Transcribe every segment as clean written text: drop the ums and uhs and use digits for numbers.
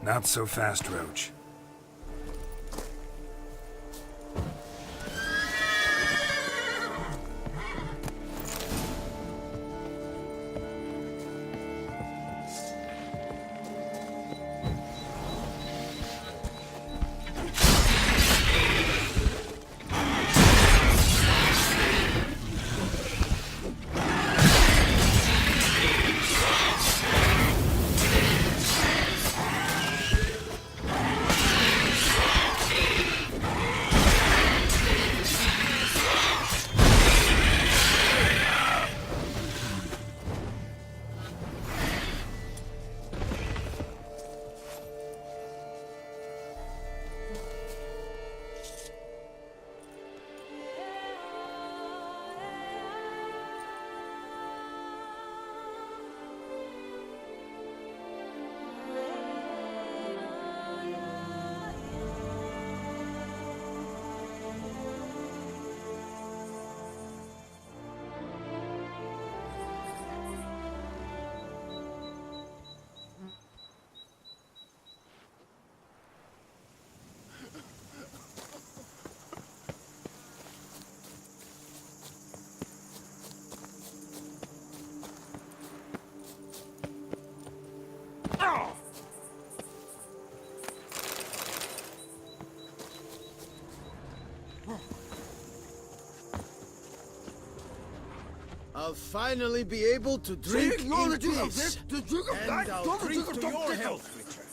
Not so fast, Roach. I'll finally be able to drink in peace. And I'll drink to your health, Witcher.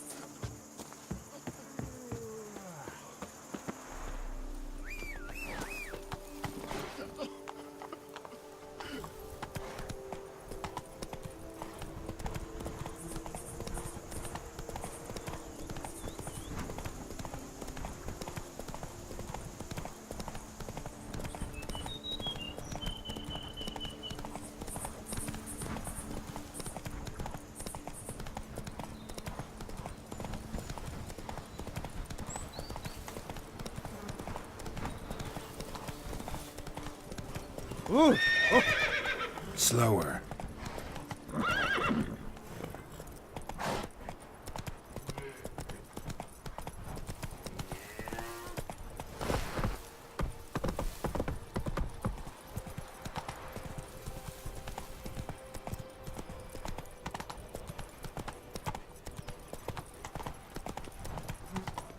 Ooh. Oh. Slower.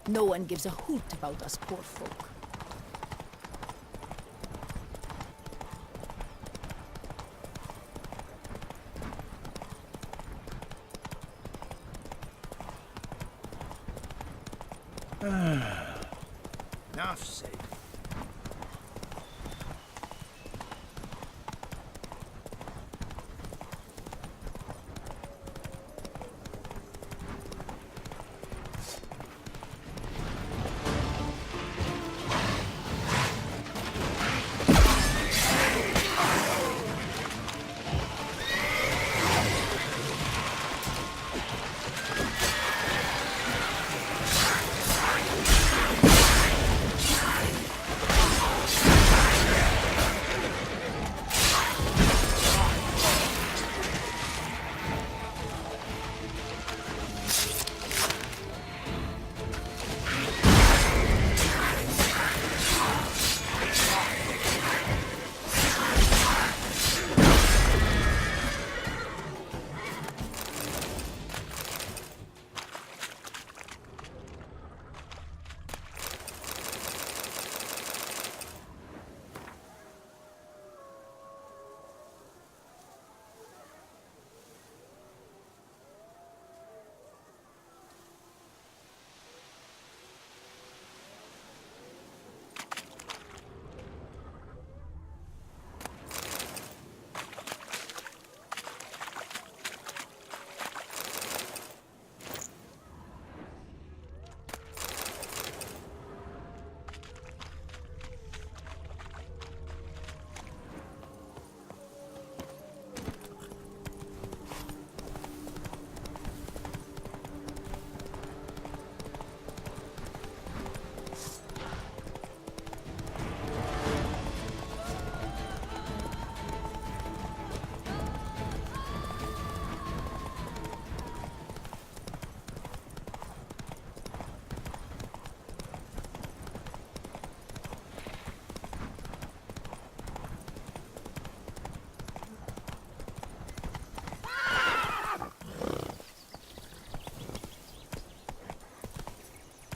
No one gives a hoot about us poor folk. Enough said.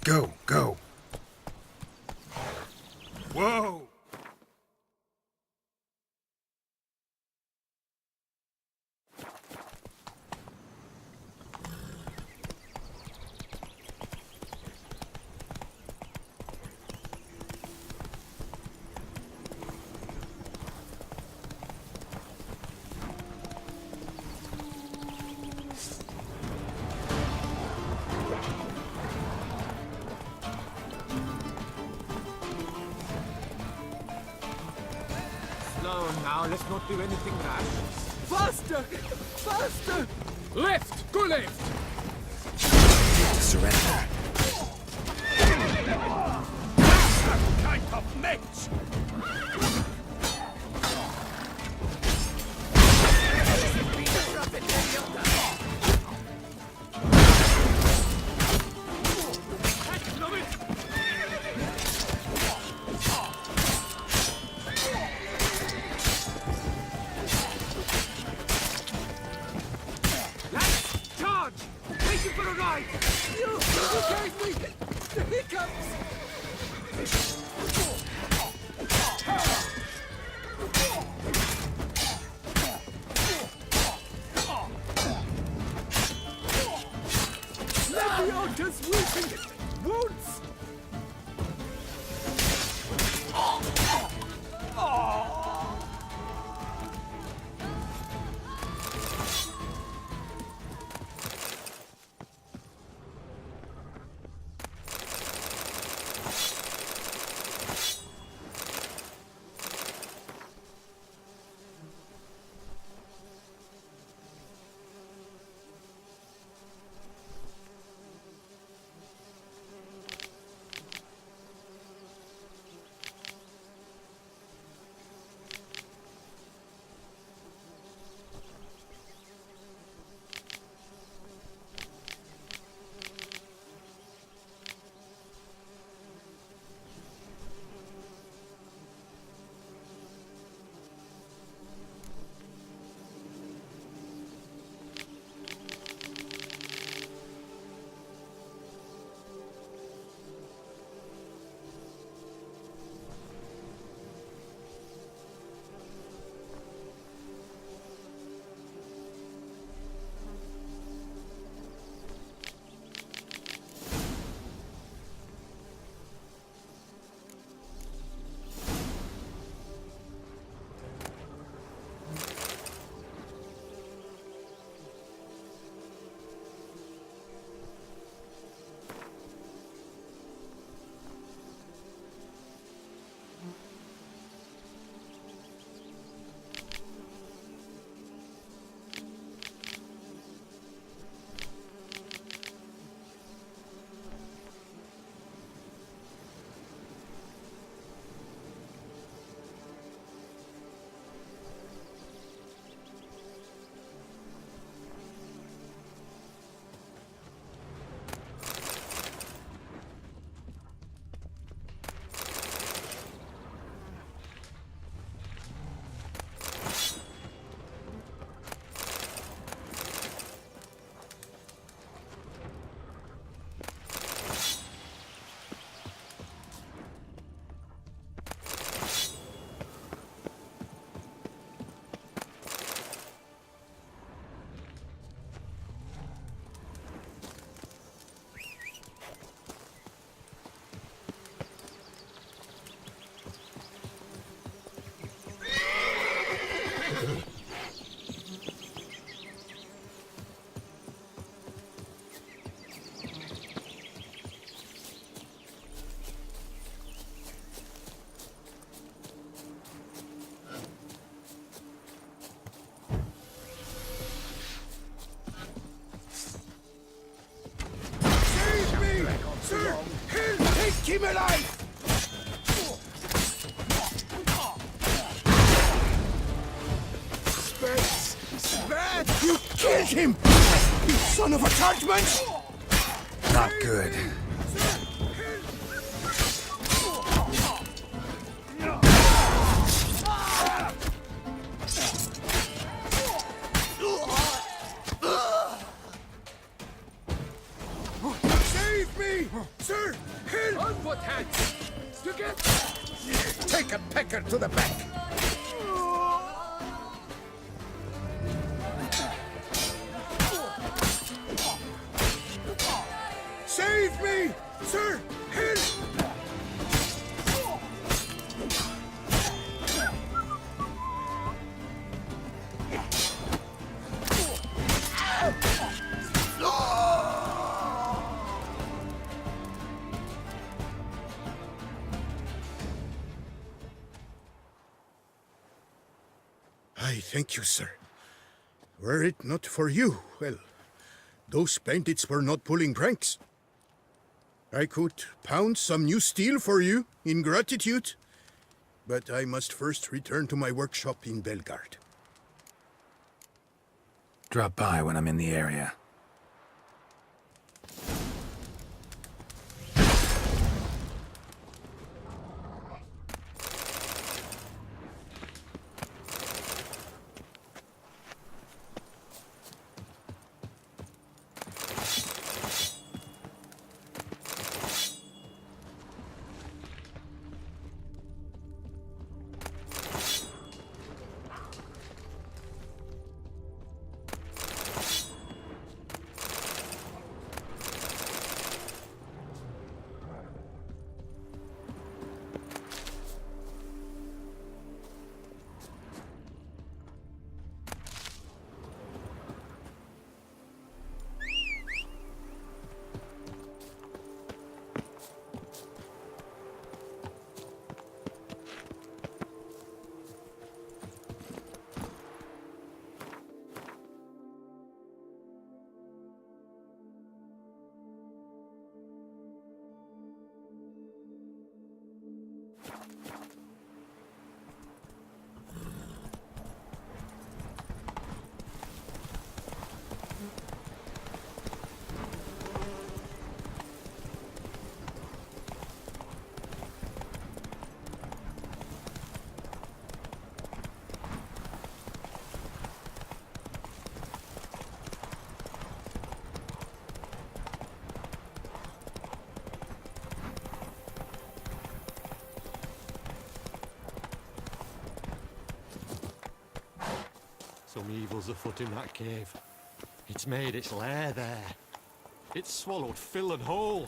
Go, go. Whoa! Slow now, let's not do anything rash. Faster! Faster! Left! Go left! Surrender. Kind of match! Take you for a ride! You gave me the hiccups! Leviosa's weeping wounds! Keep it alive! Spence! Spence! You killed him! You son of a judgment! Not good. Save me! Sir! Don't put hands! Together! Take a pecker to the back. Save me! Sir! Help! I thank you, sir. Were it not for you, well, those bandits were not pulling pranks. I could pound some new steel for you in gratitude, but I must first return to my workshop in Belgard. Drop by when I'm in the area. Some evil's afoot in that cave. It's made its lair there. It's swallowed Phil and whole.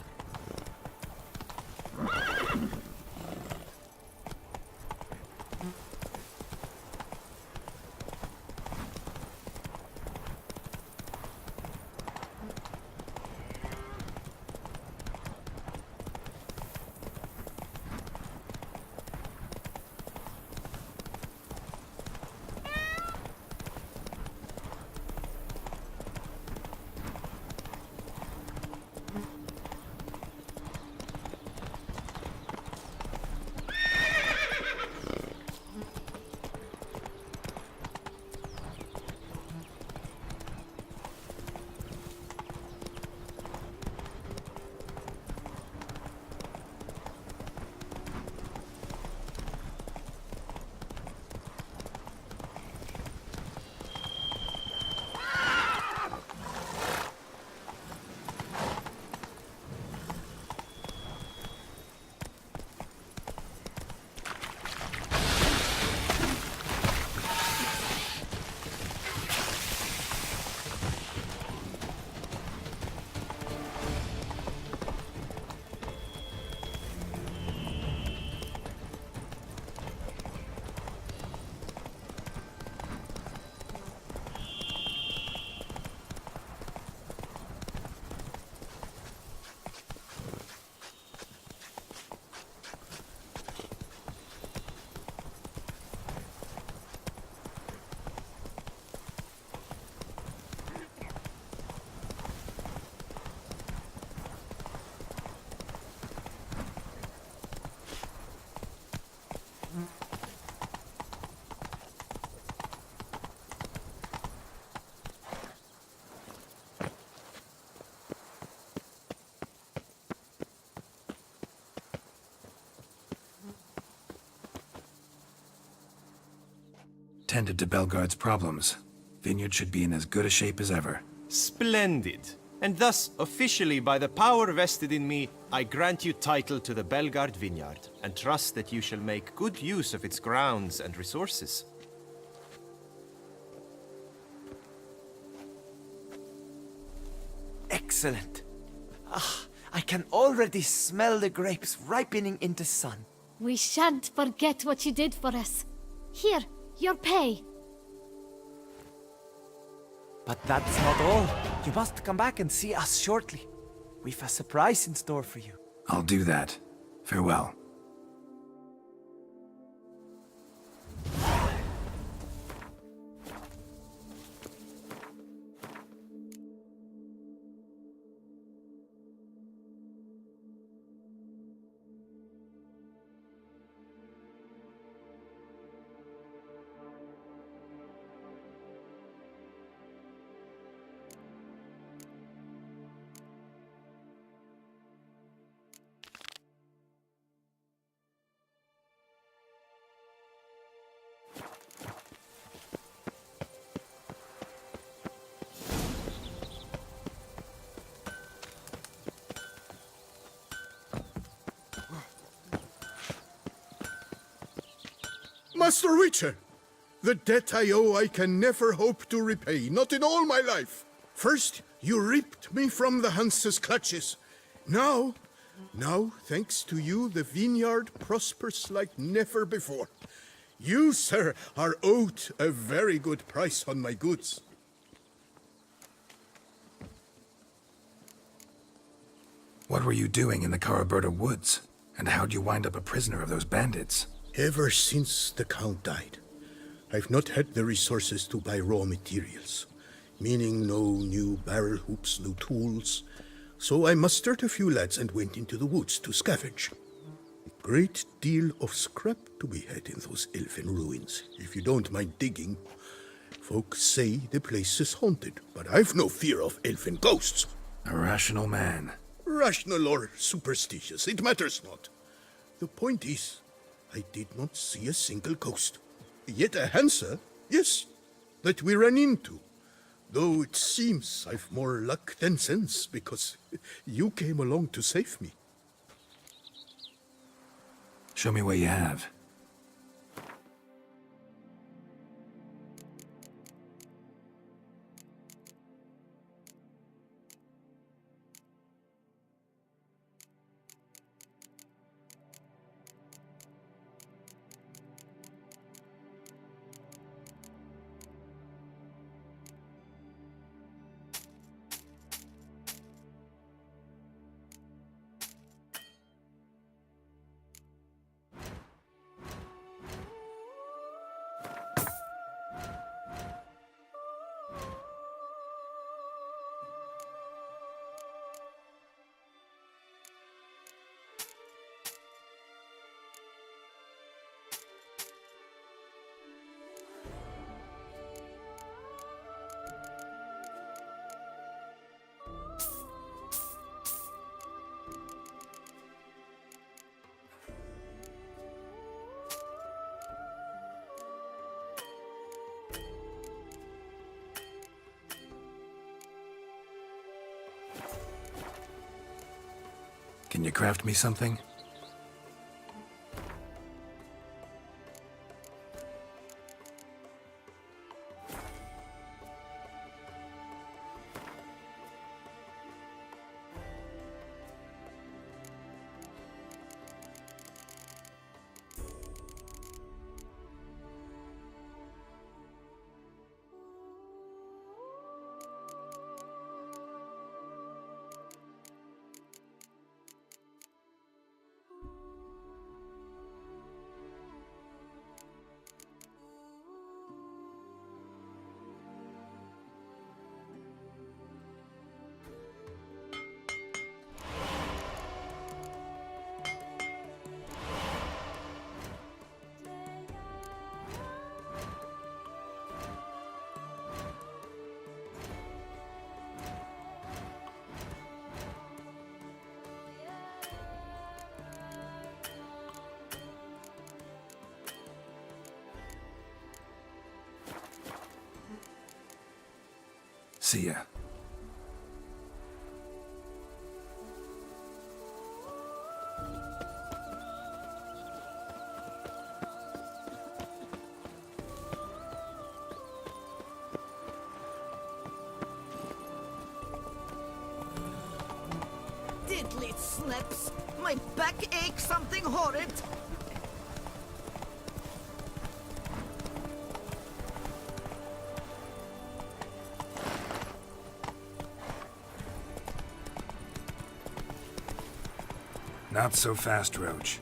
Tended to Belgard's problems. Vineyard should be in as good a shape as ever. Splendid. And thus, officially, by the power vested in me, I grant you title to the Belgard vineyard, and trust that you shall make good use of its grounds and resources. Excellent. Ah, I can already smell the grapes ripening in the sun. We shan't forget what you did for us. Here, your pay. But that's not all. You must come back and see us shortly. We've a surprise in store for you. I'll do that. Farewell. Master Witcher! The debt I owe I can never hope to repay, not in all my life. First, you ripped me from the Hanse's clutches. Now, thanks to you, the vineyard prospers like never before. You, sir, are owed a very good price on my goods. What were you doing in the Caraberta woods? And how'd you wind up a prisoner of those bandits? Ever since the Count died, I've not had the resources to buy raw materials, meaning no new barrel hoops, no tools. So I mustered a few lads and went into the woods to scavenge. Great deal of scrap to be had in those elfin ruins, if you don't mind digging. Folks say the place is haunted, but I've no fear of elfin ghosts. A rational man. Rational or superstitious, it matters not. The point is, I did not see a single ghost. Yet a Hansa, yes, that we ran into. Though it seems I've more luck than sense, because you came along to save me. Show me what you have. Can you craft me something? See ya. slips. My back aches something horrid. Not so fast, Roach.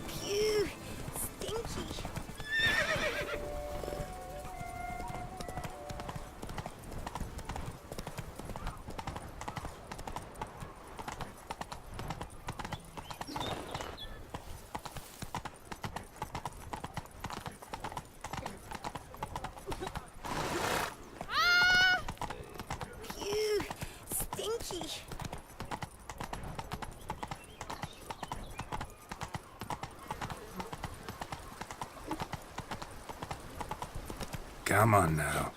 Phew, stinky. Phew, stinky. Come on now.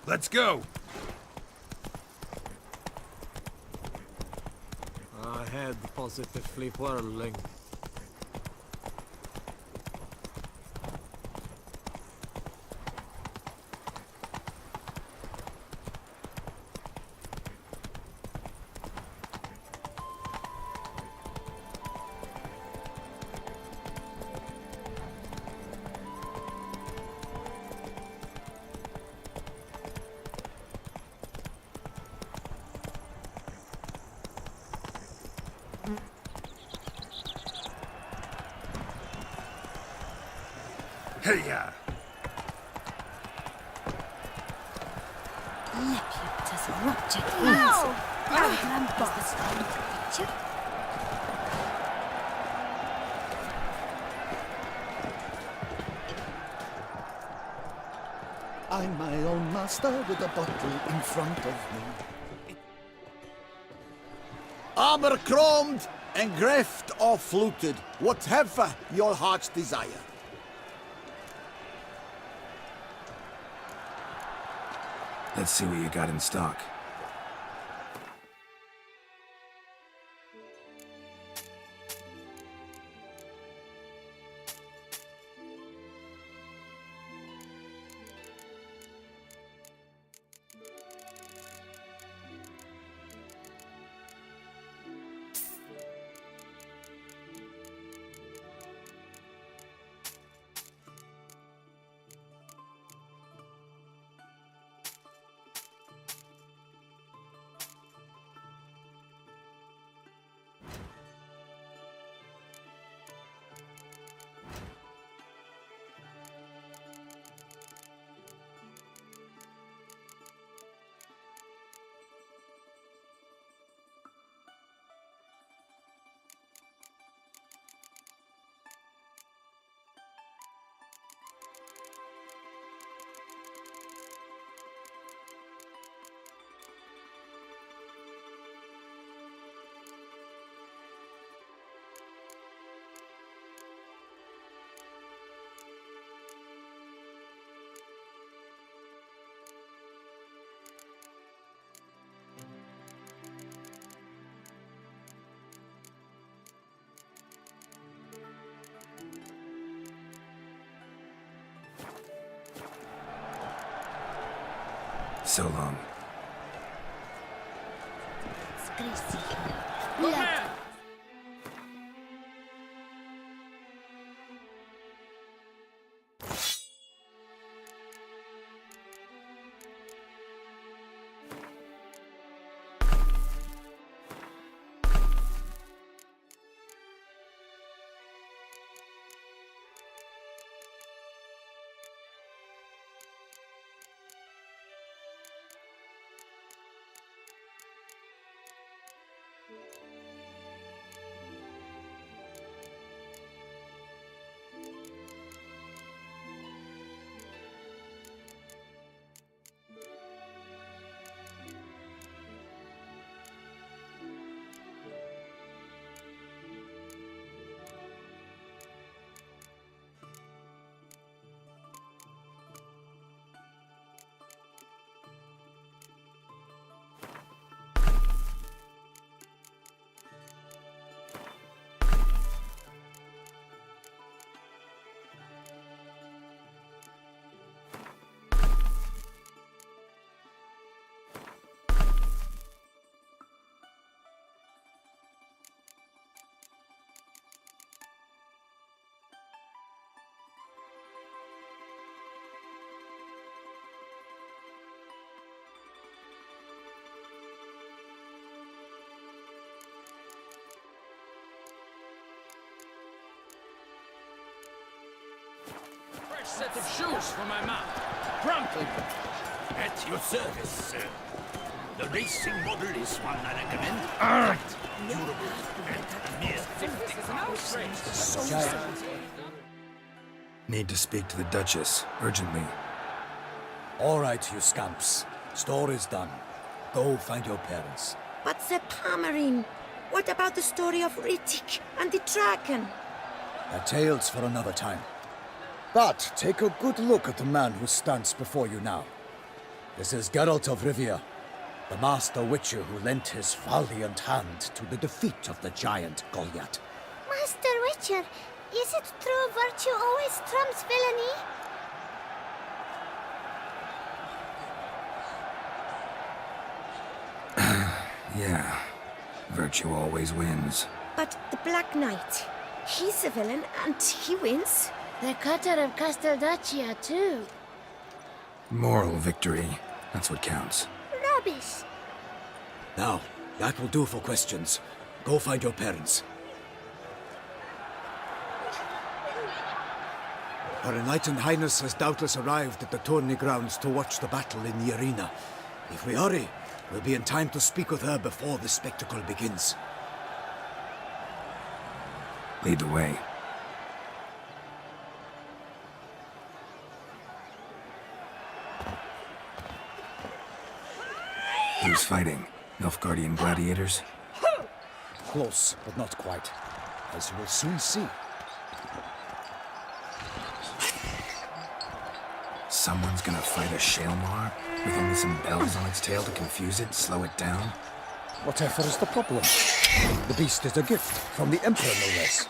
Let's go! My head positively whirling. Hey-ya! Lepiotus ruptured wings. Diagram is the style of the picture. I'm my own master with a bottle in front of me. Armor chromed, engraved or fluted, whatever your heart's desire. Let's see what you got in stock. So long. Blood. fresh set of shoes for my mount. Promptly. At your service, sir. The racing model is one I recommend. Durable and a mere 50 Need to speak to the Duchess, urgently. All right, you scamps. Store is done. Go find your parents. But the Pomerine. What about the story of Rittik and the dragon? A tale's for another time. But take a good look at the man who stands before you now. This is Geralt of Rivia, the master witcher who lent his valiant hand to the defeat of the giant Goliath. Master Witcher, is it true virtue always trumps villainy? Yeah, virtue always wins. But the Black Knight, he's a villain and he wins. The cutter of Casteldacia, too. Moral victory, that's what counts. Rubbish. Now, that will do for questions. Go find your parents. Her Enlightened Highness has doubtless arrived at the tourney grounds to watch the battle in the arena. If we hurry, we'll be in time to speak with her before the spectacle begins. Lead the way. Who's fighting? Nilfgaardian gladiators? Close, but not quite. As you will soon see. Someone's gonna fight a Shalmar with only some bells on its tail to confuse it, slow it down? Whatever is the problem? The beast is a gift from the Emperor, no less.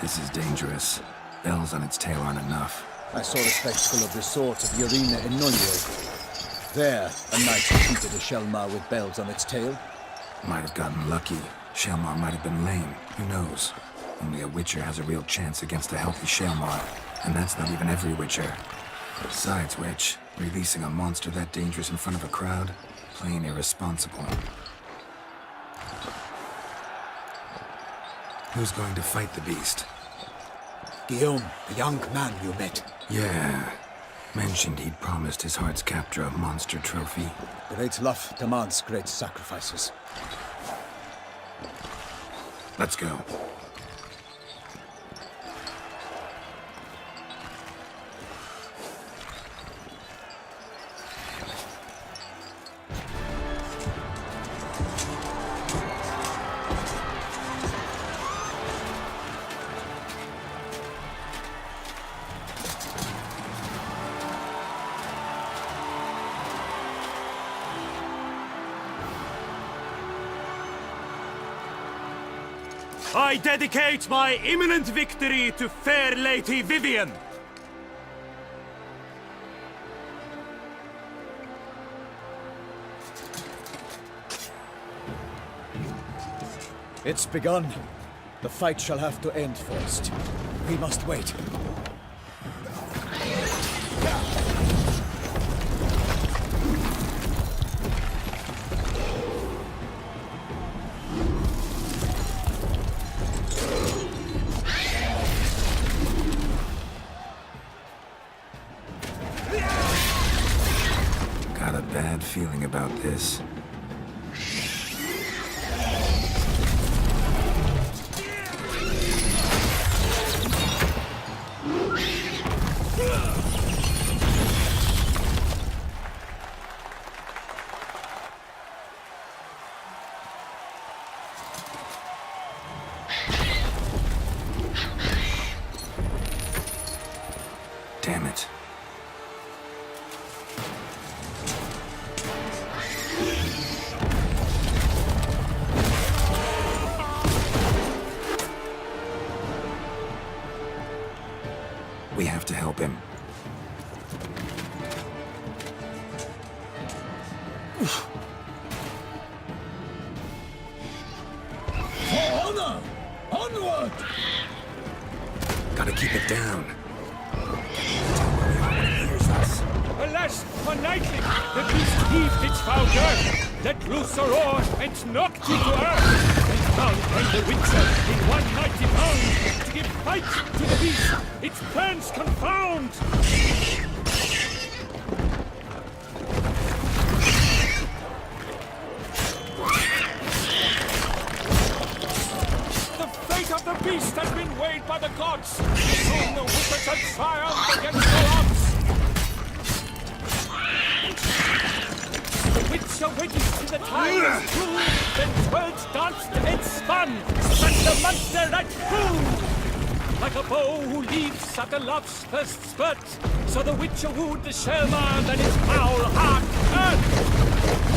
This is dangerous. Bells on its tail aren't enough. I saw a spectacle of the sort at the arena in Nunio. There, a knight defeated a Shalmar with bells on its tail. Might have gotten lucky. Shalmar might have been lame. Who knows? Only a Witcher has a real chance against a healthy Shalmar. And that's not even every Witcher. Besides which, releasing a monster that dangerous in front of a crowd? Plain irresponsible. Who's going to fight the beast? Guillaume, the young man you met. Yeah. Mentioned he'd promised his heart's captor a monster trophy. Great love demands great sacrifices. Let's go. I dedicate my imminent victory to fair Lady Vivian. It's begun. The fight shall have to end first. We must wait. Got a bad feeling about this. Damn it. We have to help him. For honor! Onward! Gotta keep it down. Alas, for nightly, the beast heaved its foul girth, let loose a roar, and knocked it to earth. And down came the Witcher in one mighty bound, to give fight to the beast, its plans confound. The fate of the beast has been weighed by the gods. Soon the Witcher shall triumph against the odds. The Witcher wedged in the time is true, then twirled, danced, and spun, struck the monster right through. Like a bow who leaves at the love's first spurt, so the Witcher wooed the Shellman and his foul heart hurt.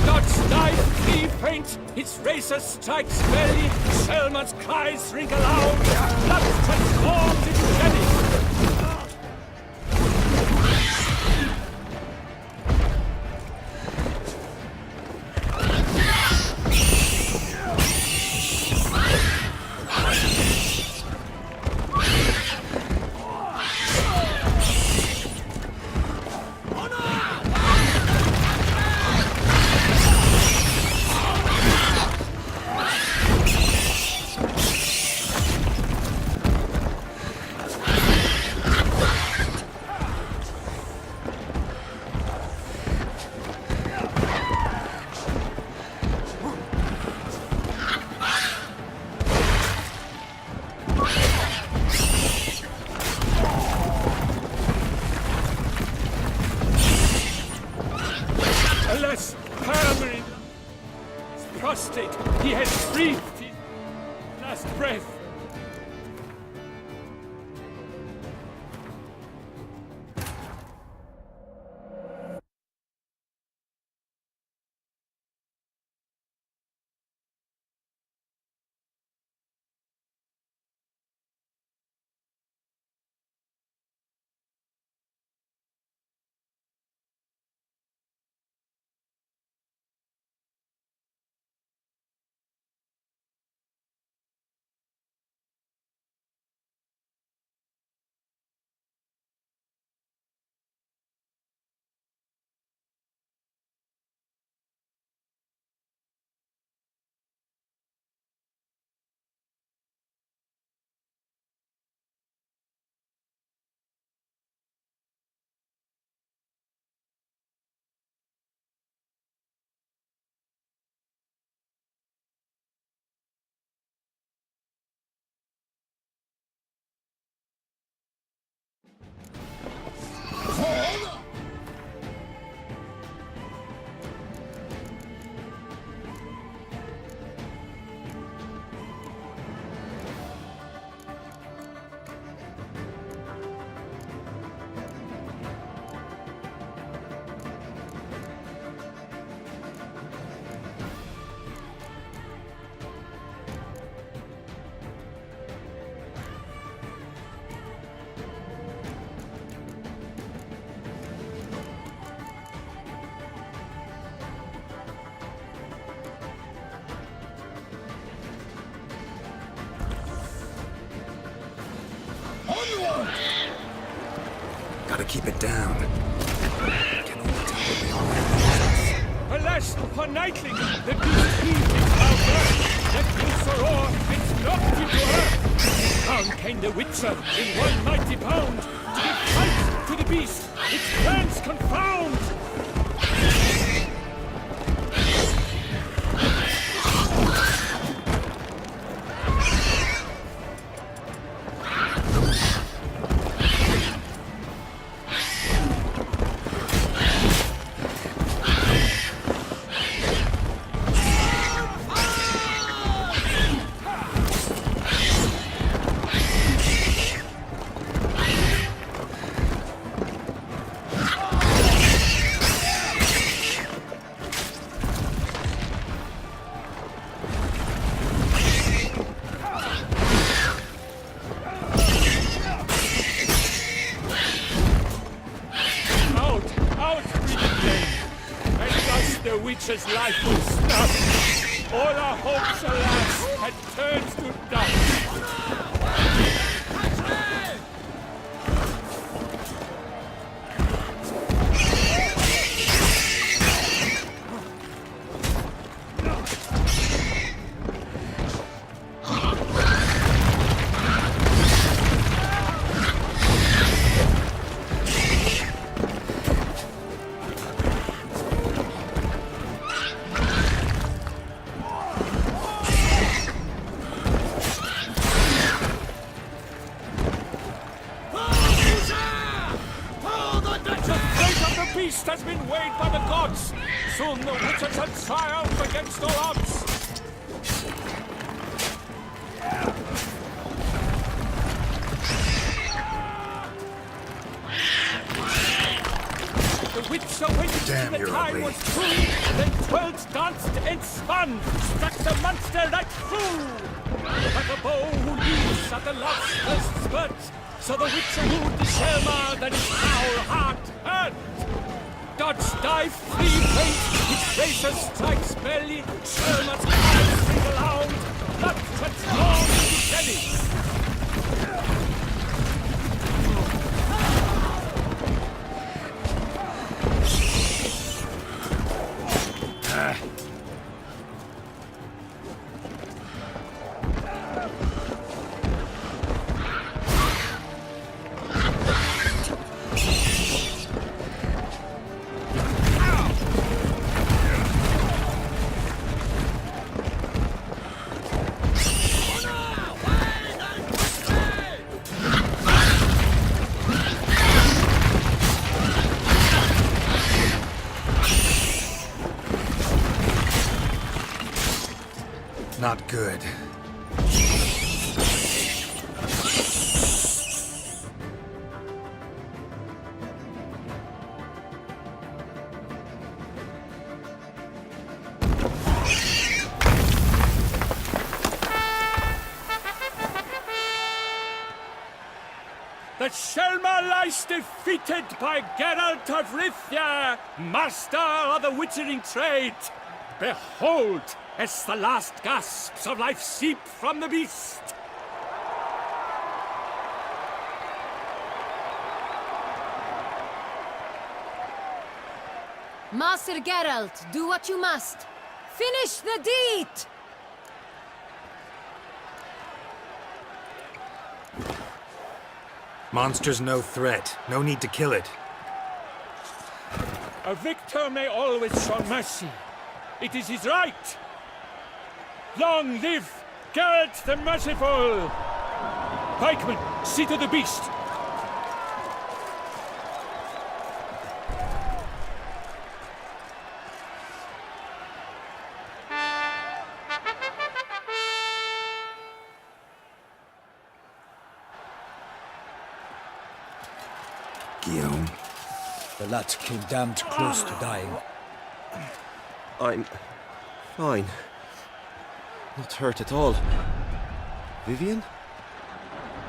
Gods dive, flee faint, his razor strikes belly, Shellman's cries ring aloud, blood transforms into jelly. Alas, Hermarin is prostrate. He has breathed his last breath. Gotta keep it down. Can only tell what we all have. Alas, for nightling, the beast heaved its foul girth, let loose a roar, and knocked it to earth. Down came the Witcher in one mighty bound, to give fight to the beast, its plans confound. The Witcher's life was snuffed. All our hopes, alas, had turned to dust. has been weighed by the gods. Soon the Witcher shall triumph against all odds. The Witcher waited till the you're time ugly. was true, then twirled, danced, and spun, struck the monster right through. Like a bow who leaves at the love's first spurt, so the Witcher wooed the Shelmar, then his foul heart hurt. Dodge, dive, free, feint, his razor strikes belly, Shelmar's eyes single out, blood transformed into jelly. Not good. The Shelmar lies defeated by Geralt of Rivia, master of the witchering trade. Behold, as the last gasps of life seep from the beast. Master Geralt, do what you must. Finish the deed! Monster's no threat. No need to kill it. A victor may always show mercy. It is his right. Long live Geralt the Merciful! Pikeman, see to the beast. Guillaume. The lad came damned close to dying. I'm fine. Not hurt at all. Vivian?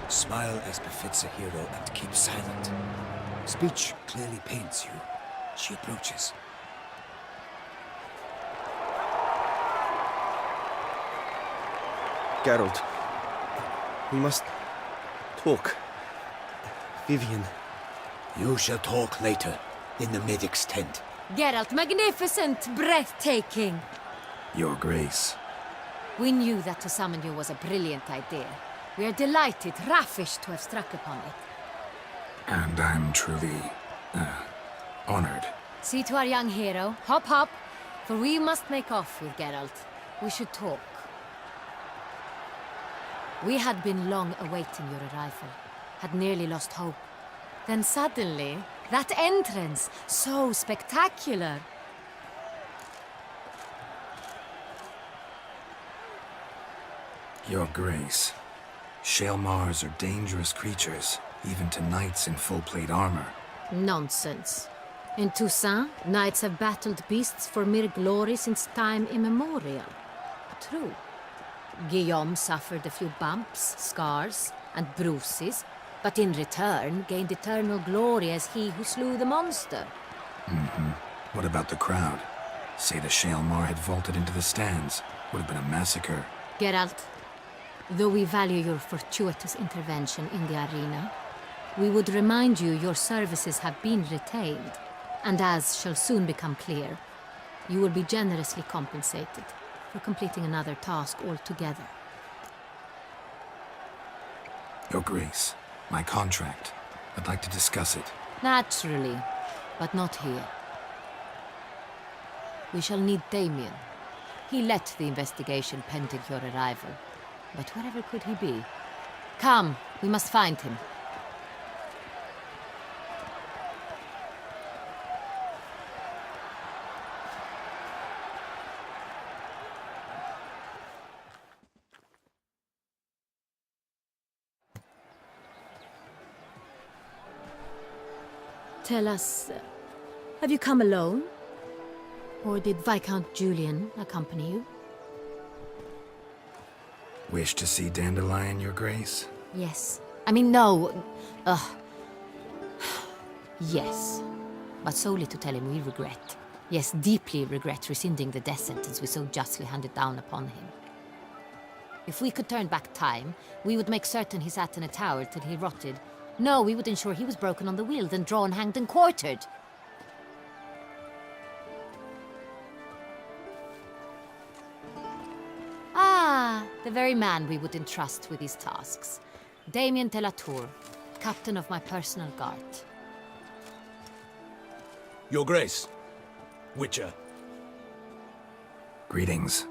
Smile as befits a hero and keep silent. Speech clearly pains you. She approaches. Geralt. We must talk. Vivian. You shall talk later, in the medic's tent. Geralt, magnificent, breathtaking. Your Grace. We knew that to summon you was a brilliant idea. We are delighted, ravished to have struck upon it. And I'm truly, honored. See to our young hero. Hop, hop. For we must make off with Geralt. We should talk. We had been long awaiting your arrival. Had nearly lost hope. Then suddenly, that entrance, so spectacular. Your Grace. Shelmars are dangerous creatures, even to knights in full plate armor. Nonsense. In Toussaint, knights have battled beasts for mere glory since time immemorial. True. Guillaume suffered a few bumps, scars, and bruises, but in return gained eternal glory as he who slew the monster. What about the crowd? Say the Shelmar had vaulted into the stands. Would have been a massacre. Geralt, though we value your fortuitous intervention in the arena, we would remind you your services have been retained, and as shall soon become clear, you will be generously compensated for completing another task altogether. Your Grace, my contract. I'd like to discuss it. Naturally, but not here. We shall need Damien. He led the investigation pending your arrival. But wherever could he be? Come, we must find him. Tell us, have you come alone? Or did Viscount Julian accompany you? Wish to see Dandelion, Your Grace? Yes. I mean, no. Yes. But solely to tell him we regret. Yes, deeply regret rescinding the death sentence we so justly handed down upon him. If we could turn back time, we would make certain he sat in a tower till he rotted. No, we would ensure he was broken on the wheel, then drawn, hanged, and quartered. Ah, the very man we would entrust with these tasks. Damien de la Tour, captain of my personal guard. Your Grace. Witcher. Greetings.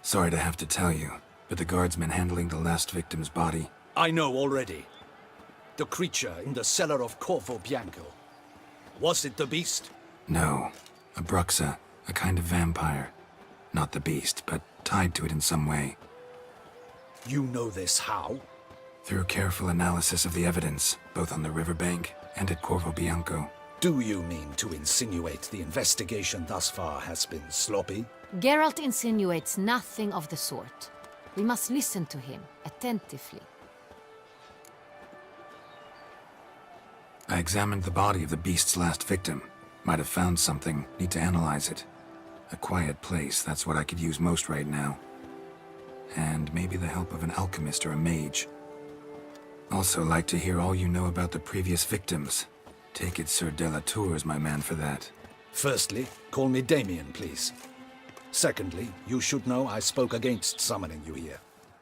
Sorry to have to tell you, but the guardsman handling the last victim's body... I know already. The creature in the cellar of Corvo Bianco. Was it the beast? No. A bruxa, a kind of vampire. Not the beast, but tied to it in some way. You know this how? Through careful analysis of the evidence, both on the riverbank and at Corvo Bianco. Do you mean to insinuate the investigation thus far has been sloppy? Geralt insinuates nothing of the sort. We must listen to him attentively. I examined the body of the beast's last victim. Might have found something. Need to analyze it. A quiet place, that's what I could use most right now. And maybe the help of an alchemist or a mage. Also like to hear all you know about the previous victims. Take it Sir de la Tour is my man for that. Firstly, call me Damien, please. Secondly, you should know I spoke against summoning you here.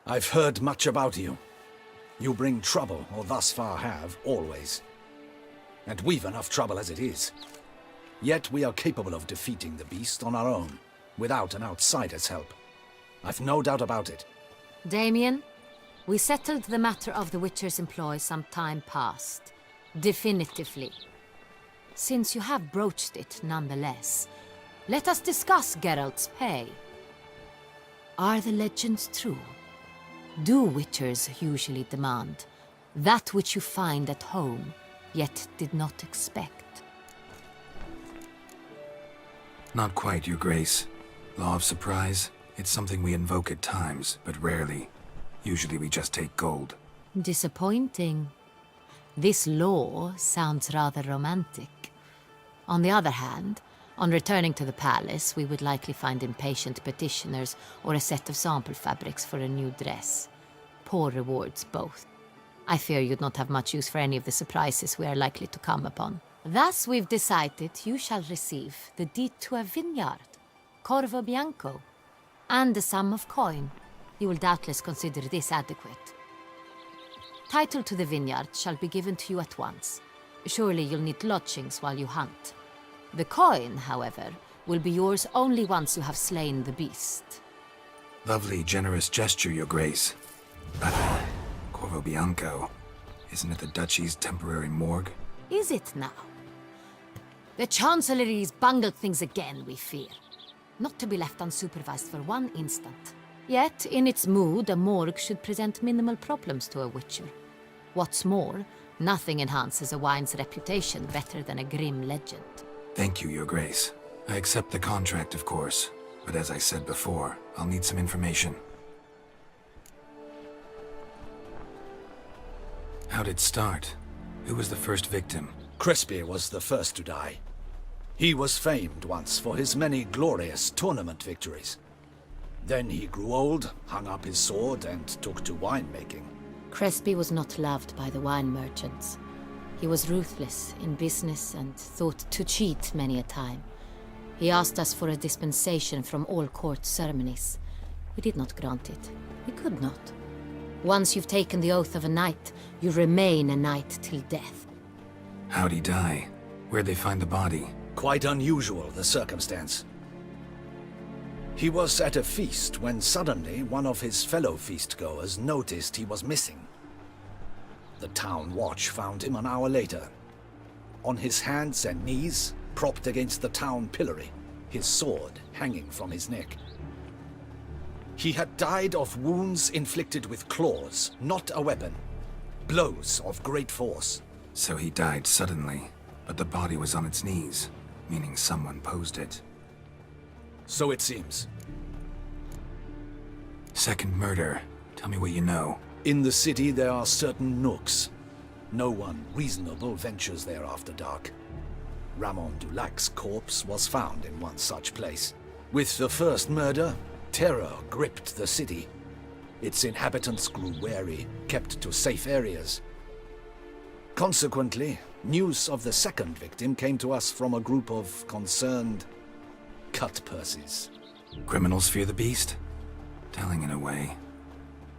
I've heard much about you. You bring trouble, or thus far have, always. And we've enough trouble as it is. Yet we are capable of defeating the beast on our own, without an outsider's help. I've no doubt about it. Damien, we settled the matter of the Witcher's employ some time past. Definitively. Since you have broached it nonetheless, let us discuss Geralt's pay. Are the legends true? Do Witchers usually demand that which you find at home, yet did not expect? Not quite, Your Grace. Law of surprise, it's something we invoke at times, but rarely. Usually we just take gold. Disappointing. This law sounds rather romantic. On the other hand, On returning to the palace, we would likely find impatient petitioners or a set of sample fabrics for a new dress. Poor rewards, both. I fear you'd not have much use for any of the surprises we are likely to come upon. Thus, we've decided you shall receive the deed to a vineyard, Corvo Bianco, and the sum of coin. You will doubtless consider this adequate. Title to the vineyard shall be given to you at once. Surely you'll need lodgings while you hunt. The coin, however, will be yours only once you have slain the beast. Lovely, generous gesture, Your Grace. But, Corvo Bianco, isn't it the Duchy's temporary morgue? Is it now? The Chancellery's bungled things again, we fear. Not to be left unsupervised for one instant. Yet, in its mood, a morgue should present minimal problems to a witcher. What's more, nothing enhances a wine's reputation better than a grim legend. Thank you, Your Grace. I accept the contract, of course. But as I said before, I'll need some information. How'd it start? Who was the first victim? Crespi was the first to die. He was famed once for his many glorious tournament victories. Then he grew old, hung up his sword, and took to winemaking. Crespi was not loved by the wine merchants. He was ruthless in business and thought to cheat many a time. He asked us for a dispensation from all court ceremonies. We did not grant it. We could not. Once you've taken the oath of a knight, you remain a knight till death. How'd he die? Where'd they find the body? Quite unusual, the circumstance. He was at a feast when suddenly one of his fellow feastgoers noticed he was missing. The town watch found him an hour later. On his hands and knees, propped against the town pillory, his sword hanging from his neck. He had died of wounds inflicted with claws, not a weapon. Blows of great force. So he died suddenly, but the body was on its knees, meaning someone posed it. So it seems. Second murder. Tell me what you know. In the city there are certain nooks. No one reasonable ventures there after dark. Ramon Dulac's corpse was found in one such place. With the first murder, terror gripped the city. Its inhabitants grew wary, kept to safe areas. Consequently, news of the second victim came to us from a group of concerned cut-purses. Criminals fear the beast? Telling in a way.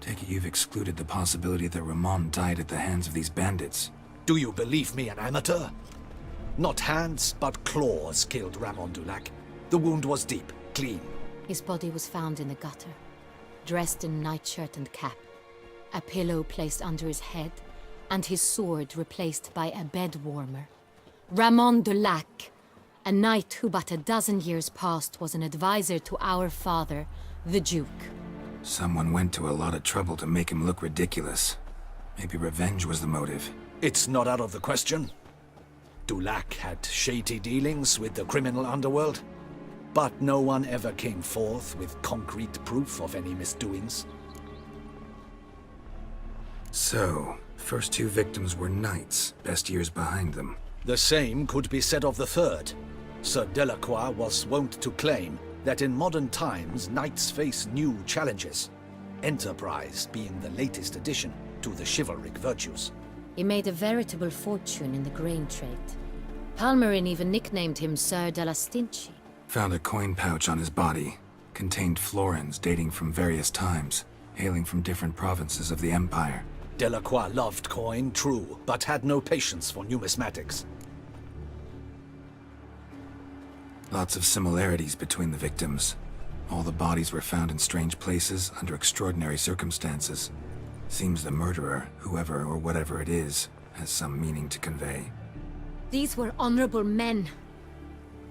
Take it you've excluded the possibility that Ramon died at the hands of these bandits. Do you believe me an amateur? Not hands, but claws killed Ramon Dulac. The wound was deep, clean. His body was found in the gutter, dressed in nightshirt and cap, a pillow placed under his head, and his sword replaced by a bed warmer. Ramon Dulac, a knight who but a dozen years past was an advisor to our father, the Duke. Someone went to a lot of trouble to make him look ridiculous. Maybe revenge was the motive. It's not out of the question. Dulac had shady dealings with the criminal underworld, but no one ever came forth with concrete proof of any misdoings. So, first two victims were knights, best years behind them. The same could be said of the third. Sir Delacroix was wont to claim that in modern times knights face new challenges, enterprise being the latest addition to the chivalric virtues. He made a veritable fortune in the grain trade. Palmerin even nicknamed him Sir de la Stinchi. Found a coin pouch on his body. Contained florins dating from various times, hailing from different provinces of the Empire. Delacroix loved coin, true, but had no patience for numismatics. Lots of similarities between the victims. All the bodies were found in strange places under extraordinary circumstances. Seems the murderer, whoever or whatever it is, has some meaning to convey. These were honorable men.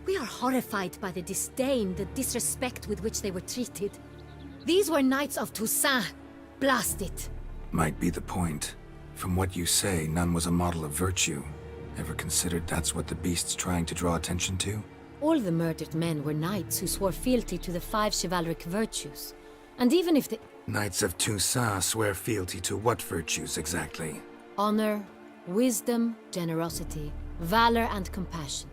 We are horrified by the disdain, the disrespect with which they were treated. These were knights of Toussaint. Blast it. Might be the point. From what you say, none was a model of virtue. Ever considered that's what the beast's trying to draw attention to? All the murdered men were knights who swore fealty to the 5 chivalric virtues. And even if the... Knights of Toussaint swear fealty to what virtues exactly? Honor, wisdom, generosity, valor, and compassion.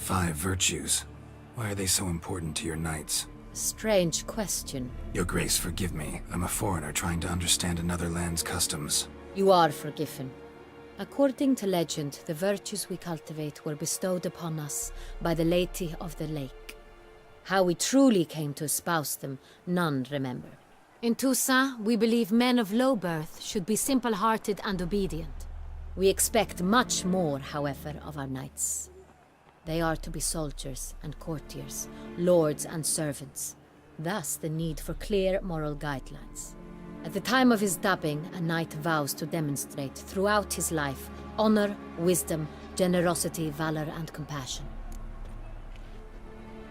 5 virtues. Why are they so important to your knights? Strange question. Your Grace, forgive me. I'm a foreigner trying to understand another land's customs. You are forgiven. According to legend, the virtues we cultivate were bestowed upon us by the Lady of the Lake. How we truly came to espouse them, none remember. In Toussaint, we believe men of low birth should be simple-hearted and obedient. We expect much more, however, of our knights. They are to be soldiers and courtiers, lords and servants. Thus the need for clear moral guidelines. At the time of his dubbing, a knight vows to demonstrate throughout his life honor, wisdom, generosity, valor, and compassion.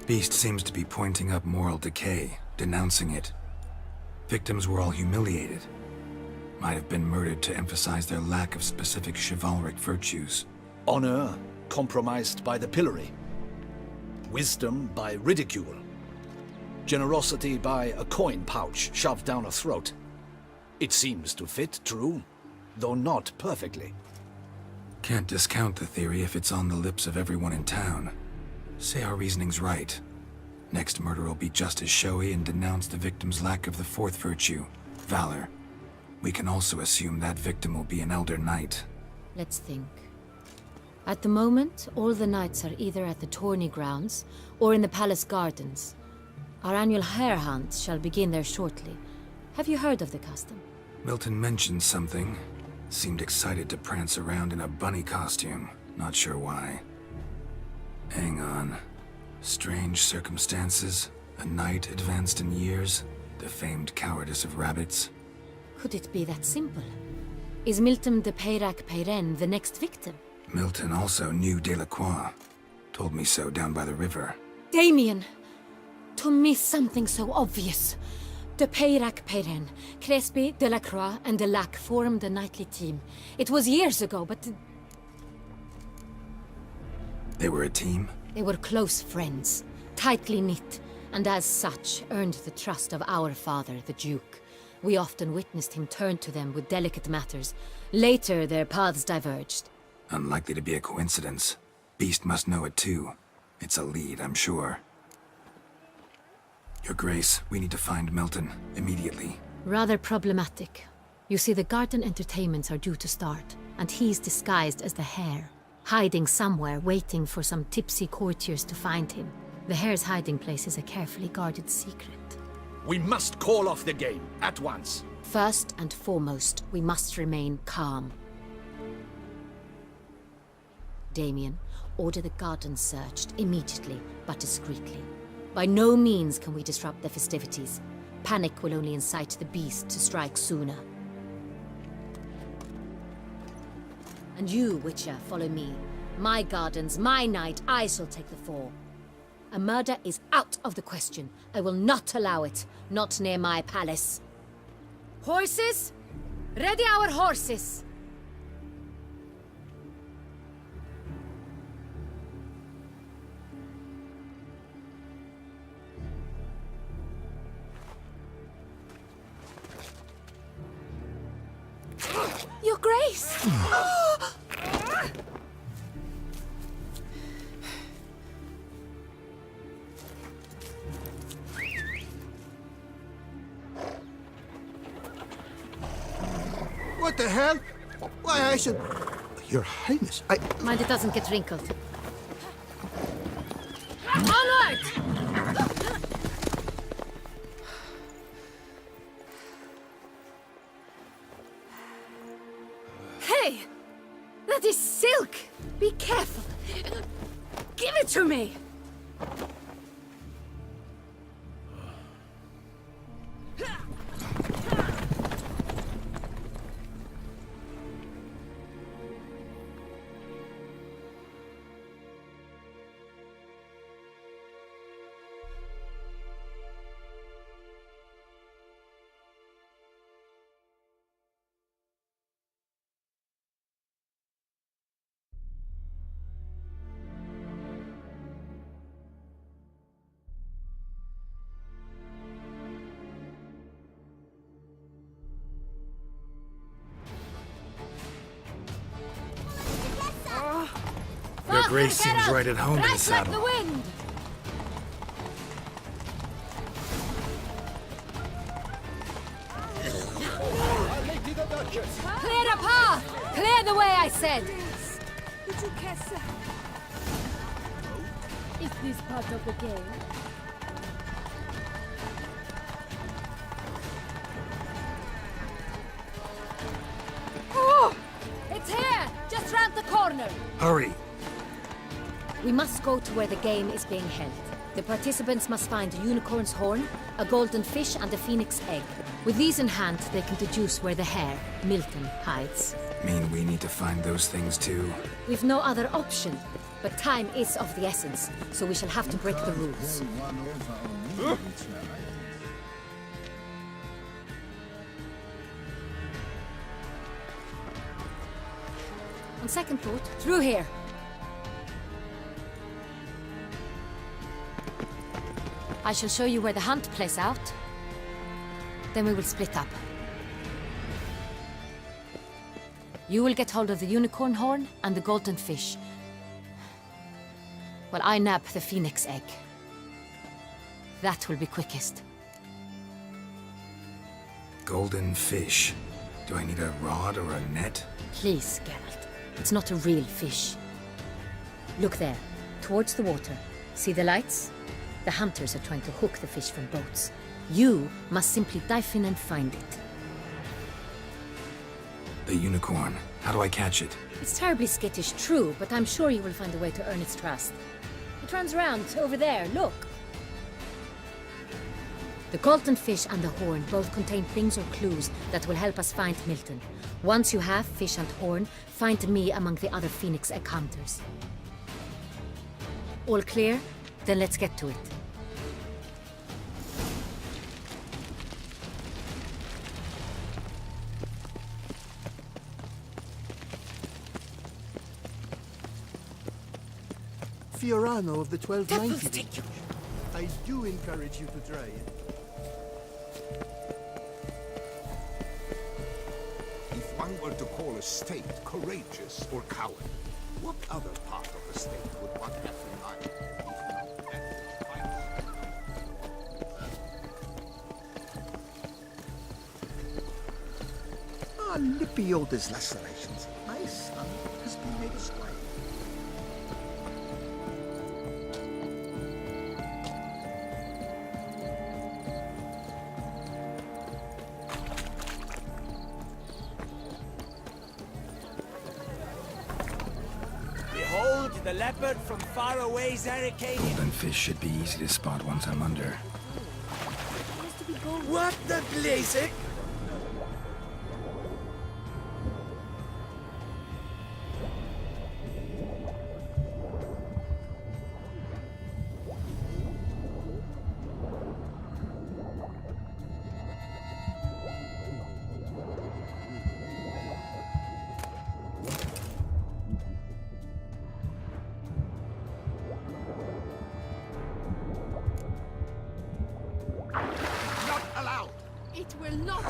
Beast seems to be pointing up moral decay, denouncing it. Victims were all humiliated. Might have been murdered to emphasize their lack of specific chivalric virtues. Honor compromised by the pillory. Wisdom by ridicule. Generosity by a coin pouch shoved down a throat. It seems to fit, true, though not perfectly. Can't discount the theory if it's on the lips of everyone in town. Say our reasoning's right. Next murder will be just as showy and denounce the victim's lack of the 4th virtue, valor. We can also assume that victim will be an elder knight. Let's think. At the moment, all the knights are either at the tourney grounds or in the palace gardens. Our annual hare hunt shall begin there shortly. Have you heard of the custom? Milton mentioned something. Seemed excited to prance around in a bunny costume. Not sure why. Hang on. Strange circumstances. A knight advanced in years. The famed cowardice of rabbits. Could it be that simple? Is Milton de Peyrac-Peyren the next victim? Milton also knew Delacroix. Told me so down by the river. Damien! To miss something so obvious. De Peyrac-Peyren, Crespi, Delacroix, and Delac formed a knightly team. It was years ago, but... They were a team? They were close friends, tightly knit, and as such earned the trust of our father, the Duke. We often witnessed him turn to them with delicate matters. Later, their paths diverged. Unlikely to be a coincidence. Beast must know it too. It's a lead, I'm sure. Your Grace, we need to find Milton, immediately. Rather problematic. You see, the garden entertainments are due to start, and he's disguised as the hare, hiding somewhere, waiting for some tipsy courtiers to find him. The hare's hiding place is a carefully guarded secret. We must call off the game, at once. First and foremost, we must remain calm. Damien, order the garden searched immediately, but discreetly. By no means can we disrupt the festivities. Panic will only incite the beast to strike sooner. And you, Witcher, follow me. My gardens, my night, I shall take the fall. A murder is out of the question. I will not allow it. Not near my palace. Horses? Ready our horses! Your Grace! What the hell? Why, I should... Your Highness, Mind it doesn't get wrinkled. Onward! Hey! That is silk! Be careful! Give it to me! Grace seems right at home in the Right like saddle. the wind! Clear the path! Clear the way, I said! Is this part of the game? Oh! It's here! Just round the corner! Hurry! We must go to where the game is being held. The participants must find a unicorn's horn, a golden fish, and a phoenix egg. With these in hand, they can deduce where the hare, Milton, hides. Mean we need to find those things too? We've no other option. But time is of the essence, so we shall have to break the rules. On second thought, through here. I shall show you where the hunt plays out. Then we will split up. You will get hold of the unicorn horn and the golden fish. While I nab the phoenix egg. That will be quickest. Golden fish. Do I need a rod or a net? Please, Geralt. It's not a real fish. Look there, towards the water. See the lights? The hunters are trying to hook the fish from boats. You must simply dive in and find it. The unicorn. How do I catch it? It's terribly skittish, true, but I'm sure you will find a way to earn its trust. It runs around over there, look. The golden fish and the horn both contain things or clues that will help us find Milton. Once you have fish and horn, find me among the other phoenix egg hunters. All clear? Then let's get to it. Fiorano of the 1290. I do encourage you to try it. If one were to call a state courageous or coward, what other part of the state would one have in mind? Lipioda's lacerations. My son has been made a squire. Behold the leopard from far away Zaricania. Golden fish should be easy to spot once I'm under. What the blazing? It will not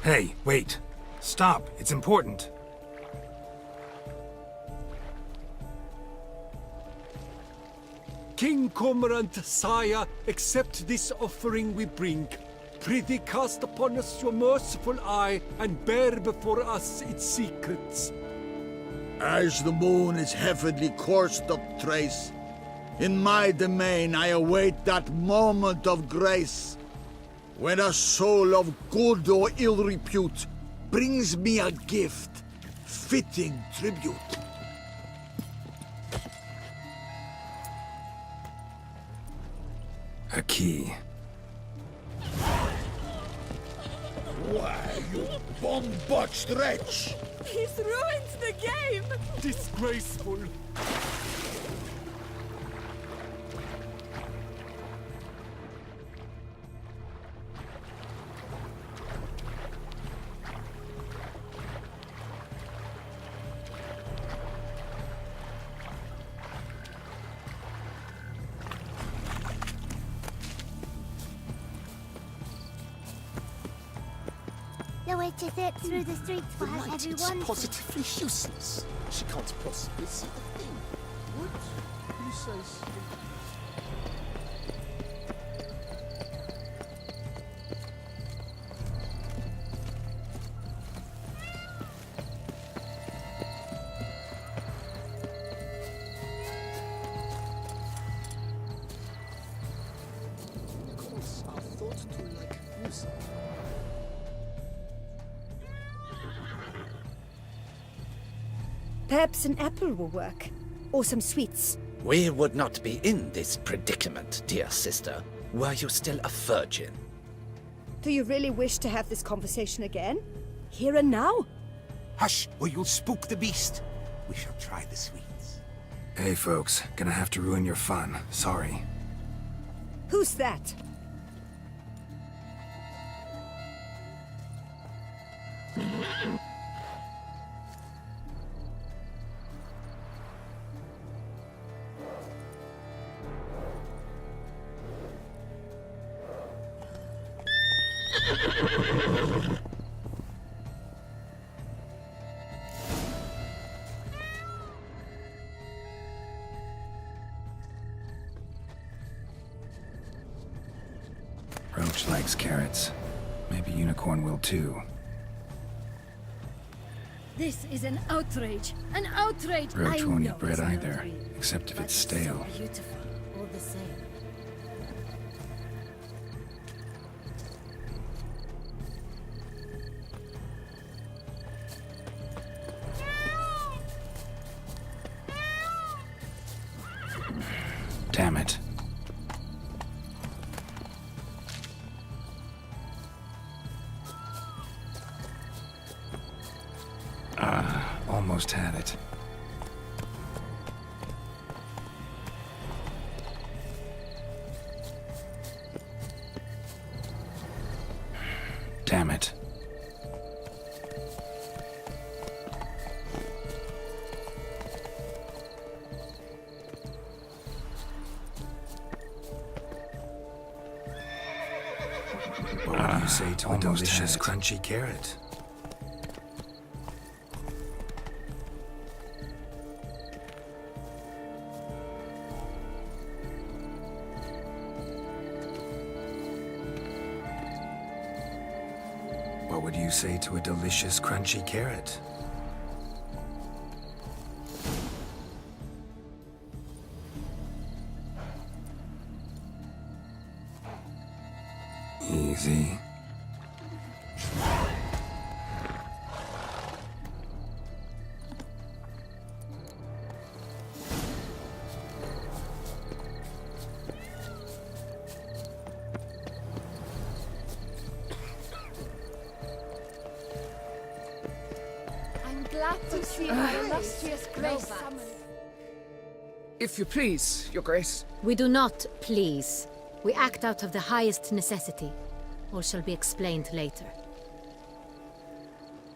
Hey, wait. Stop. It's important. King Cormorant, sire, accept this offering we bring. Prithee cast upon us your merciful eye, and bear before us its secrets. As the moon is heavily coursed up trace, in my domain I await that moment of grace, when a soul of good or ill repute brings me a gift, fitting tribute. A key. Why, you bomb-botched wretch! He's ruined the game! Disgraceful. The witch is it through the streets while Right, everyone... it's positively useless. She can't possibly see the thing. What? He says... Calls are thought to like music. Perhaps an apple will work. Or some sweets. We would not be in this predicament, dear sister, were you still a virgin. Do you really wish to have this conversation again? Here and now? Hush, or you'll spook the beast. We shall try the sweets. Hey, folks. Gonna have to ruin your fun. Sorry. Who's that? Roach likes carrots. Maybe Unicorn will too. This is an outrage! An outrage! Roach I won't know eat bread it's no either, dream, except if but it's stale. So beautiful, all the same. Damn it. Almost had it. Damn it. What would you say to a delicious, crunchy carrot? What would you say to a delicious, crunchy carrot? Easy. I'm glad to see our illustrious grace summoned. If you please, Your Grace. We do not please. We act out of the highest necessity. All shall be explained later.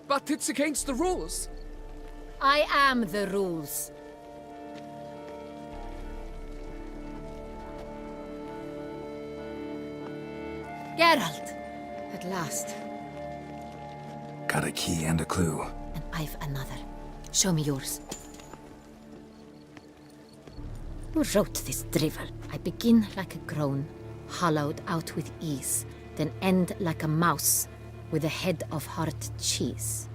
But it's against the rules. I am the rules. Geralt! At last. Got a key and a clue. And I've another. Show me yours. Who wrote this drivel? I begin like a groan, hollowed out with ease, then end like a mouse with a head of hard cheese.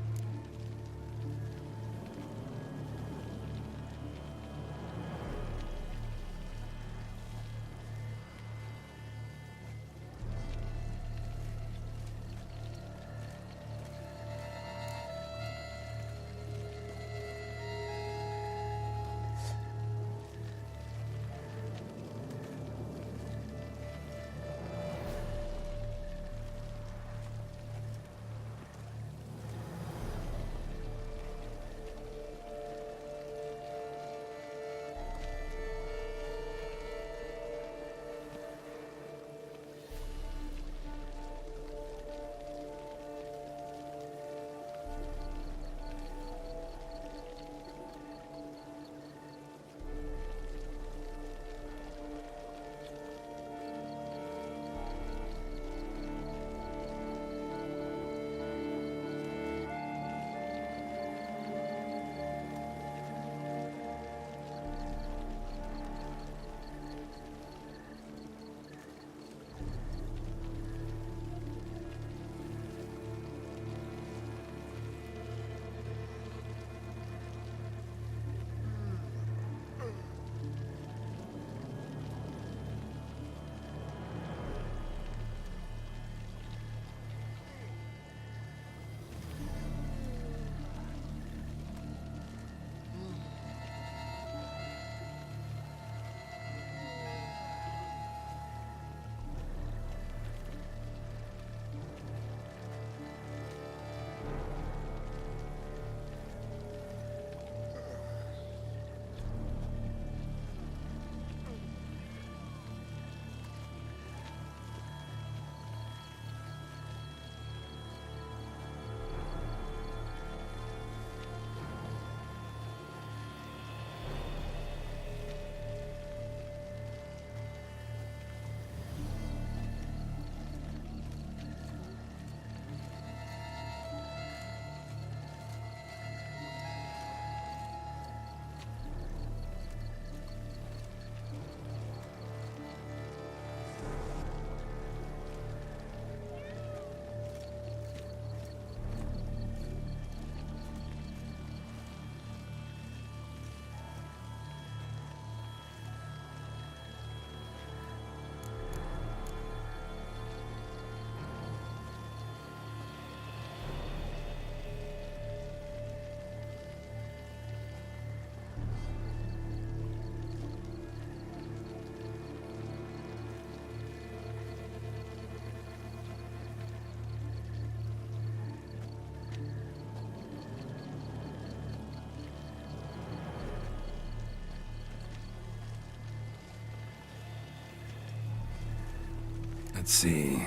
Let's see.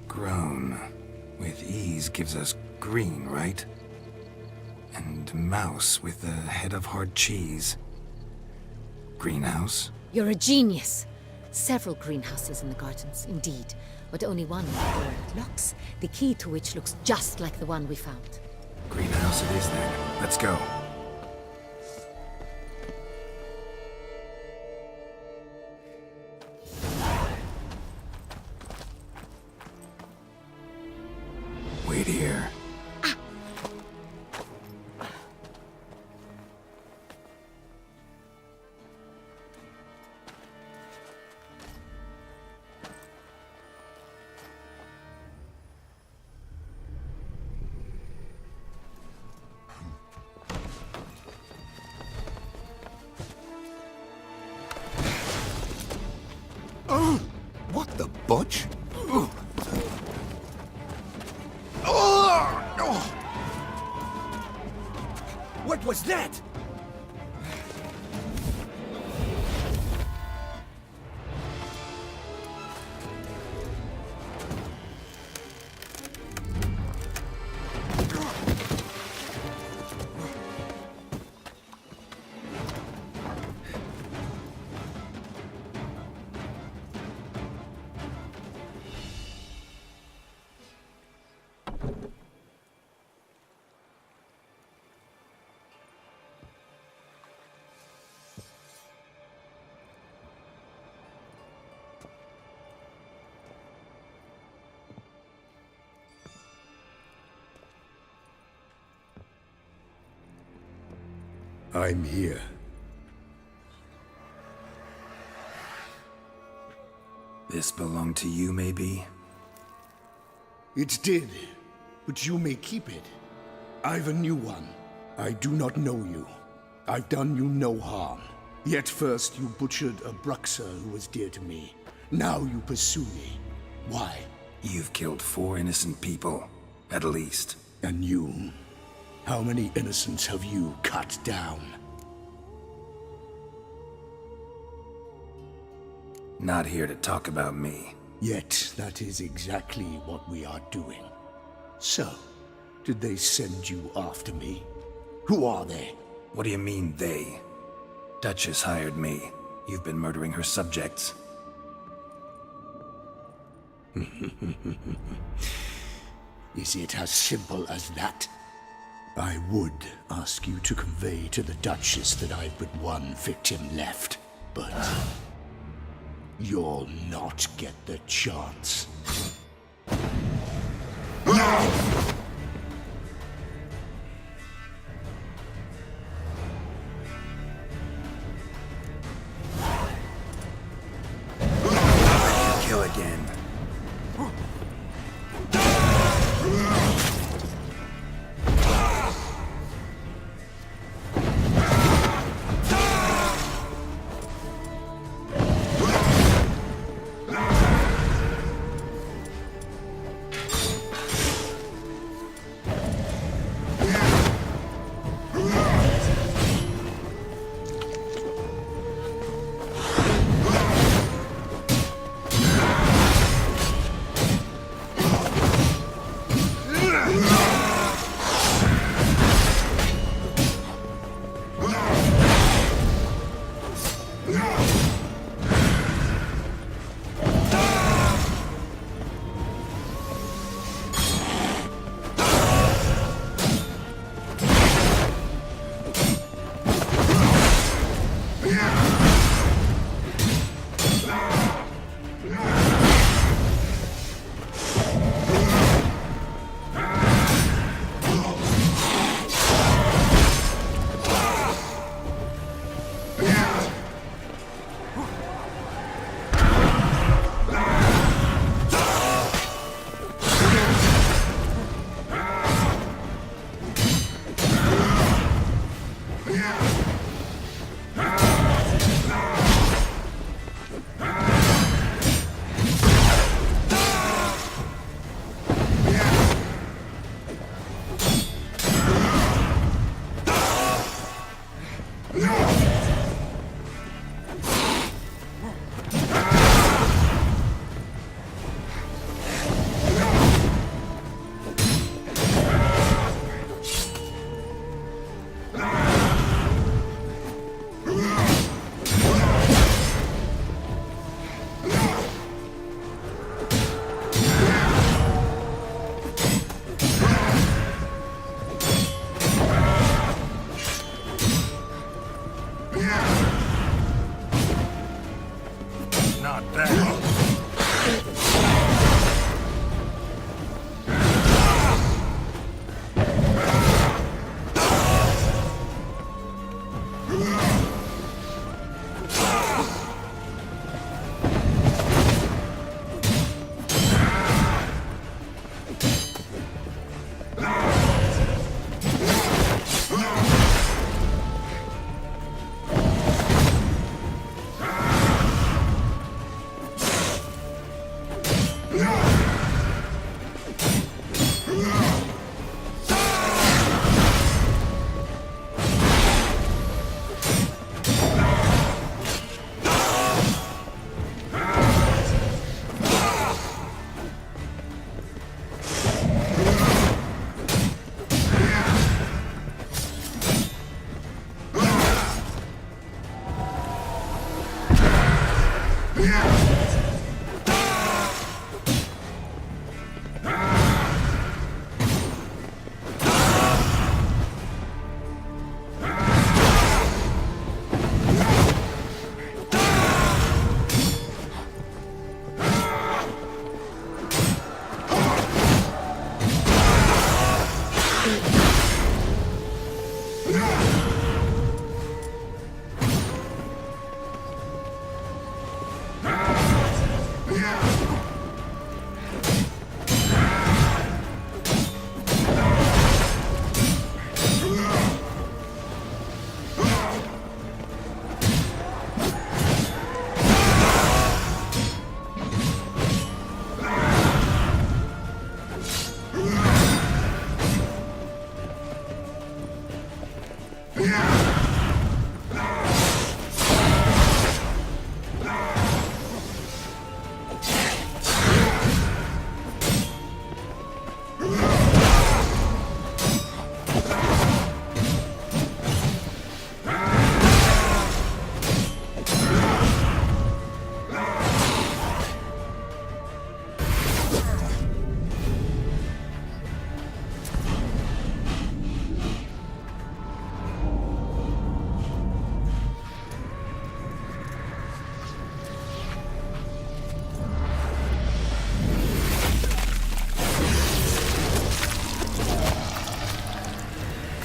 Grown. With ease gives us green, right? And mouse with the head of hard cheese. Greenhouse? You're a genius. Several greenhouses in the gardens, indeed, but only one with door locks, the key to which looks just like the one we found. Greenhouse it is then. Let's go. Wait here. Oh, what the butch? What was that? I'm here. This belonged to you, maybe? It did, but you may keep it. I've a new one. I do not know you. I've done you no harm. Yet first you butchered a Bruxer who was dear to me. Now you pursue me. Why? You've killed 4 innocent people, at least. And you? How many innocents have you cut down? Not here to talk about me. Yet that is exactly what we are doing. So, did they send you after me? Who are they? What do you mean, they? Duchess hired me. You've been murdering her subjects. Is it as simple as that? I would ask you to convey to the Duchess that I've but one victim left, but you'll not get the chance. Kill again.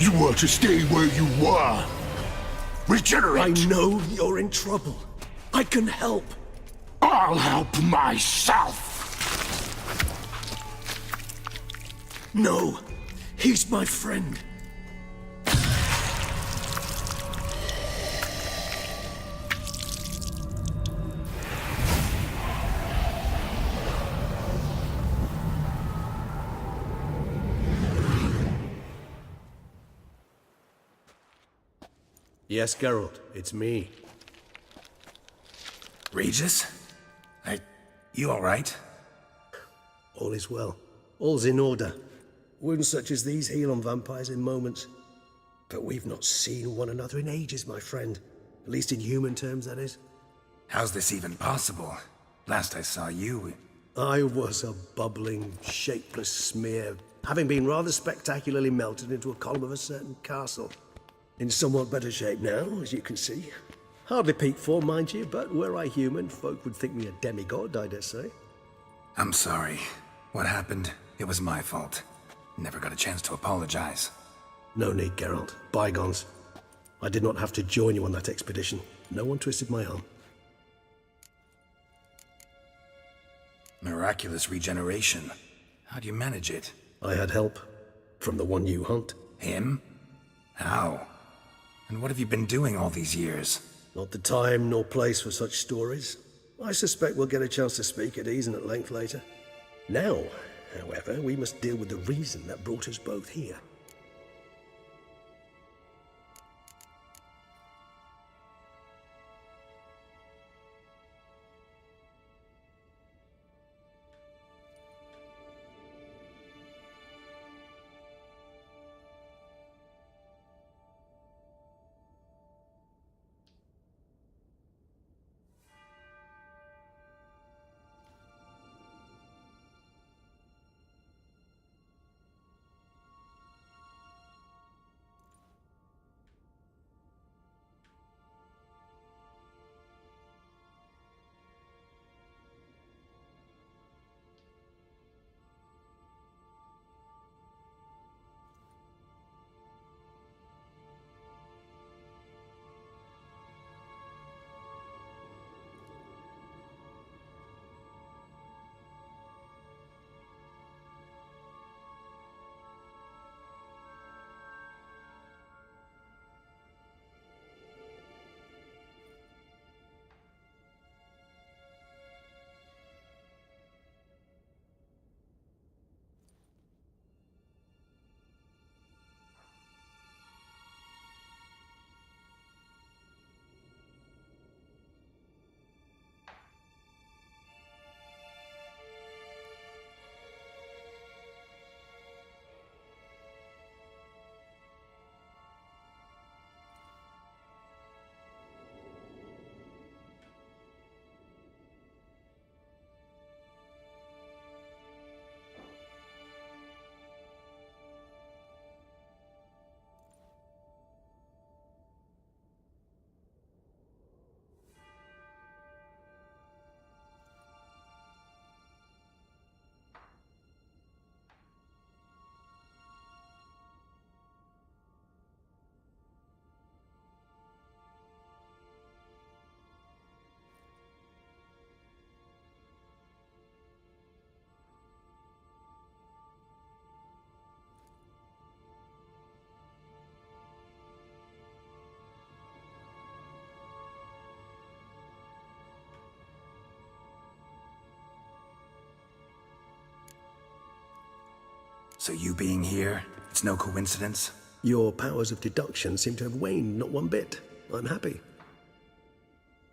You were to stay where you were. Regenerate. I know you're in trouble. I can help. I'll help myself. No, he's my friend. Yes, Geralt, it's me. Regis? You alright? All is well. All's in order. Wounds such as these heal on vampires in moments. But we've not seen one another in ages, my friend. At least in human terms, that is. How's this even possible? Last I saw you... I was a bubbling, shapeless smear, having been rather spectacularly melted into a column of a certain castle. In somewhat better shape now, as you can see. Hardly peak form, mind you, but were I human, folk would think me a demigod, I dare say. I'm sorry. What happened? It was my fault. Never got a chance to apologize. No need, Geralt. Bygones. I did not have to join you on that expedition. No one twisted my arm. Miraculous regeneration. How do you manage it? I had help. From the one you hunt. Him? How? And what have you been doing all these years? Not the time nor place for such stories. I suspect we'll get a chance to speak at ease and at length later. Now, however, we must deal with the reason that brought us both here. So you being here, it's no coincidence? Your powers of deduction seem to have waned not one bit. I'm happy.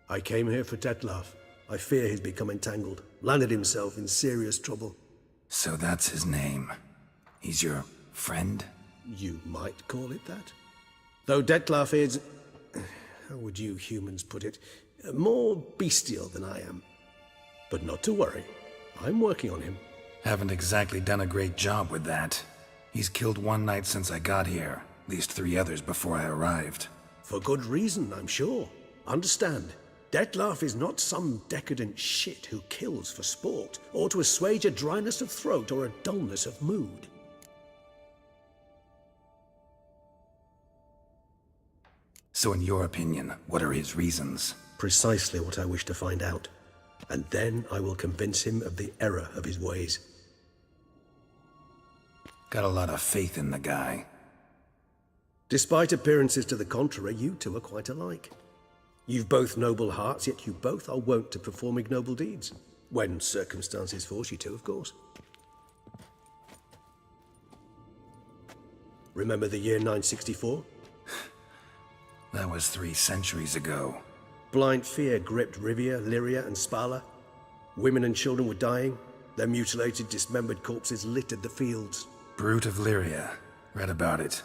I came here for Detlef. I fear he's become entangled, landed himself in serious trouble. So that's his name. He's your friend? You might call it that. Though Detlef is... how would you humans put it? More bestial than I am. But not to worry. I'm working on him. Haven't exactly done a great job with that. He's killed one knight since I got here. At least 3 others before I arrived. For good reason, I'm sure. Understand, Detlef is not some decadent shit who kills for sport, or to assuage a dryness of throat or a dullness of mood. So in your opinion, what are his reasons? Precisely what I wish to find out. And then I will convince him of the error of his ways. Got a lot of faith in the guy. Despite appearances to the contrary, you two are quite alike. You've both noble hearts, yet you both are wont to perform ignoble deeds. When circumstances force you to, of course. Remember the year 964? That was 3 centuries ago. Blind fear gripped Rivia, Lyria, and Spala. Women and children were dying. Their mutilated, dismembered corpses littered the fields. Brute of Lyria. Read about it.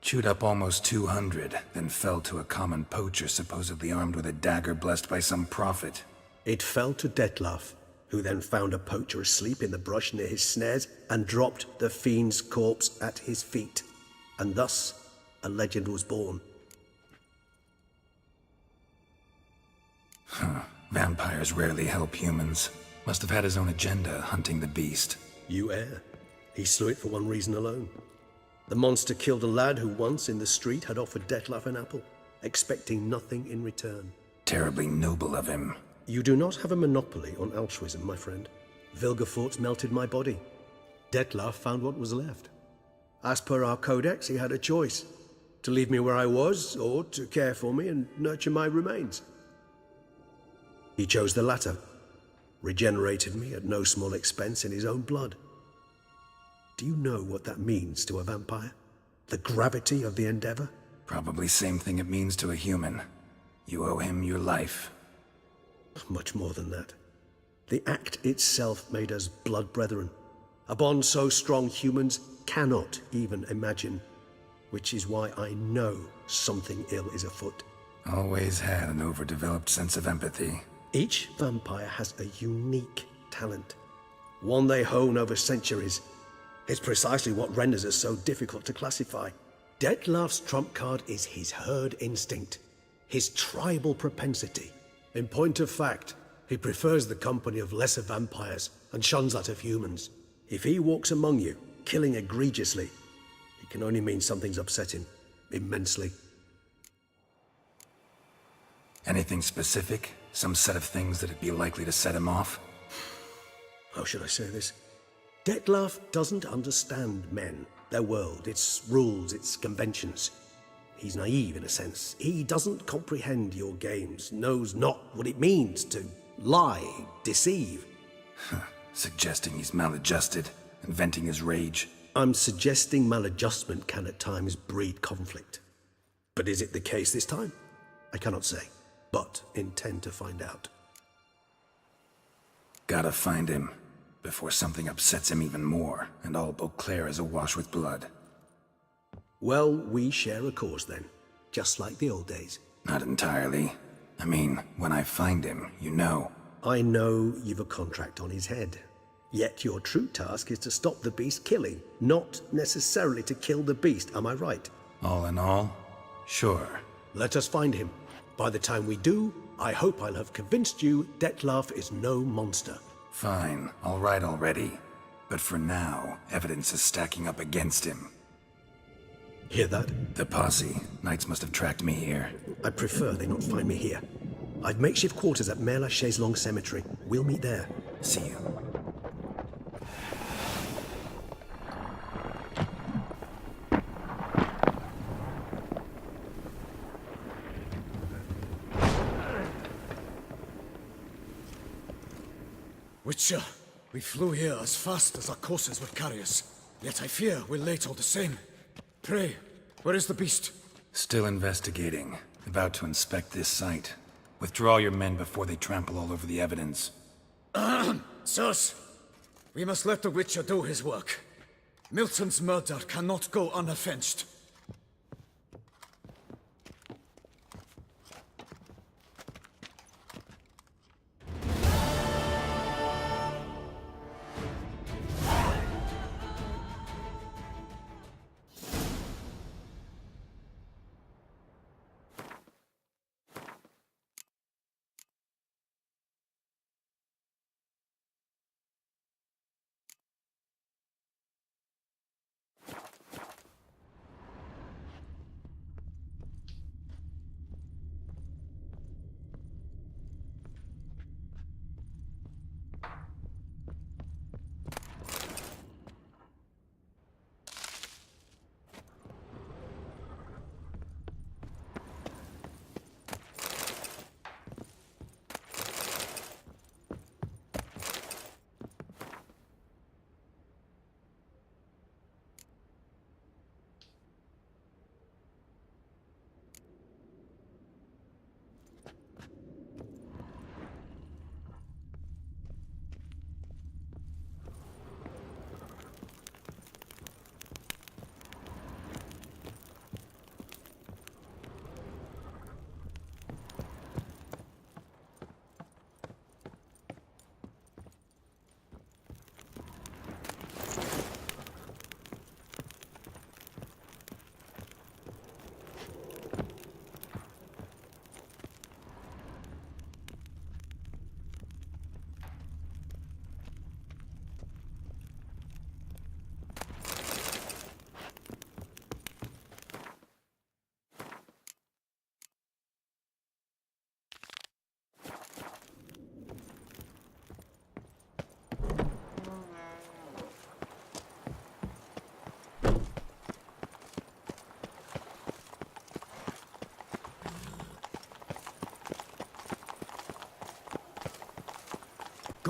Chewed up almost 200, then fell to a common poacher supposedly armed with a dagger blessed by some prophet. It fell to Detlaf, who then found a poacher asleep in the brush near his snares and dropped the fiend's corpse at his feet. And thus, a legend was born. Huh. Vampires rarely help humans. Must have had his own agenda, hunting the beast. You err. He slew it for one reason alone. The monster killed a lad who once in the street had offered Detlaf an apple, expecting nothing in return. Terribly noble of him. You do not have a monopoly on altruism, my friend. Vilgefortz melted my body. Detlaf found what was left. As per our codex, he had a choice. To leave me where I was, or to care for me and nurture my remains. He chose the latter. Regenerated me at no small expense in his own blood. Do you know what that means to a vampire? The gravity of the endeavor? Probably same thing it means to a human. You owe him your life. Much more than that. The act itself made us blood brethren. A bond so strong humans cannot even imagine. Which is why I know something ill is afoot. Always had an overdeveloped sense of empathy. Each vampire has a unique talent. One they hone over centuries. It's precisely what renders us so difficult to classify. Detlaf's trump card is his herd instinct, his tribal propensity. In point of fact, he prefers the company of lesser vampires and shuns that of humans. If he walks among you, killing egregiously, it can only mean something's upset him, immensely. Anything specific? Some set of things that'd be likely to set him off? How should I say this? Detlaf doesn't understand men, their world, its rules, its conventions. He's naive in a sense. He doesn't comprehend your games, knows not what it means to lie, deceive. Suggesting he's maladjusted, and venting his rage. I'm suggesting maladjustment can at times breed conflict. But is it the case this time? I cannot say, but intend to find out. Gotta find him, before something upsets him even more, and all Beauclair is awash with blood. Well, we share a cause then, just like the old days. Not entirely. I mean, when I find him, you know. I know you've a contract on his head. Yet your true task is to stop the beast killing, not necessarily to kill the beast, am I right? All in all, sure. Let us find him. By the time we do, I hope I'll have convinced you Detlaf is no monster. Fine, all right already. But for now, evidence is stacking up against him. Hear that? The posse. Knights must have tracked me here. I prefer they not find me here. I've makeshift quarters at Mère Lachaise Long Cemetery. We'll meet there. See you. Witcher, we flew here as fast as our courses would carry us. Yet I fear we're late all the same. Pray, where is the beast? Still investigating. About to inspect this site. Withdraw your men before they trample all over the evidence. Sirs, we must let the Witcher do his work. Milton's murder cannot go unavenged.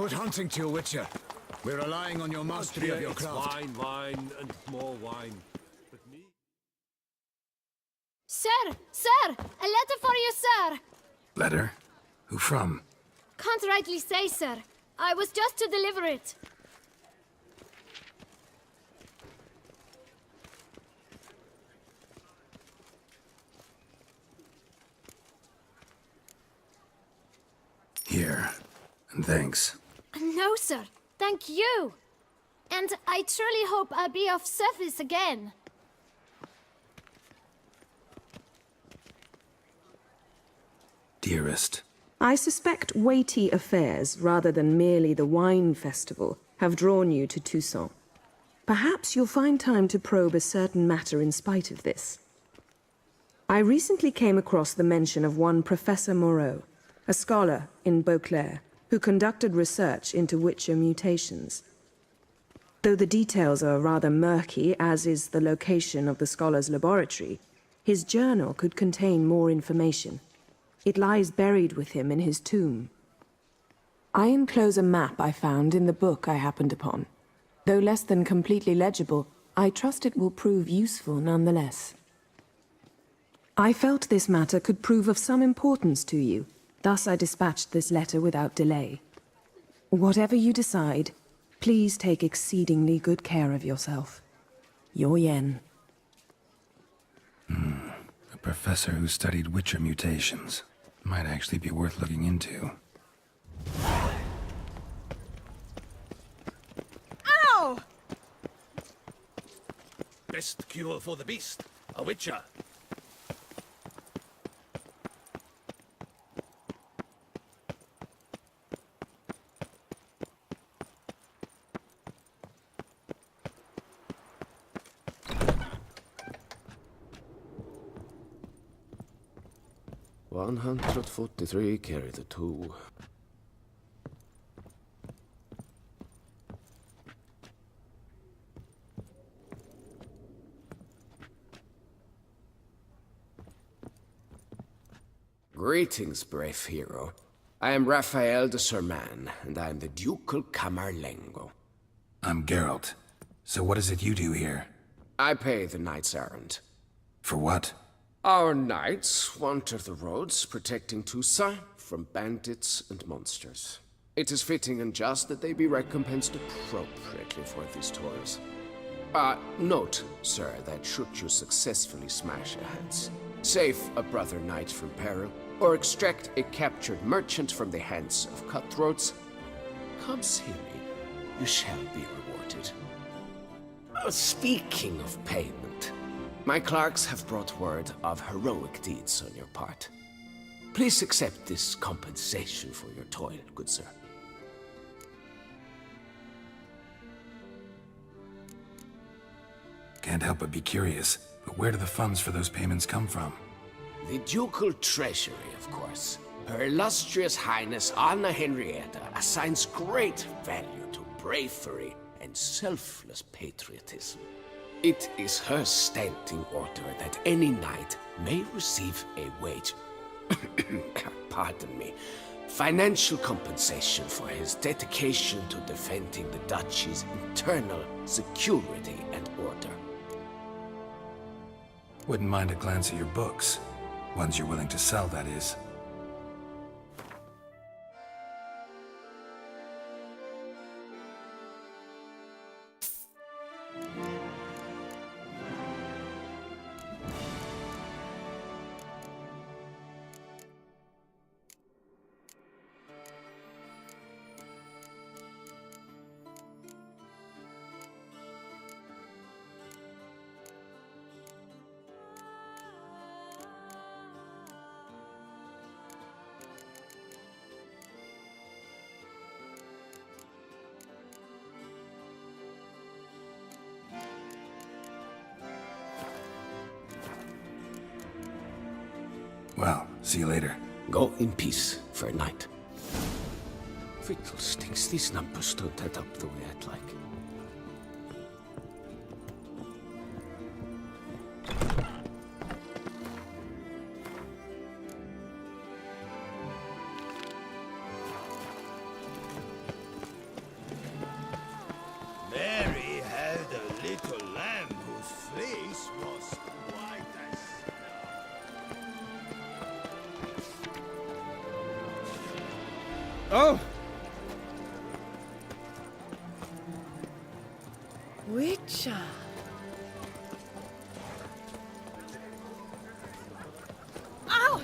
Good hunting to you, Witcher. We're relying on your mastery of your It's craft. wine, wine, and more wine. But me... Sir! Sir! A letter for you, sir! Letter? Who from? Can't rightly say, sir. I was just to deliver it. Here. And thanks. No, sir. Thank you. And I truly hope I'll be of service again. Dearest. I suspect weighty affairs, rather than merely the wine festival, have drawn you to Toussaint. Perhaps you'll find time to probe a certain matter in spite of this. I recently came across the mention of one Professor Moreau, a scholar in Beauclair, who conducted research into Witcher mutations. Though the details are rather murky, as is the location of the scholar's laboratory, his journal could contain more information. It lies buried with him in his tomb. I enclose a map I found in the book I happened upon. Though less than completely legible, I trust it will prove useful nonetheless. I felt this matter could prove of some importance to you. Thus I dispatched this letter without delay. Whatever you decide, please take exceedingly good care of yourself. Your Yen. A professor who studied Witcher mutations. Might actually be worth looking into. Ow! Best cure for the beast. A Witcher. $143 carry the 2. Greetings, brave hero. I am Raphael de Serman, and I am the Ducal Camarlengo. I'm Geralt. So what is it you do here? I pay the knight's errand. For what? Our knights wander the roads, protecting Toussaint from bandits and monsters. It is fitting and just that they be recompensed appropriately for these toils. Note, sir, that should you successfully smash a heads, save a brother knight from peril, or extract a captured merchant from the hands of cutthroats, come see me. You shall be rewarded. Speaking of payment, my clerks have brought word of heroic deeds on your part. Please accept this compensation for your toil, good sir. Can't help but be curious, but where do the funds for those payments come from? The ducal treasury, of course. Her illustrious highness Anna Henrietta assigns great value to bravery and selfless patriotism. It is her standing order that any knight may receive a wage, pardon me, financial compensation for his dedication to defending the duchy's internal security and order. Wouldn't mind a glance at your books. Ones you're willing to sell, that is. Well, see you later. Go in peace, fair knight. Fiddlesticks, these numbers don't add up the way I'd like. Oh! Witcher. Ow!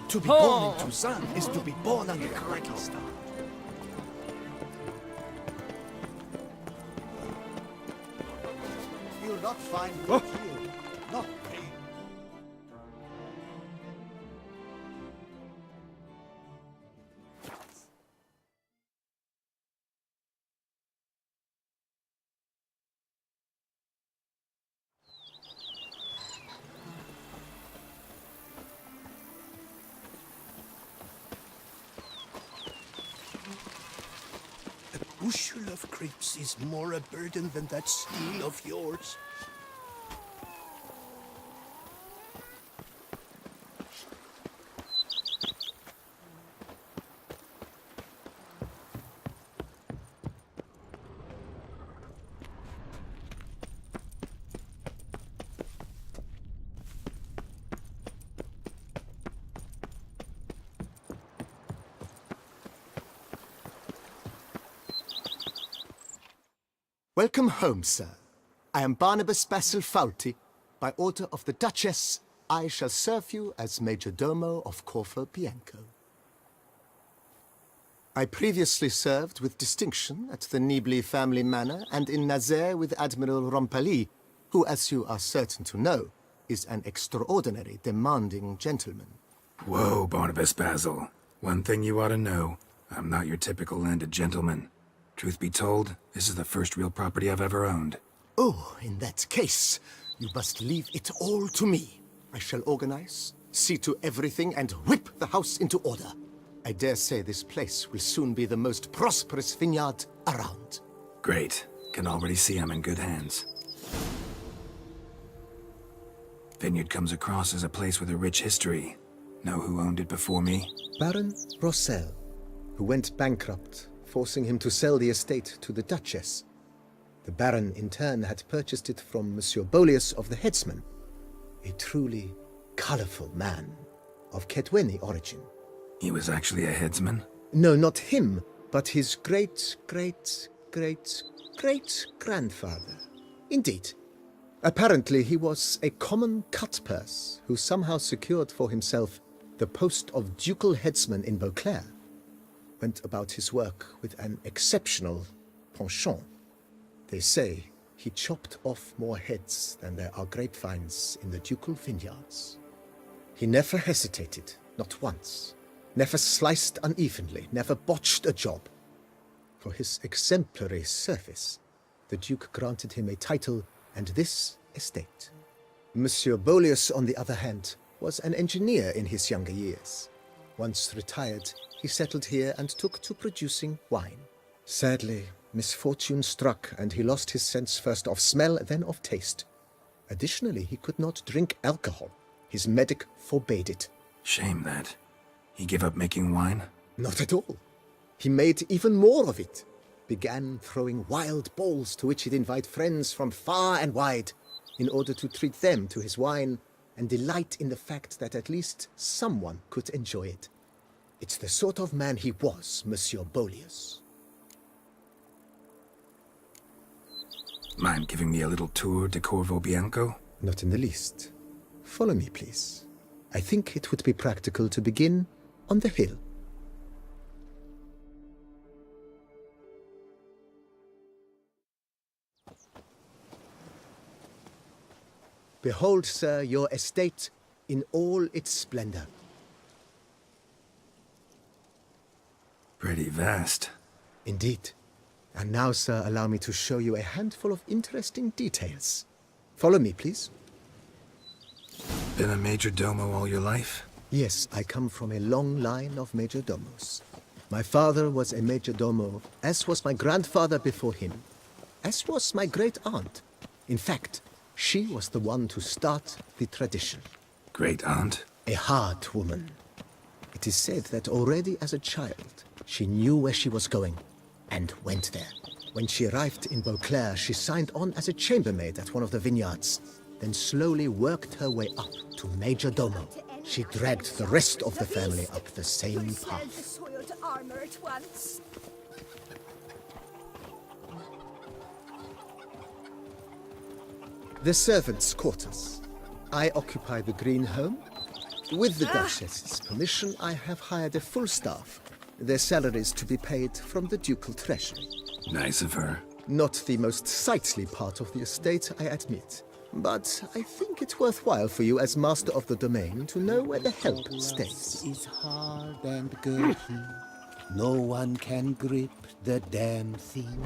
To be born in Toussaint is to be born under the lucky star. You'll not find me here. Not me. A bushel of grapes is more a burden than that steel of yours. Welcome home, sir. I am Barnabas Basil Faulty. By order of the Duchess, I shall serve you as Major Domo of Corvo Bianco. I previously served with distinction at the Nibli family manor and in Nazaire with Admiral Rompali, who, as you are certain to know, is an extraordinary, demanding gentleman. Whoa, Barnabas Basil. One thing you ought to know. I'm not your typical landed gentleman. Truth be told, this is the first real property I've ever owned. Oh, in that case, you must leave it all to me. I shall organize, see to everything, and whip the house into order. I dare say this place will soon be the most prosperous vineyard around. Great. Can already see I'm in good hands. Vineyard comes across as a place with a rich history. Know who owned it before me? Baron Rossel, who went bankrupt, forcing him to sell the estate to the Duchess. The Baron, in turn, had purchased it from Monsieur Bolius of the Headsman, a truly colorful man of Ketweni origin. He was actually a headsman? No, not him, but his great-great-great-great-grandfather. Indeed. Apparently, he was a common cut-purse who somehow secured for himself the post of ducal headsman in Beauclair. Went about his work with an exceptional penchant. They say he chopped off more heads than there are grapevines in the ducal vineyards. He never hesitated, not once. Never sliced unevenly, never botched a job. For his exemplary service, the Duke granted him a title and this estate. Monsieur Bolius, on the other hand, was an engineer in his younger years. Once retired, he settled here and took to producing wine. Sadly, misfortune struck and he lost his sense first of smell, then of taste. Additionally, he could not drink alcohol. His medic forbade it. Shame that. He gave up making wine? Not at all. He made even more of it. Began throwing wild balls to which he'd invite friends from far and wide in order to treat them to his wine and delight in the fact that at least someone could enjoy it. It's the sort of man he was, Monsieur Bolius. Mind giving me a little tour de Corvo Bianco? Not in the least. Follow me, please. I think it would be practical to begin on the hill. Behold, sir, your estate in all its splendor. Pretty vast. Indeed. And now, sir, allow me to show you a handful of interesting details. Follow me, please. Been a major domo all your life? Yes, I come from a long line of major domos. My father was a major domo, as was my grandfather before him, as was my great-aunt. In fact, she was the one to start the tradition. Great-aunt? A hard woman. It is said that already as a child, she knew where she was going, and went there. When she arrived in Beauclair, she signed on as a chambermaid at one of the vineyards. then slowly worked her way up to Major Domo. She dragged the rest of the family up the same path. Soiled armor at once. The servants' quarters. I occupy the green home. With the Duchess's permission, I have hired a full staff. Their salaries to be paid from the ducal treasury. Nice of her. Not the most sightly part of the estate, I admit. But I think it's worthwhile for you as master of the domain to know where the help stays. Is hard and girthy. No one can grip the damn thing.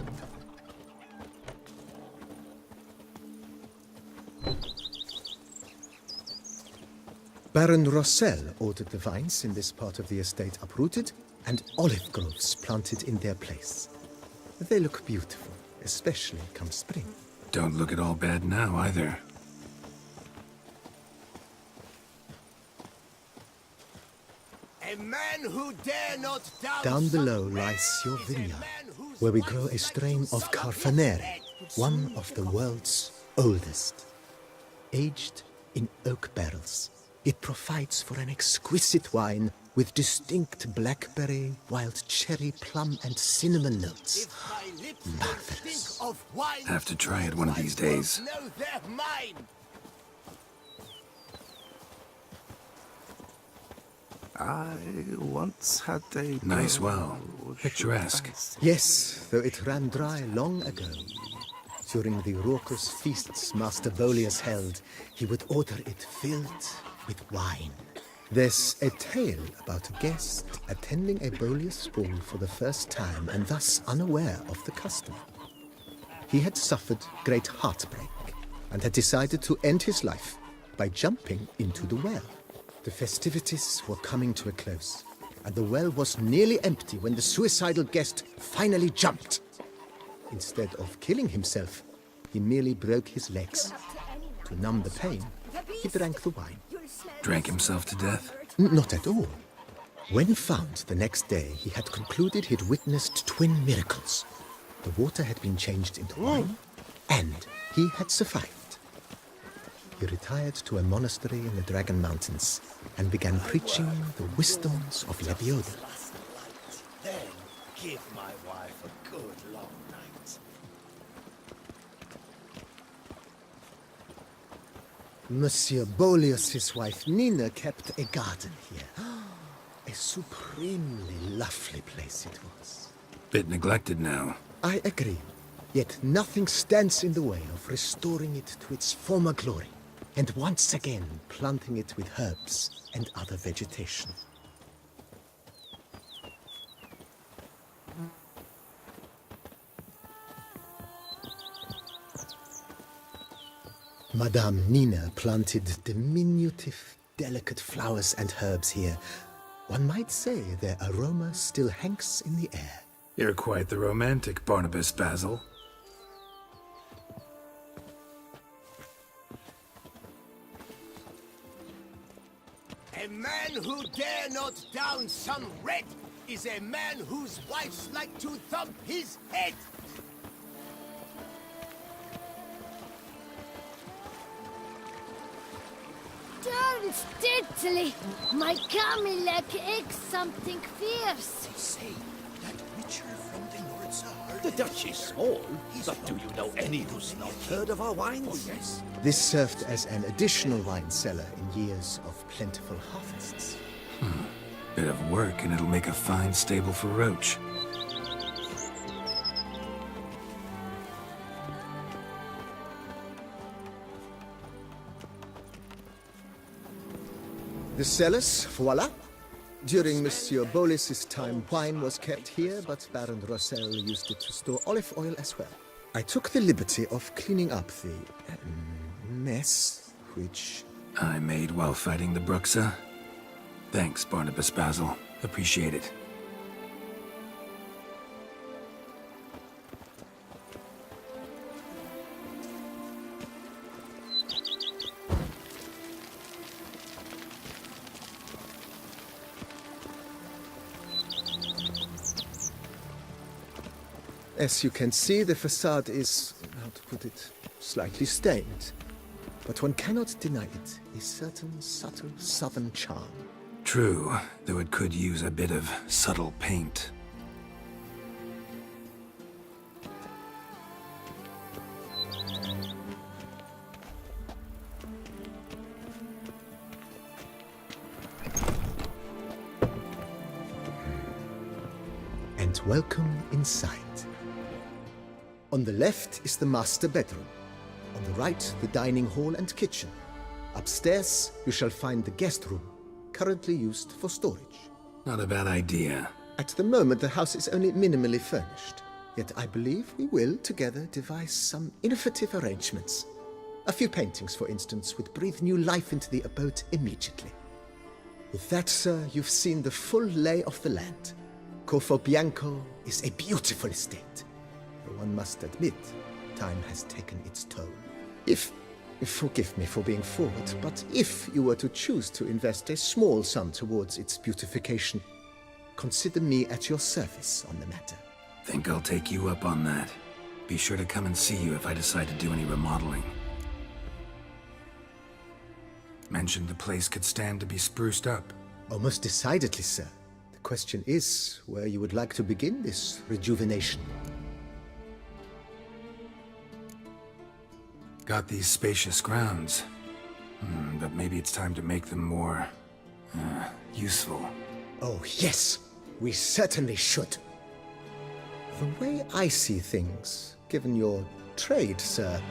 Baron Rossel ordered the vines in this part of the estate uprooted and olive groves planted in their place. They look beautiful, especially come spring. Don't look at all bad now, either. A man who dare not Down below lies your vineyard, where we grow a strain of Carfanere, one of the world's oldest. Aged in oak barrels, it provides for an exquisite wine with distinct blackberry, wild cherry, plum, and cinnamon notes. Marvelous. Have to try it one of these days. I once had a... Nice well. Picturesque. Yes, though it ran dry long ago. During the raucous feasts Master Bolius held, he would order it filled with wine. There's a tale about a guest attending a Bolius ball for the first time and thus unaware of the custom. He had suffered great heartbreak and had decided to end his life by jumping into the well. The festivities were coming to a close, and the well was nearly empty when the suicidal guest finally jumped. Instead of killing himself, he merely broke his legs. To numb the pain, he drank the wine. Drank himself to death? Not at all. When found the next day, he had concluded he'd witnessed twin miracles. The water had been changed into wine, and he had survived. He retired to a monastery in the Dragon Mountains and began preaching the wisdoms of Lebioda. Then give my wife a good long night. Monsieur Bolius' wife Nina kept a garden here. A supremely lovely place it was. Bit neglected now. I agree. Yet nothing stands in the way of restoring it to its former glory, and once again planting it with herbs and other vegetation. Madame Nina planted diminutive, delicate flowers and herbs here. One might say their aroma still hangs in the air. You're quite the romantic, Barnabas Basil. A man who dare not down some red is a man whose wives like to thump his head. Darn steadily! My Camilek eggs something fierce. They say that witcher from the north side. The Dutch is small, but do you know any who's not heard of our wines? Oh, yes. This served as an additional wine cellar in years of plentiful harvests. Bit of work and it'll make a fine stable for Roach. The cellars, voila. During Monsieur Bolis's time, wine was kept here, but Baron Rossel used it to store olive oil as well. I took the liberty of cleaning up the mess, which I made while fighting the Bruxa. Thanks, Barnabas Basil. Appreciate it. As you can see, the facade is, how to put it, slightly stained. but one cannot deny it a certain subtle southern charm. True, though it could use a bit of subtle paint. And welcome inside. On the left is the master bedroom. On the right, the dining hall and kitchen. Upstairs, you shall find the guest room, currently used for storage. Not a bad idea. At the moment, the house is only minimally furnished. Yet I believe we will, together, devise some innovative arrangements. A few paintings, for instance, would breathe new life into the abode immediately. With that, sir, you've seen the full lay of the land. Corfo Bianco is a beautiful estate. Though one must admit, time has taken its toll. Forgive me for being forward, but if you were to choose to invest a small sum towards its beautification, consider me at your service on the matter. Think I'll take you up on that. Be sure to come and see you if I decide to do any remodeling. Mentioned the place could stand to be spruced up. Oh, most decidedly, sir. The question is where you would like to begin this rejuvenation. Got these spacious grounds. But maybe it's time to make them more... useful. Oh, yes! We certainly should. The way I see things, given your trade, sir,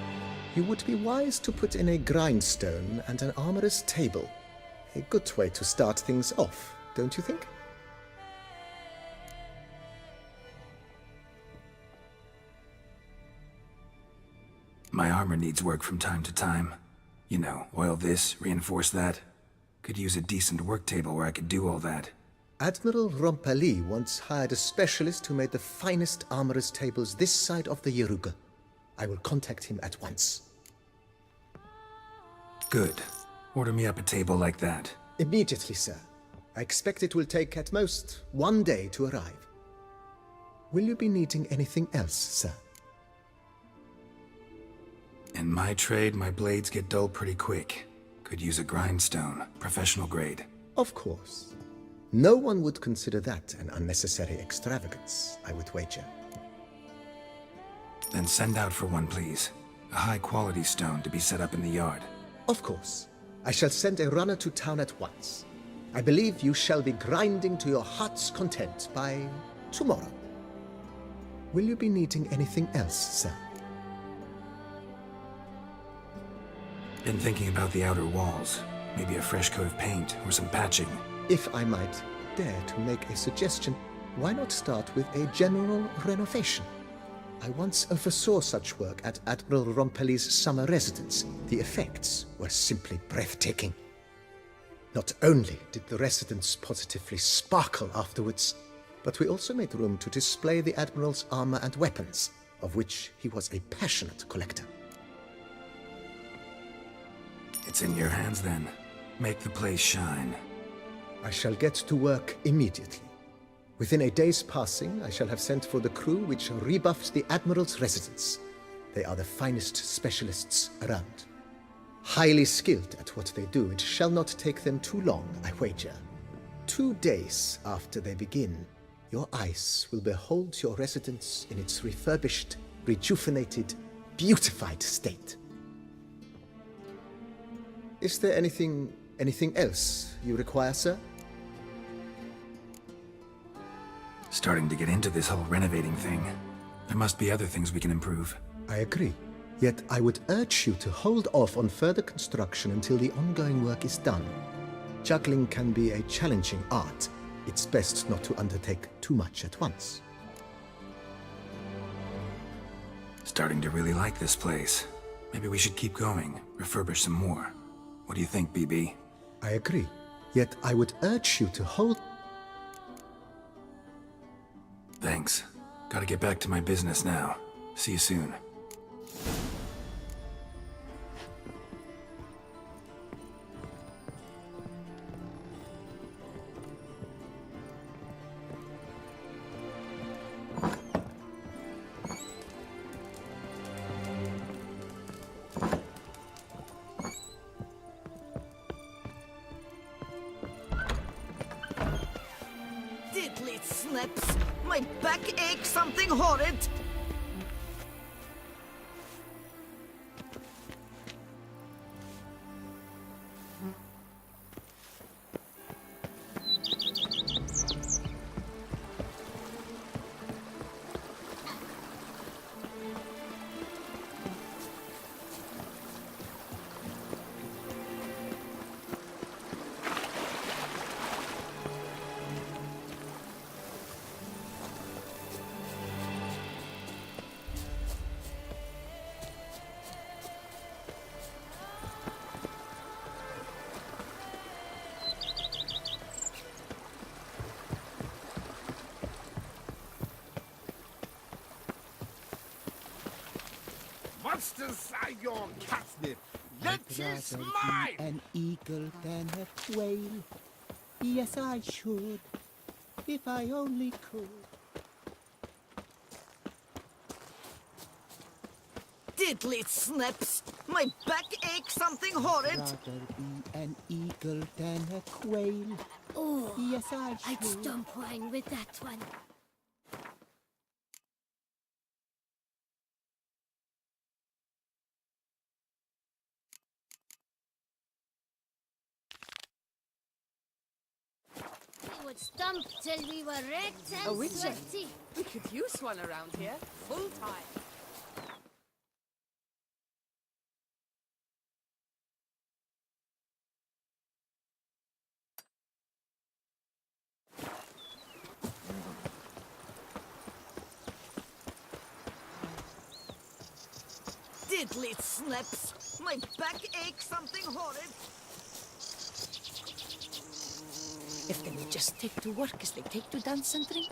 you would be wise to put in a grindstone and an armorer's table. A good way to start things off, don't you think? My armor needs work from time to time. You know, oil this, reinforce that. Could use a decent work table where I could do all that. Admiral Rompali once hired a specialist who made the finest armorer's tables this side of the Yeruga. I will contact him at once. Good. Order me up a table like that. Immediately, sir. I expect it will take at most 1 day to arrive. Will you be needing anything else, sir? In my trade, my blades get dull pretty quick. Could use a grindstone, professional grade. Of course. No one would consider that an unnecessary extravagance, I would wager. Then send out for one, please. A high-quality stone to be set up in the yard. Of course. I shall send a runner to town at once. I believe you shall be grinding to your heart's content by tomorrow. Will you be needing anything else, sir? Been thinking about the outer walls. Maybe a fresh coat of paint or some patching. If I might dare to make a suggestion, why not start with a general renovation? I once oversaw such work at Admiral Rompeli's summer residence. The effects were simply breathtaking. Not only did the residence positively sparkle afterwards, but we also made room to display the Admiral's armor and weapons, of which he was a passionate collector. It's in your hands then. Make the place shine. I shall get to work immediately. Within a day's passing, I shall have sent for the crew which rebuffed the Admiral's residence. They are the finest specialists around. Highly skilled at what they do, it shall not take them too long, I wager. 2 days after they begin, your eyes will behold your residence in its refurbished, rejuvenated, beautified state. Is there anything else you require, sir? Starting to get into this whole renovating thing. There must be other things we can improve. I agree. Yet I would urge you to hold off on further construction until the ongoing work is done. Juggling can be a challenging art. It's best not to undertake too much at once. Starting to really like this place. Maybe we should keep going, refurbish some more. What do you think, BB? I agree. Yet I would urge you to hold... Thanks. Gotta get back to my business now. See you soon. snips. My back aches something horrid. Monsters are your catnip. Let is mine! An eagle than a quail. Yes, I should, if I only could. Diddly snips. My back aches something horrid. Rather be an eagle than a quail. Oh, yes, I should. I'd stump wine with that one. We would stump till we were red A and witcher. sweaty. We could use one around here, full time. Diddly snips. My back aches something horrid. If they would just take to work as they take to dance and drink.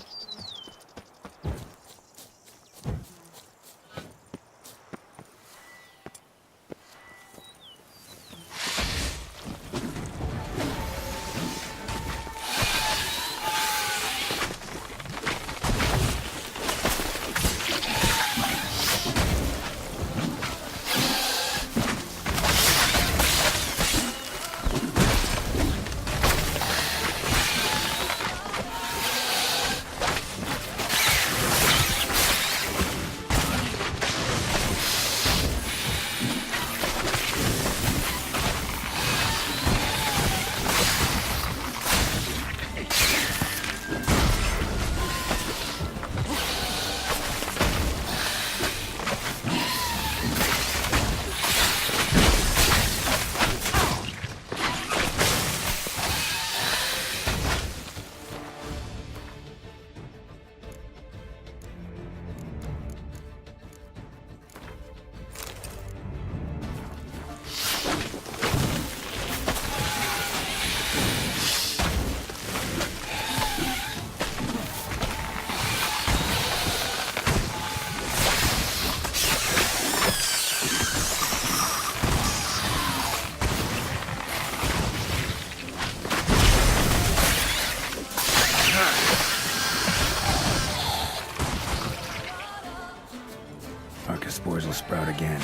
Spores will sprout again.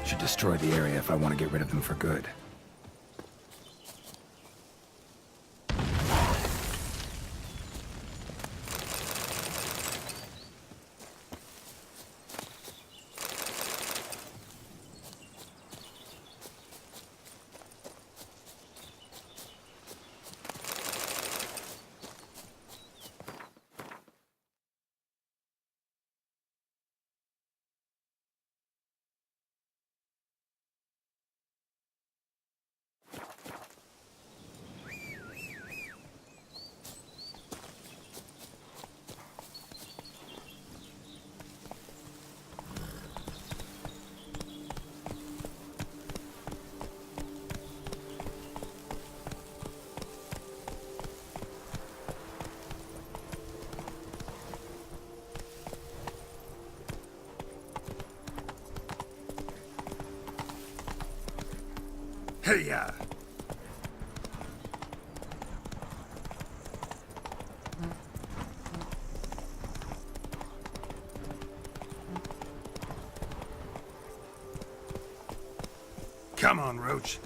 Should destroy the area if I want to get rid of them for good. Hey-ya! Come on, Roach.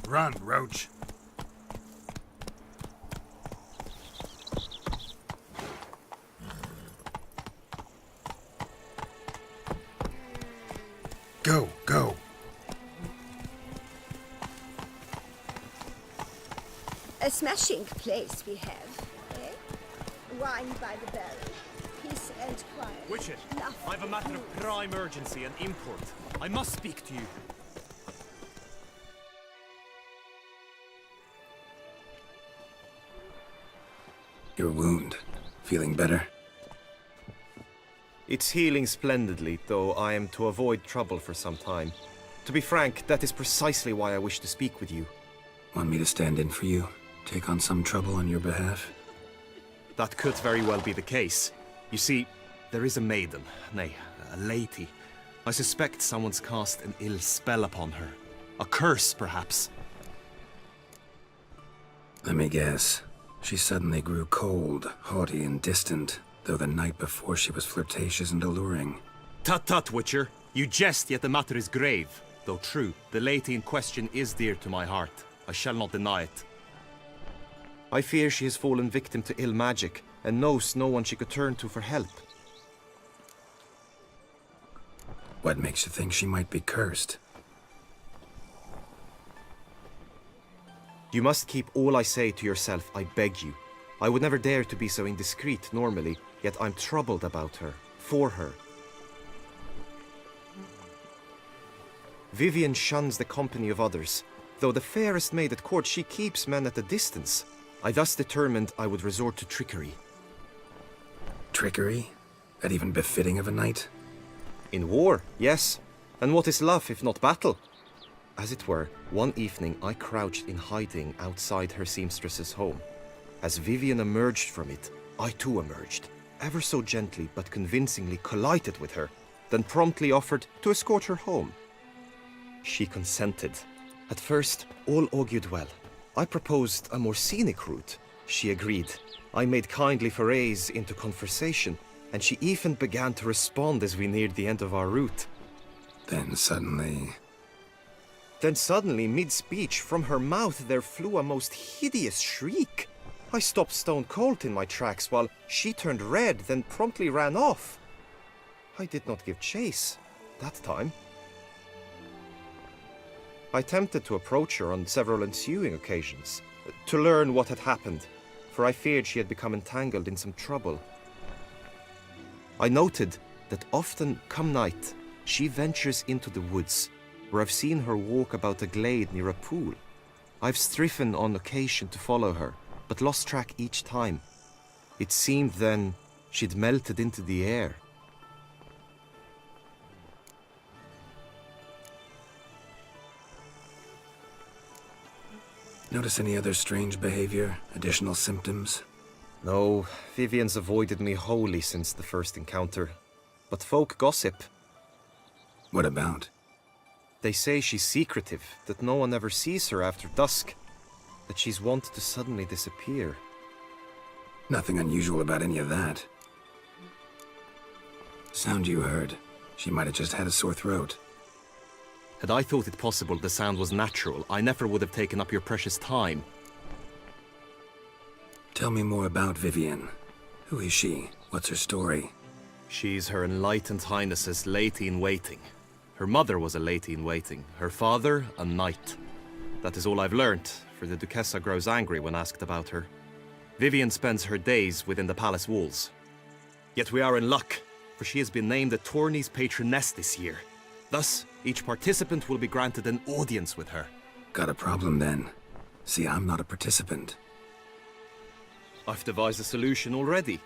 Run, Roach. Go, go. A smashing place we have, eh? Wine by the barrel, peace and quiet. Witcher, I've a matter of prime urgency and import. I must speak to you. Your wound. Feeling better? It's healing splendidly, though I am to avoid trouble for some time. To be frank, that is precisely why I wish to speak with you. Want me to stand in for you? Take on some trouble on your behalf? That could very well be the case. You see, there is a maiden, nay, a lady. I suspect someone's cast an ill spell upon her. A curse, perhaps. Let me guess. She suddenly grew cold, haughty, and distant, though the night before she was flirtatious and alluring. Tut tut, Witcher. You jest, yet the matter is grave. Though true, the lady in question is dear to my heart. I shall not deny it. I fear she has fallen victim to ill magic, and knows no one she could turn to for help. What makes you think she might be cursed? You must keep all I say to yourself, I beg you. I would never dare to be so indiscreet normally, yet I'm troubled about her, for her. Vivian shuns the company of others. Though the fairest maid at court, she keeps men at a distance. I thus determined I would resort to trickery. Trickery? That even befitting of a knight? In war, yes. And what is love if not battle? As it were, one evening I crouched in hiding outside her seamstress's home. As Vivian emerged from it, I too emerged, ever so gently but convincingly collided with her, then promptly offered to escort her home. She consented. At first, all augured well. I proposed a more scenic route. She agreed. I made kindly forays into conversation, and she even began to respond as we neared the end of our route. Then suddenly, mid-speech, from her mouth there flew a most hideous shriek. I stopped stone cold in my tracks while she turned red, then promptly ran off. I did not give chase, that time. I attempted to approach her on several ensuing occasions, to learn what had happened, for I feared she had become entangled in some trouble. I noted that often, come night, she ventures into the woods, where I've seen her walk about a glade near a pool. I've striven on occasion to follow her, but lost track each time. It seemed then she'd melted into the air. Notice any other strange behavior? Additional symptoms? No, Vivian's avoided me wholly since the first encounter. But folk gossip. What about? They say she's secretive, that no one ever sees her after dusk, that she's wont to suddenly disappear. Nothing unusual about any of that. Sound you heard. She might have just had a sore throat. Had I thought it possible the sound was natural, I never would have taken up your precious time. Tell me more about Vivian. Who is she? What's her story? She's Her Enlightened Highness's lady-in-waiting. Her mother was a lady-in-waiting, her father a knight. That is all I've learnt, for the Duchessa grows angry when asked about her. Vivian spends her days within the palace walls. Yet we are in luck, for she has been named the tourney's patroness this year. Thus, each participant will be granted an audience with her. Got a problem then. See, I'm not a participant. I've devised a solution already.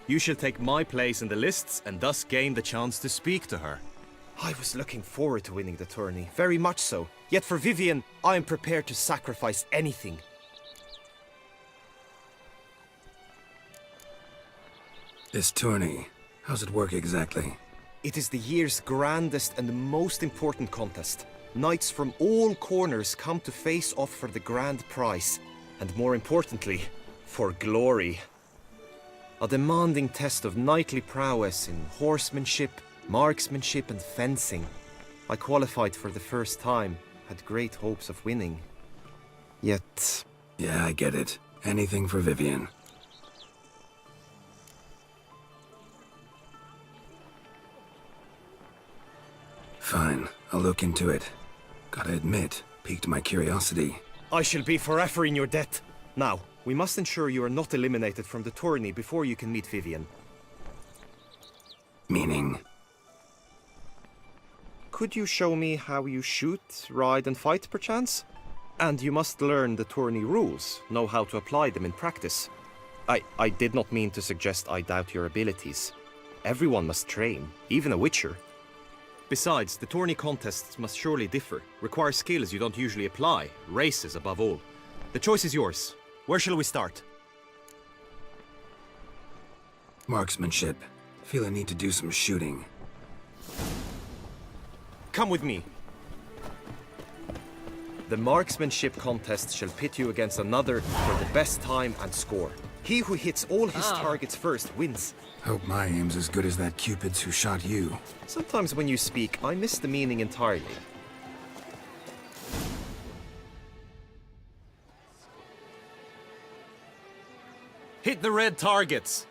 You shall take my place in the lists and thus gain the chance to speak to her. I was looking forward to winning the tourney, very much so. Yet for Vivian, I am prepared to sacrifice anything. This tourney, how's it work exactly? It is the year's grandest and most important contest. Knights from all corners come to face off for the grand prize, and more importantly, for glory. A demanding test of knightly prowess in horsemanship, marksmanship and fencing. I qualified for the first time, had great hopes of winning. Yet... Yeah, I get it. Anything for Vivian. Fine, I'll look into it. Gotta admit, piqued my curiosity. I shall be forever in your debt. Now, we must ensure you are not eliminated from the tourney before you can meet Vivian. Meaning? Could you show me how you shoot, ride and fight, perchance? And you must learn the tourney rules, know how to apply them in practice. I did not mean to suggest I doubt your abilities. Everyone must train, even a witcher. Besides, the tourney contests must surely differ, require skills you don't usually apply, races above all. The choice is yours. Where shall we start? Marksmanship. Feel I need to do some shooting. Come with me. The marksmanship contest shall pit you against another for the best time and score. He who hits all his targets first wins. Hope my aim's as good as that Cupid's who shot you. Sometimes when you speak, I miss the meaning entirely. Hit the red targets!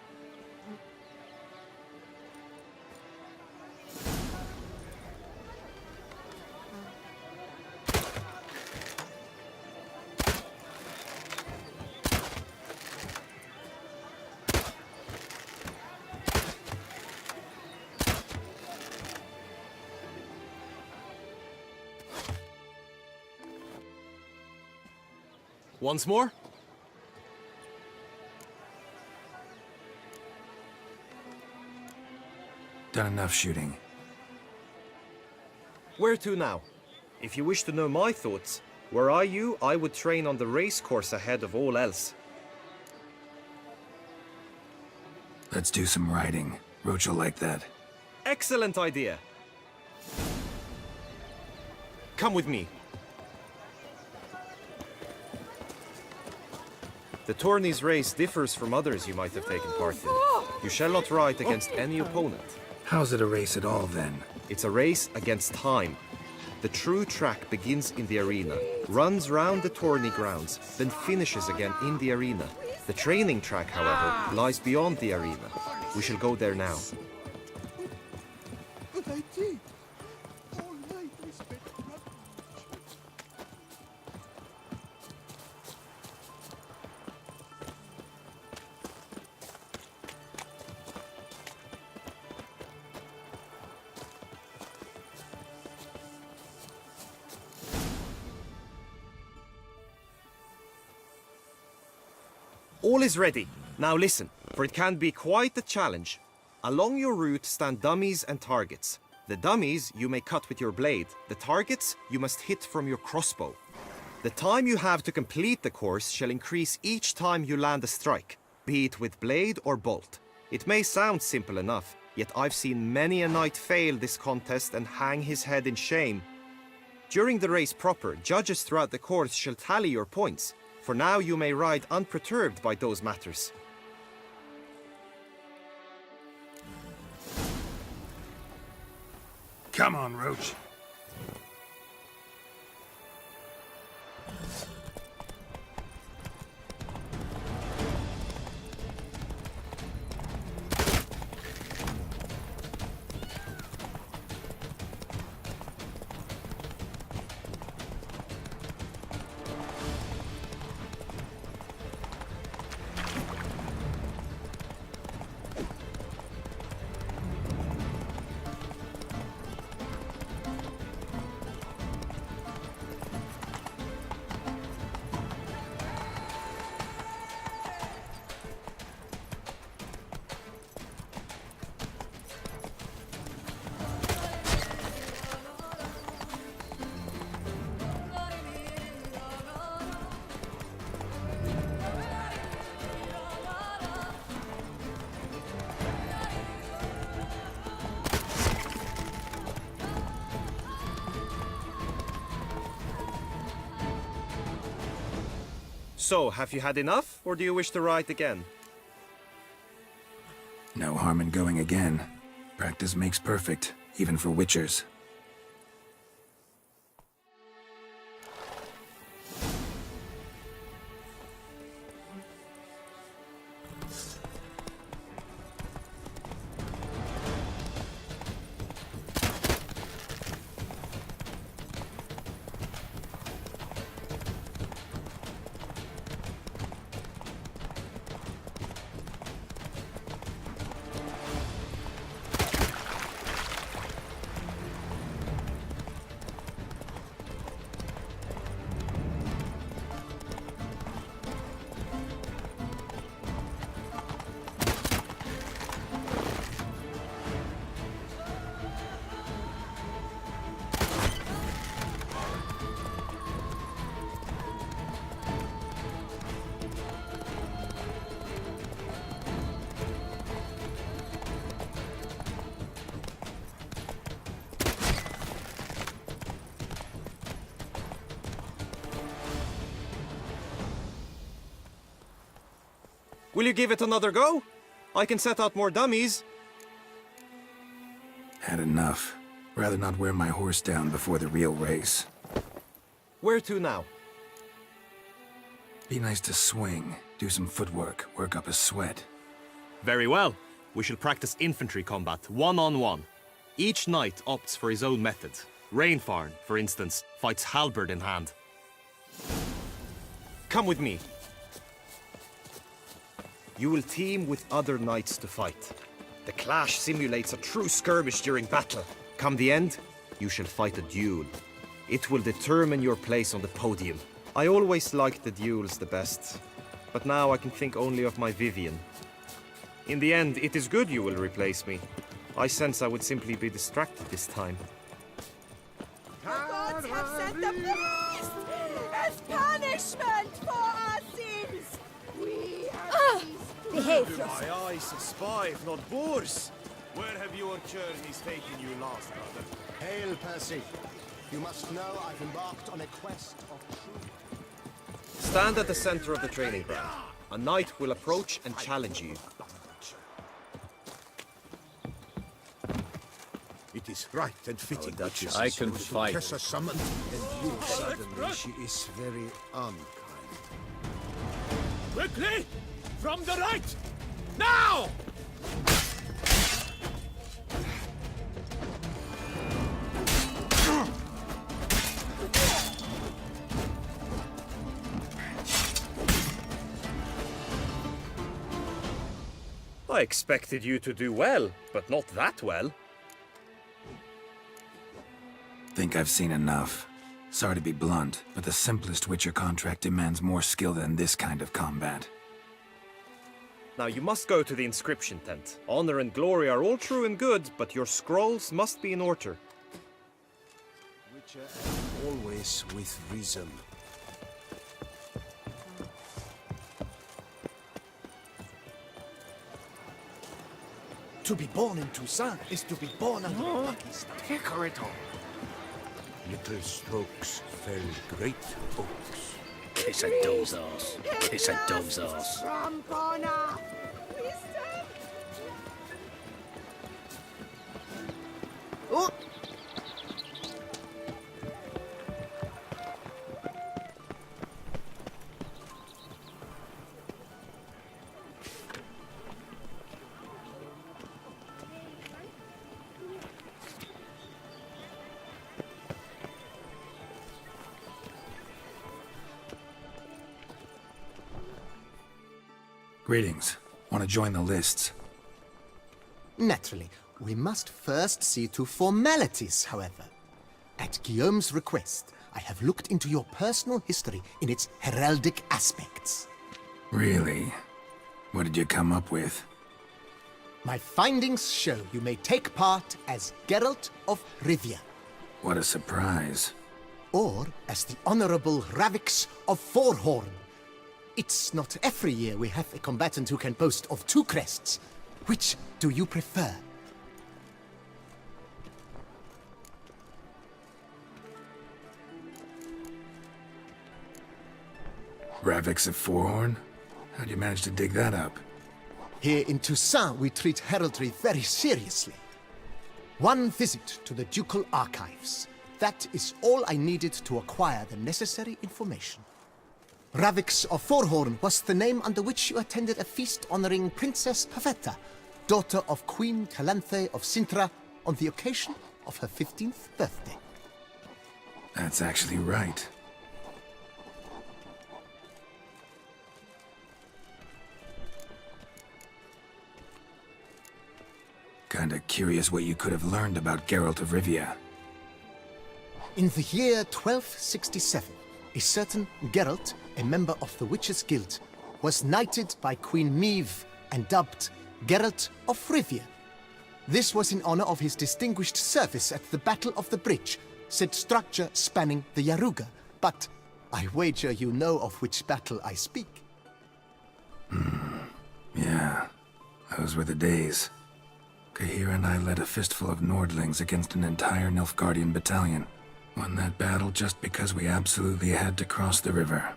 Once more? Done enough shooting. Where to now? If you wish to know my thoughts, were I you, I would train on the race course ahead of all else. Let's do some riding. Roach will like that. Excellent idea! Come with me. The tourney's race differs from others you might have taken part in. You shall not ride against any opponent. How's it a race at all, then? It's a race against time. The true track begins in the arena, runs round the tourney grounds, then finishes again in the arena. The training track, however, lies beyond the arena. We shall go there now. But I did. All night I spent running. All is ready. Now listen, for it can be quite a challenge. Along your route stand dummies and targets. The dummies you may cut with your blade. The targets you must hit from your crossbow. The time you have to complete the course shall increase each time you land a strike, be it with blade or bolt. It may sound simple enough, yet I've seen many a knight fail this contest and hang his head in shame. During the race proper, judges throughout the course shall tally your points. For now you may ride unperturbed by those matters. Come on, Roach. So, have you had enough, or do you wish to ride again? No harm in going again. Practice makes perfect, even for witchers. Will you give it another go? I can set out more dummies. Had enough. Rather not wear my horse down before the real race. Where to now? Be nice to swing, do some footwork, work up a sweat. Very well. We shall practice infantry combat, one-on-one. Each knight opts for his own method. Rainfarn, for instance, fights halberd in hand. Come with me. You will team with other knights to fight. The clash simulates a true skirmish during battle. Come the end, you shall fight a duel. It will determine your place on the podium. I always liked the duels the best, but now I can think only of my Vivian. In the end, it is good you will replace me. I sense I would simply be distracted this time. The gods have sent the beast as punishment for our sins. We have ceased. Behave yourself. My eyes spy, if not boors. Where have your journeys taken you last, brother? Hail, Percy. You must know I've embarked on a quest of truth. Stand at the center of the training ground. A knight will approach and challenge you. It is right and fitting. Duchess, I can fight. Tessa summoned, and you suddenly she is very unkind. Quickly! From the right! Now! I expected you to do well, but not that well. Think I've seen enough. Sorry to be blunt, but the simplest Witcher contract demands more skill than this kind of combat. Now you must go to the inscription tent. Honor and glory are all true and good, but your scrolls must be in order. Witcher always with reason. To be born in Toussaint is to be born under a lucky star. Decorator. Little strokes fell great oaks. Kiss a dove's ass. Kiss a dove's ass. Rampona. Oh! Greetings. Want to join the lists? Naturally, we must first see to formalities, however. At Guillaume's request, I have looked into your personal history in its heraldic aspects. Really? What did you come up with? My findings show you may take part as Geralt of Rivia. What a surprise. Or as the Honorable Ravix of Forhorn. It's not every year we have a combatant who can boast of 2 crests. Which do you prefer? Ravix of Forhorn? How'd you manage to dig that up? Here in Toussaint, we treat heraldry very seriously. One visit to the ducal archives. That is all I needed to acquire the necessary information. Ravix of Forhorn was the name under which you attended a feast honoring Princess Pavetta, daughter of Queen Calanthe of Sintra, on the occasion of her 15th birthday. That's actually right. Kinda curious what you could have learned about Geralt of Rivia. In the year 1267, a certain Geralt, a member of the Witches' Guild, was knighted by Queen Meve and dubbed Geralt of Rivia. This was in honor of his distinguished service at the Battle of the Bridge, said structure spanning the Yaruga. But I wager you know of which battle I speak. Yeah, those were the days. Kahir and I led a fistful of Nordlings against an entire Nilfgaardian battalion. Won that battle just because we absolutely had to cross the river.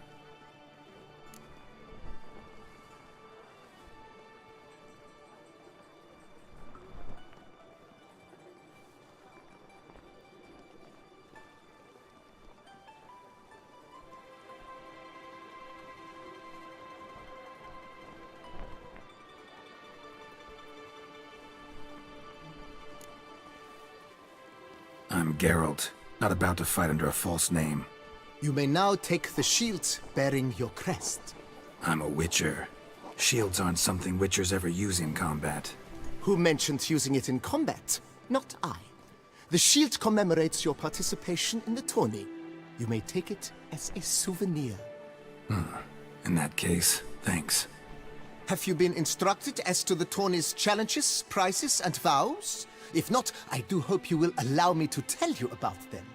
I'm Geralt, not about to fight under a false name. You may now take the shield bearing your crest. I'm a Witcher. Shields aren't something Witchers ever use in combat. Who mentioned using it in combat? Not I. The shield commemorates your participation in the tourney. You may take it as a souvenir. In that case, thanks. Have you been instructed as to the tourney's challenges, prizes, and vows? If not, I do hope you will allow me to tell you about them.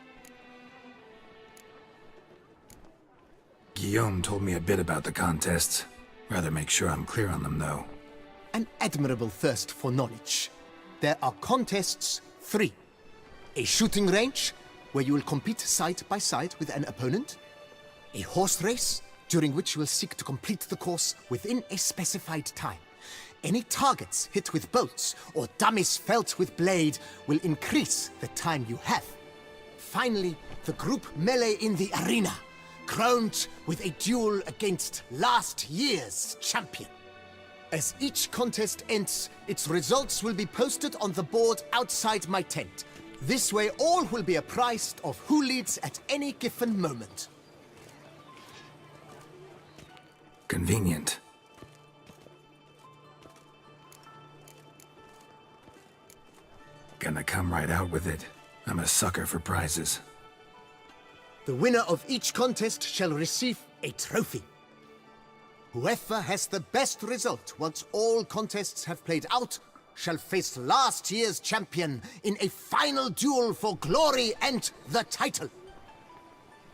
Guillaume told me a bit about the contests. Rather make sure I'm clear on them, though. An admirable thirst for knowledge. There are contests 3. A shooting range, where you will compete side by side with an opponent. A horse race, during which you will seek to complete the course within a specified time. Any targets hit with bolts or dummies felt with blade will increase the time you have. Finally, the group melee in the arena, crowned with a duel against last year's champion. As each contest ends, its results will be posted on the board outside my tent. This way all will be apprised of who leads at any given moment. Convenient. Gonna come right out with it. I'm a sucker for prizes. The winner of each contest shall receive a trophy. Whoever has the best result once all contests have played out shall face last year's champion in a final duel for glory and the title.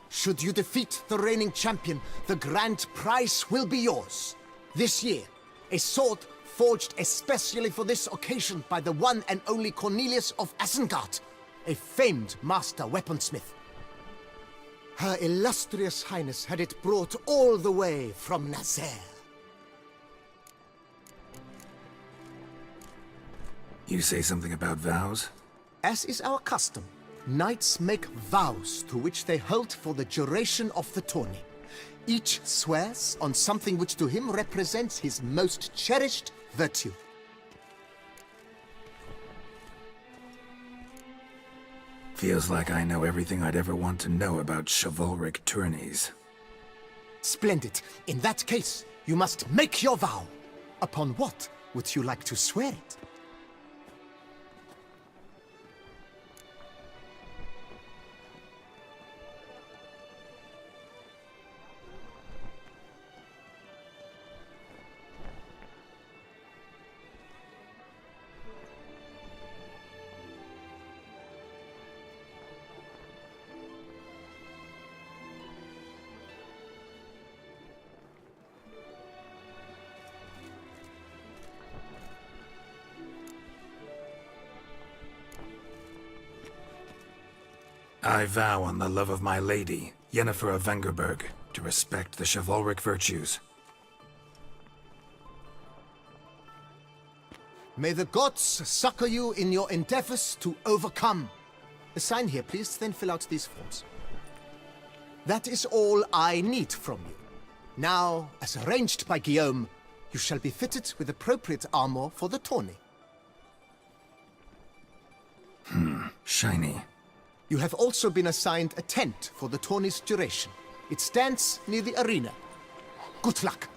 Should you defeat the reigning champion, the grand prize will be yours. This year, a sword forged especially for this occasion by the one and only Cornelius of Isengard, a famed master weaponsmith. Her illustrious highness had it brought all the way from Nazaire. You say something about vows? As is our custom, knights make vows to which they hold for the duration of the tourney. Each swears on something which to him represents his most cherished virtue. Feels like I know everything I'd ever want to know about chivalric tourneys. Splendid. In that case, you must make your vow. Upon what would you like to swear it? I vow on the love of my lady, Yennefer of Vengerberg, to respect the chivalric virtues. May the gods succor you in your endeavors to overcome. Sign here, please, then fill out these forms. That is all I need from you. Now, as arranged by Guillaume, you shall be fitted with appropriate armor for the tourney. Shiny. You have also been assigned a tent for the tourney's duration. It stands near the arena. Good luck.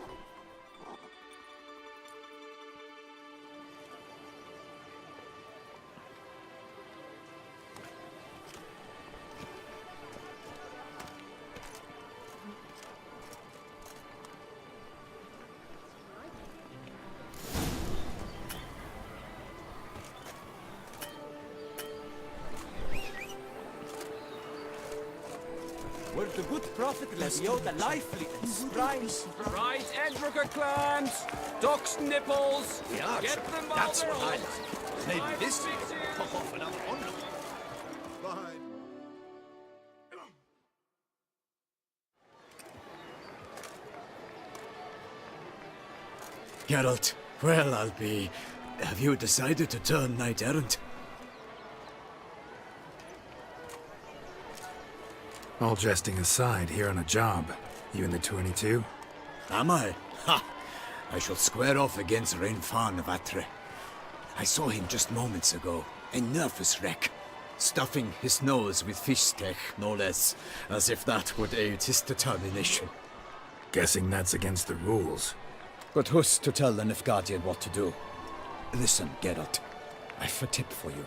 Where the good prophet Levioda lively and spry. Right, Edrica clams, duck's nipples. Yeah, get them while that's they're what I hot. like. Maybe this year we'll pop off another one. Geralt, well, I'll be... Have you decided to turn knight-errant? All jesting aside, here on a job. You in the tourney too? Am I? Ha! I shall square off against Rainfan of Atre. I saw him just moments ago. A nervous wreck. stuffing his nose with fish steak, no less, as if that would aid his determination. Guessing that's against the rules. But who's to tell the Nilfgaardian what to do? Listen, Geralt, I've a tip for you.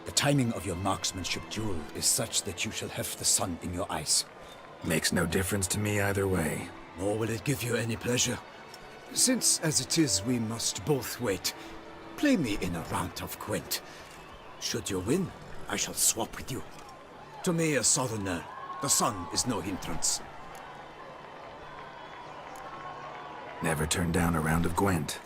The timing of your marksmanship duel is such that you shall have the sun in your eyes. Makes no difference to me either way. Nor will it give you any pleasure. Since, as it is, we must both wait, play me in a round of Gwent. Should you win, I shall swap with you. To me, a southerner, the sun is no hindrance. Never turn down a round of Gwent.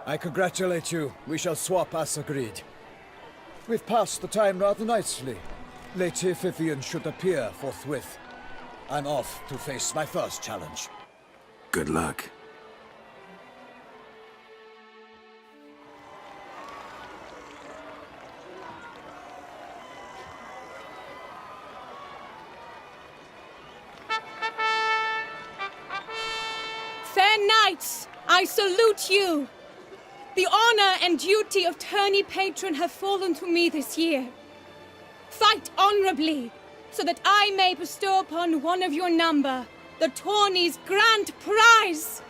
I congratulate you. We shall swap as agreed. We've passed the time rather nicely. Lady Vivian should appear forthwith. I'm off to face my first challenge. Good luck. Fair knights, I salute you. The honor and duty of tourney patron have fallen to me this year. Fight honorably, so that I may bestow upon one of your number the tourney's grand prize.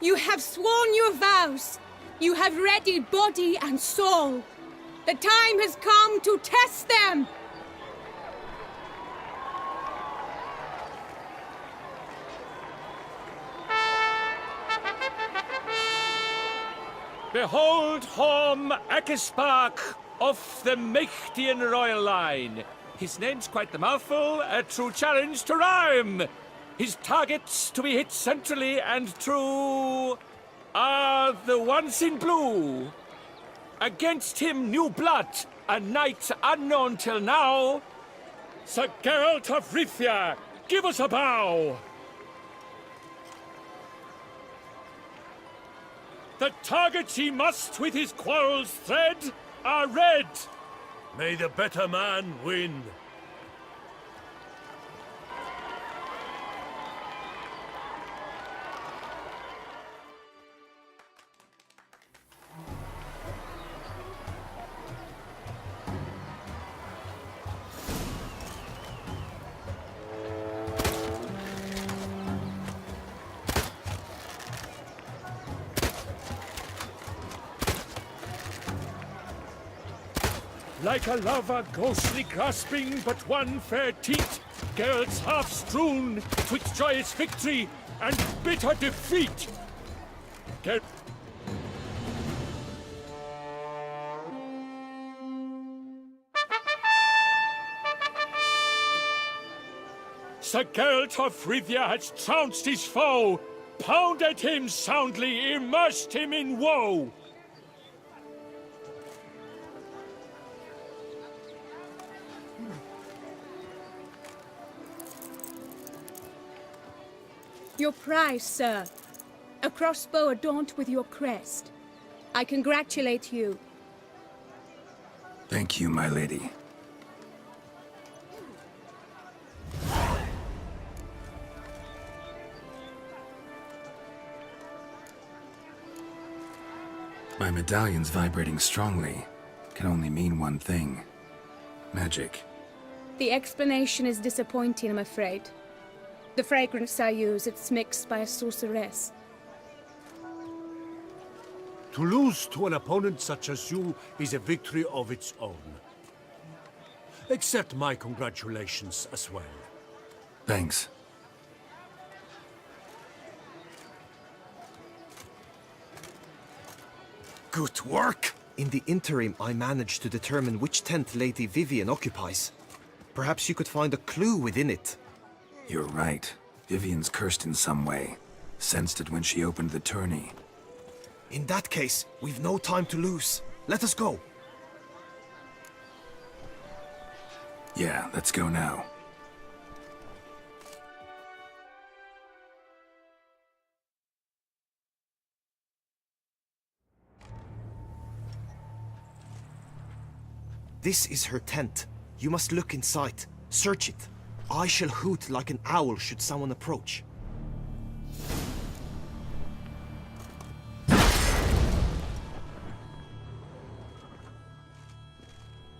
You have sworn your vows. You have readied body and soul. The time has come to test them. Behold Horm Akispark of the Mechtian royal line. His name's quite the mouthful, a true challenge to rhyme. His targets to be hit centrally and true are the ones in blue. Against him new blood, a knight unknown till now. Sir Geralt of Rivia, give us a bow. The targets he must with his quarrels thread are red. May the better man win. Like a lover ghostly grasping but one fair teat, Geralt's half strewn twixt joyous victory and bitter defeat. Sir Geralt of Rivia has trounced his foe, pounded him soundly, immersed him in woe. Your prize, sir. A crossbow adorned with your crest. I congratulate you. Thank you, my lady. My medallion's vibrating strongly. Can only mean one thing. Magic. The explanation is disappointing, I'm afraid. The fragrance I use, it's mixed by a sorceress. To lose to an opponent such as you is a victory of its own. Accept my congratulations as well. Thanks. Good work! In the interim, I managed to determine which tent Lady Vivian occupies. Perhaps you could find a clue within it. You're right. Vivian's cursed in some way. Sensed it when she opened the tourney. In that case, we've no time to lose. Let us go. Yeah, let's go now. This is her tent. You must look inside. Search it. I shall hoot like an owl should someone approach.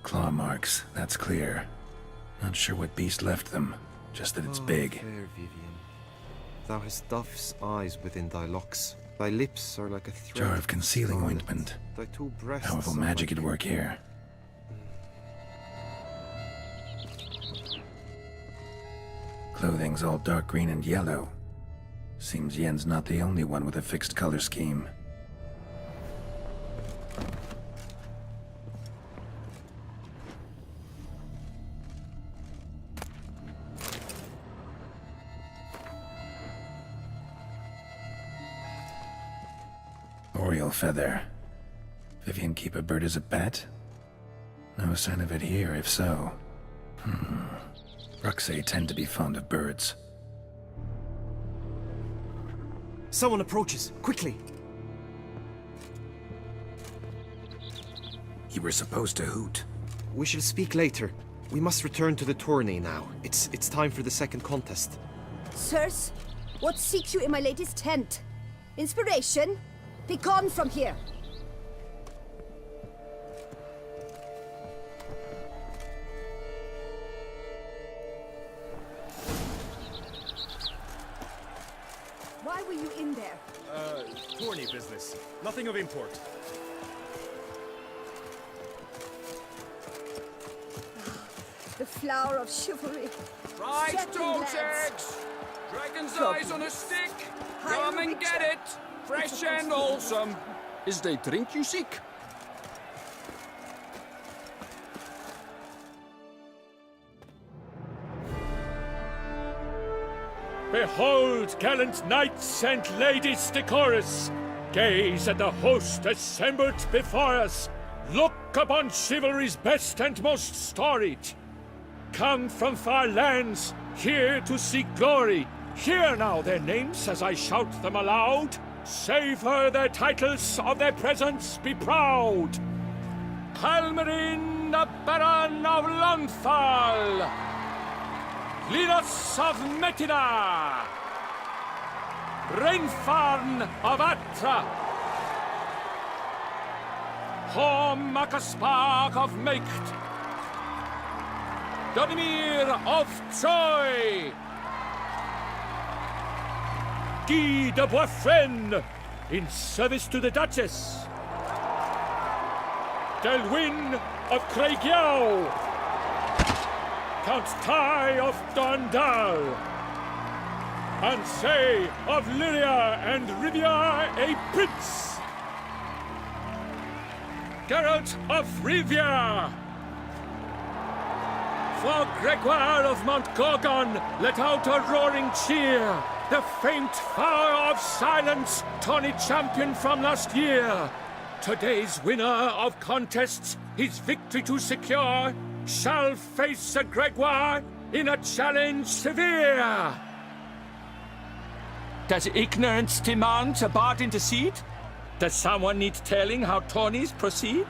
Claw marks, that's clear. Not sure what beast left them. just that it's big. Fair Vivian, thou hast dove's eyes within thy locks. Thy lips are like a thread. Jar of concealing ointment. Thy two breasts. Powerful are magic like at work here. Clothing's all dark green and yellow. Seems Yen's not the only one with a fixed color scheme. Oriole feather. Vivian keep a bird as a pet? No sign of it here, if so. Ruxay tend to be fond of birds. Someone approaches, quickly! You were supposed to hoot. We shall speak later. We must return to the tourney now. It's time for the second contest. Sirs, what seek you in my lady's tent? Inspiration? Be gone from here! Why were you in there? Tourney business. Nothing of import. The flower of chivalry. Fried Jetting toad's lads. eggs! Dragon's Drop eyes on a stick! Hire Come a and witcher. get it! Fresh and wholesome! Is they drink you seek? Behold, gallant knights and ladies decorous! Gaze at the host assembled before us! Look upon chivalry's best and most storied! Come from far lands, here to seek glory! Hear now their names as I shout them aloud! Savor their titles, of their presence be proud! Halmarin, the Baron of Lonthal! Linus of Metina! Rainfarn of Atra! Horm Akaspark of Meicht! Donimir of Troy! Guy de Boisfren, in service to the Duchess! Delwyn of Craigiau! Count Tai of Dondal! Ansay of Lyria and Rivia a prince! Geralt of Rivia! For Gregoire of Montgorgon, let out a roaring cheer! The faint fire of silence, tourney champion from last year! Today's winner of contests, his victory to secure, shall face Sir Gregoire in a challenge severe! Does ignorance demand a bard intercede? Does someone need telling how tourneys proceed?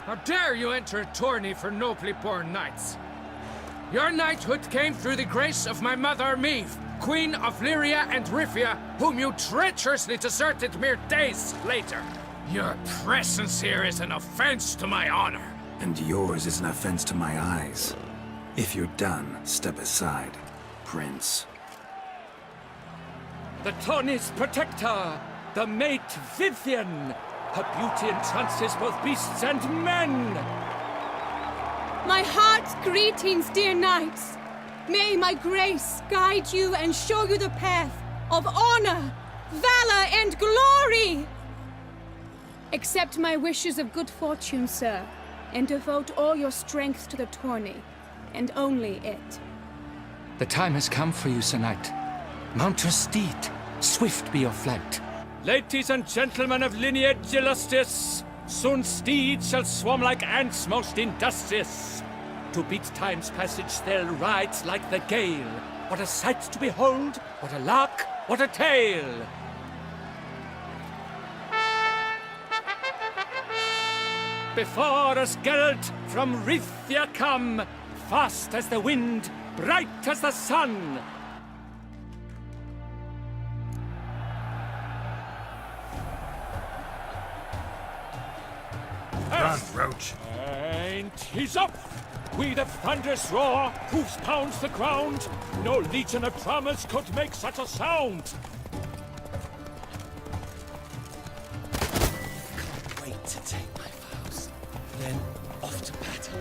How dare you enter a tourney for nobly born knights? Your knighthood came through the grace of my mother Meve, Queen of Lyria and Rivia, whom you treacherously deserted mere days later. Your presence here is an offense to my honor. And yours is an offense to my eyes. If you're done, step aside, Prince. The tourney's protector, the mate Vivian. Her beauty entrances both beasts and men. My heart's greetings, dear knights. May my grace guide you and show you the path of honor, valor, and glory. Accept my wishes of good fortune, sir, and devote all your strength to the tourney, and only it. The time has come for you, Sir Knight. Mount your steed. Swift be your flight. Ladies and gentlemen of lineage illustrious, soon steeds shall swarm like ants most industrious. To beat time's passage they'll ride like the gale. What a sight to behold, what a lark, what a tale! Before us Geralt from Rithia come, fast as the wind, bright as the sun. Run, Roach. Ain't hunt is up! With a thunderous roar, hoofs pounds the ground. No legion of drummers could make such a sound. Can't wait to take my vows. Then off to battle.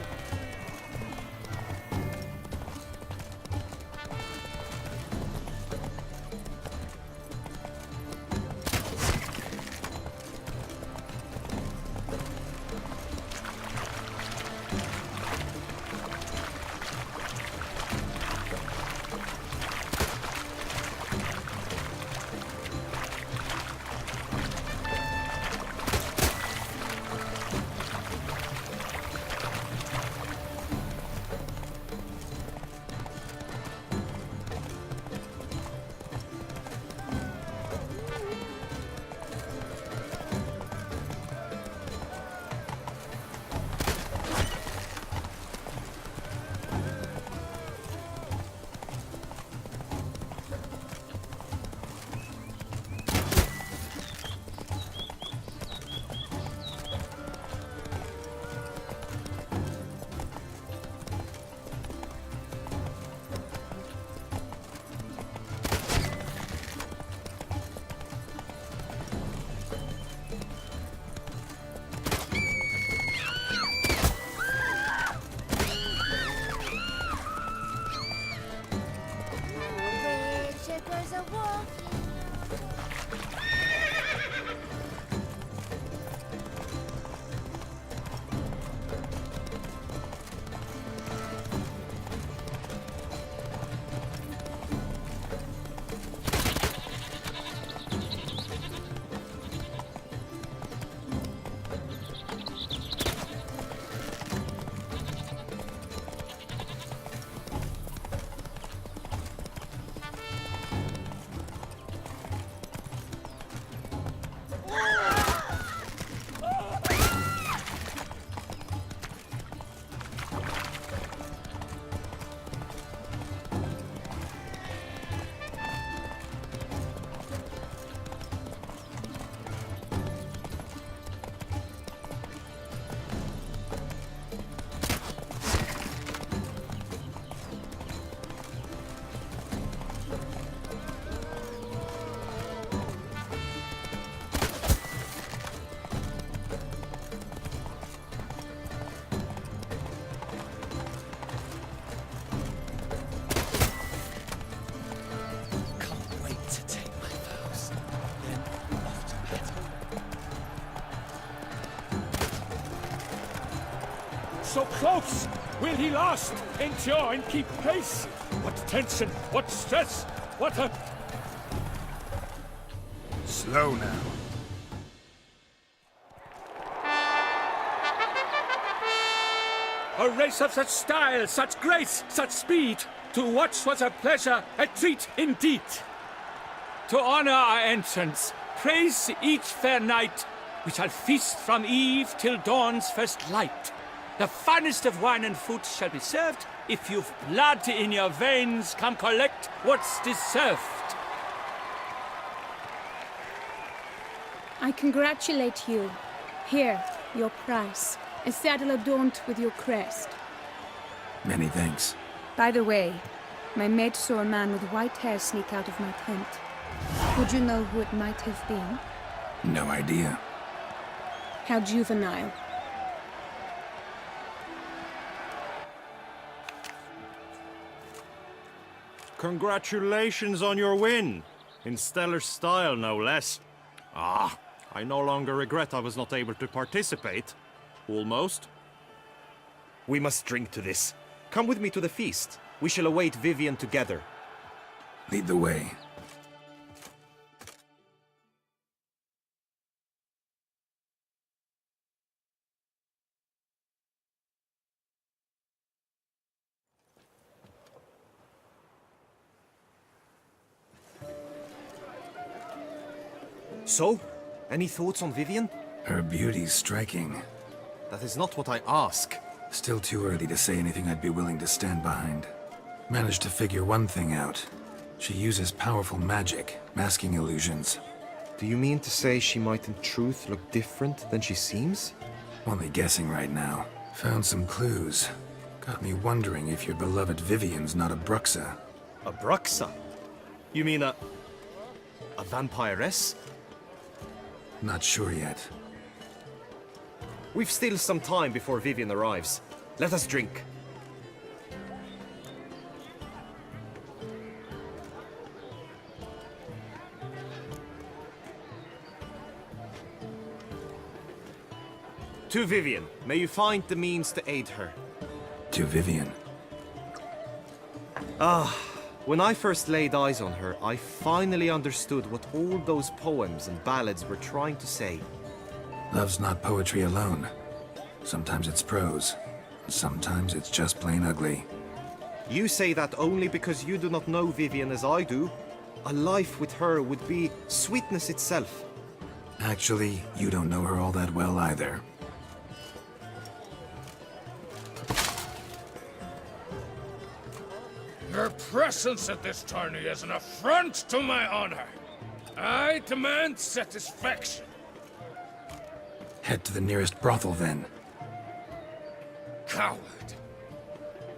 So close! Will he last? Endure and keep pace? What tension, what stress, what a... Slow now. A race of such style, such grace, such speed. To watch was a pleasure, a treat indeed. To honor our entrance, praise each fair knight. We shall feast from eve till dawn's first light. The finest of wine and food shall be served. If you've blood in your veins, come collect what's deserved. I congratulate you. Here, your prize. A saddle adorned with your crest. Many thanks. By the way, my maid saw a man with white hair sneak out of my tent. Would you know who it might have been? No idea. How juvenile. Congratulations on your win! In stellar style, no less. Ah, I no longer regret I was not able to participate. Almost. We must drink to this. Come with me to the feast. We shall await Vivian together. Lead the way. So, any thoughts on Vivian? Her beauty's striking. That is not what I ask. Still too early to say anything I'd be willing to stand behind. Managed to figure one thing out. She uses powerful magic, masking illusions. Do you mean to say she might in truth look different than she seems? Only guessing right now. Found some clues. Got me wondering if your beloved Vivian's not a Bruxa. A Bruxa? You mean a vampiress? Not sure yet. We've still some time before Vivian arrives. Let us drink. To Vivian, may you find the means to aid her. To Vivian. When I first laid eyes on her, I finally understood what all those poems and ballads were trying to say. Love's not poetry alone. Sometimes it's prose. Sometimes it's just plain ugly. You say that only because you do not know Vivian as I do. A life with her would be sweetness itself. Actually, you don't know her all that well either. Your presence at this tourney is an affront to my honor. I demand satisfaction. Head to the nearest brothel, then. Coward.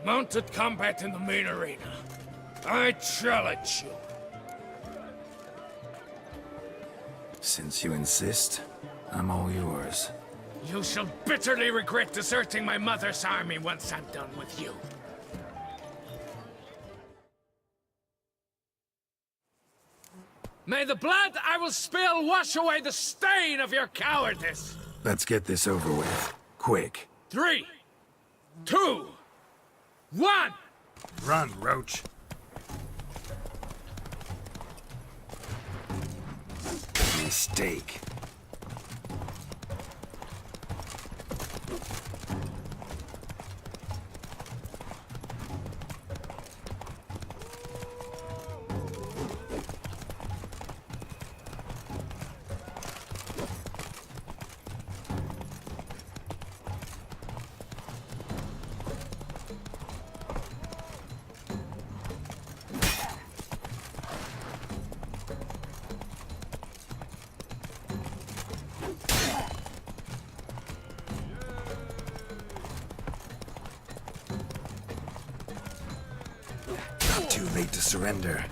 Mounted combat in the main arena. I challenge you. Since you insist, I'm all yours. You shall bitterly regret deserting my mother's army once I'm done with you. May the blood I will spill wash away the stain of your cowardice! Let's get this over with. Quick. 3, 2, 1! Run, Roach. Mistake. Too late to surrender.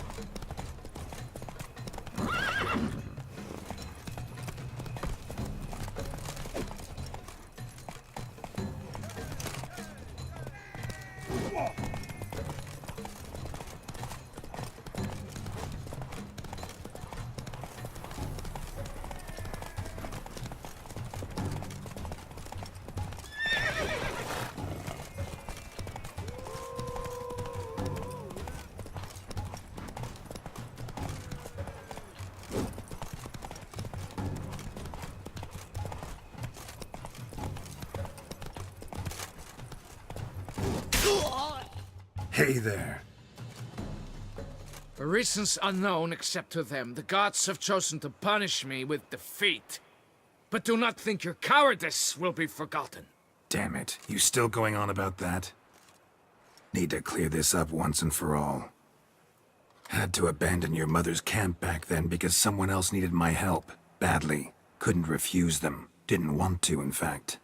Hey there. For reasons unknown except to them, the gods have chosen to punish me with defeat. But do not think your cowardice will be forgotten. Damn it. You still going on about that? Need to clear this up once and for all. Had to abandon your mother's camp back then because someone else needed my help. Badly. Couldn't refuse them. Didn't want to, in fact.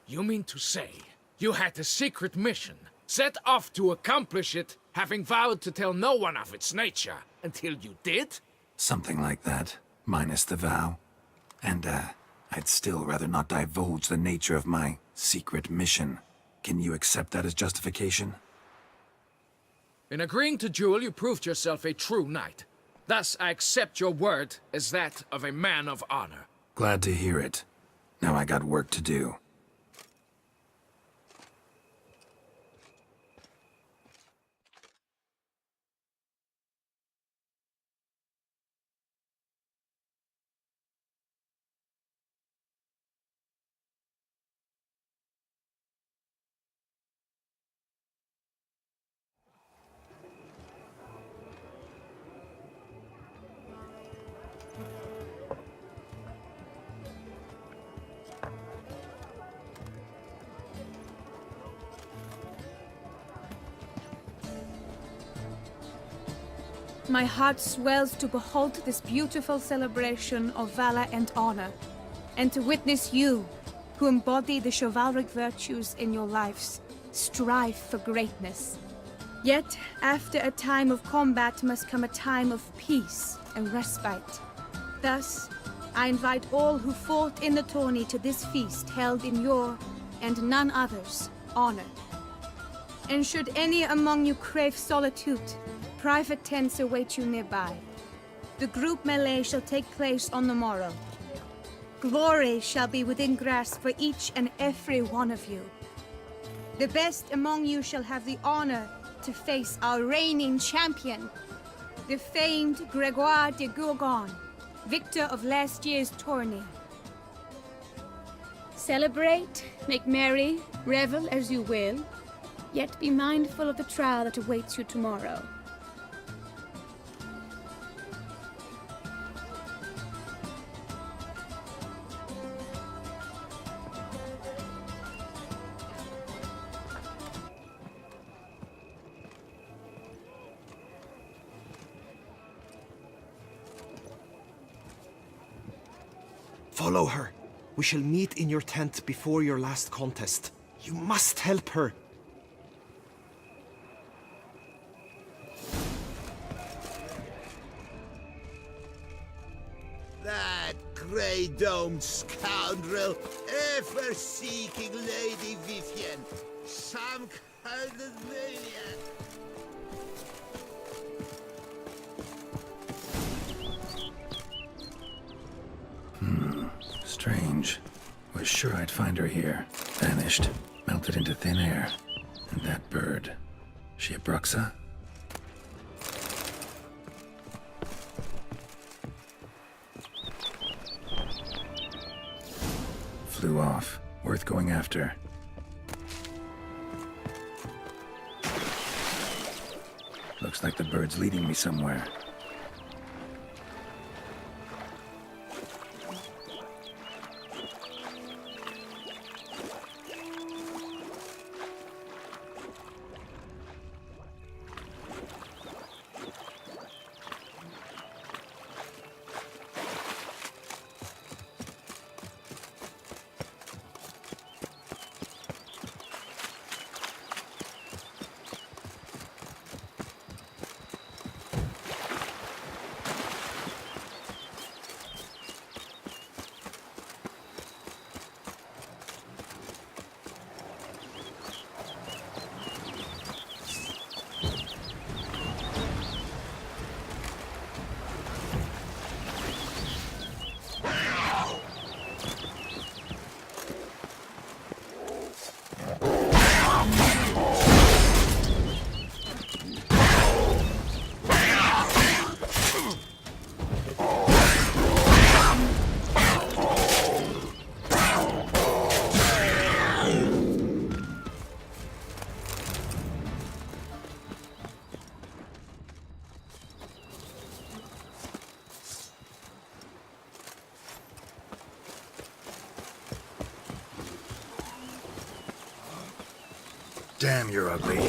You mean to say you had a secret mission, set off to accomplish it, having vowed to tell no one of its nature, until you did? Something like that. Minus the vow. And, I'd still rather not divulge the nature of my secret mission. Can you accept that as justification? In agreeing to duel, you proved yourself a true knight. Thus, I accept your word as that of a man of honor. Glad to hear it. Now I got work to do. My heart swells to behold this beautiful celebration of valor and honor, and to witness you, who embody the chivalric virtues in your lives, strive for greatness. Yet, after a time of combat must come a time of peace and respite. Thus, I invite all who fought in the tourney to this feast held in your, and none other's, honor. And should any among you crave solitude, private tents await you nearby. The group melee shall take place on the morrow. Glory shall be within grasp for each and every one of you. The best among you shall have the honor to face our reigning champion, the famed Gregoire de Gourgon, victor of last year's tourney. Celebrate, make merry, revel as you will, yet be mindful of the trial that awaits you tomorrow. Follow her. We shall meet in your tent before your last contest. You must help her. That grey-domed scoundrel, ever seeking Lady Vivian. Some kind of maniac. Strange. Was sure I'd find her here. Vanished. Melted into thin air. And that bird. She a Bruxa? Flew off. Worth going after. Looks like the bird's leading me somewhere. Damn, you're ugly.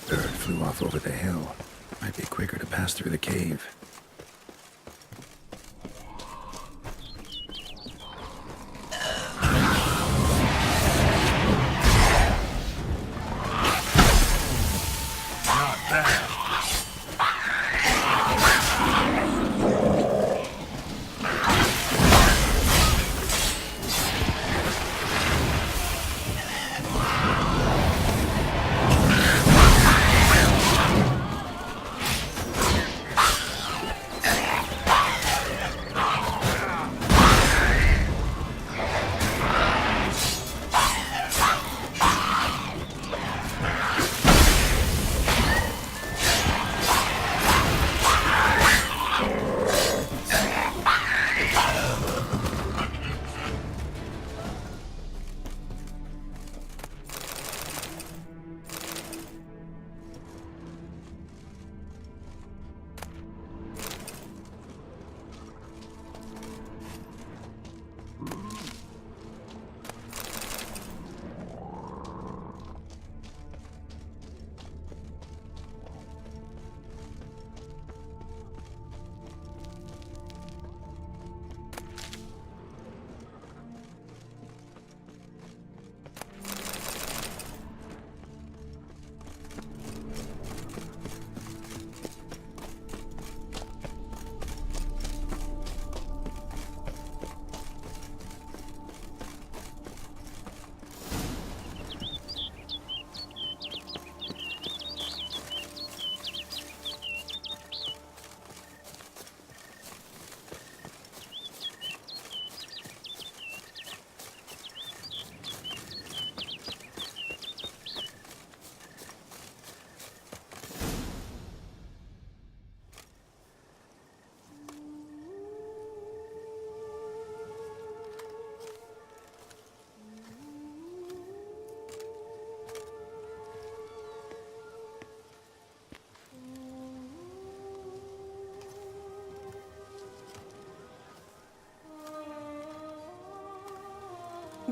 Bird flew off over the hill. Might be quicker to pass through the cave. Not bad.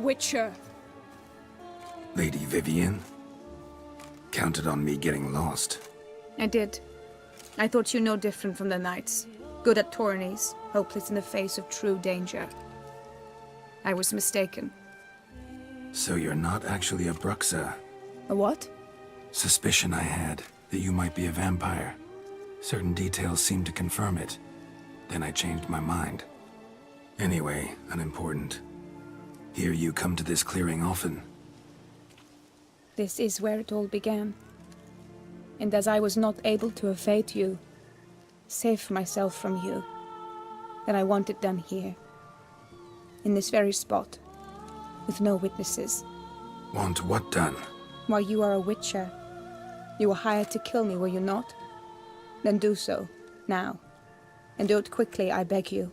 Witcher. Lady Vivian? Counted on me getting lost. I did. I thought you no different from the knights. Good at tourneys, hopeless in the face of true danger. I was mistaken. So you're not actually a Bruxa? A what? Suspicion I had, that you might be a vampire. Certain details seemed to confirm it. Then I changed my mind. Anyway, unimportant. Hear you come to this clearing often. This is where it all began. And as I was not able to evade you, save myself from you, then I want it done here. In this very spot. With no witnesses. Want what done? Why, you are a witcher. You were hired to kill me, were you not? Then do so, now. And do it quickly, I beg you.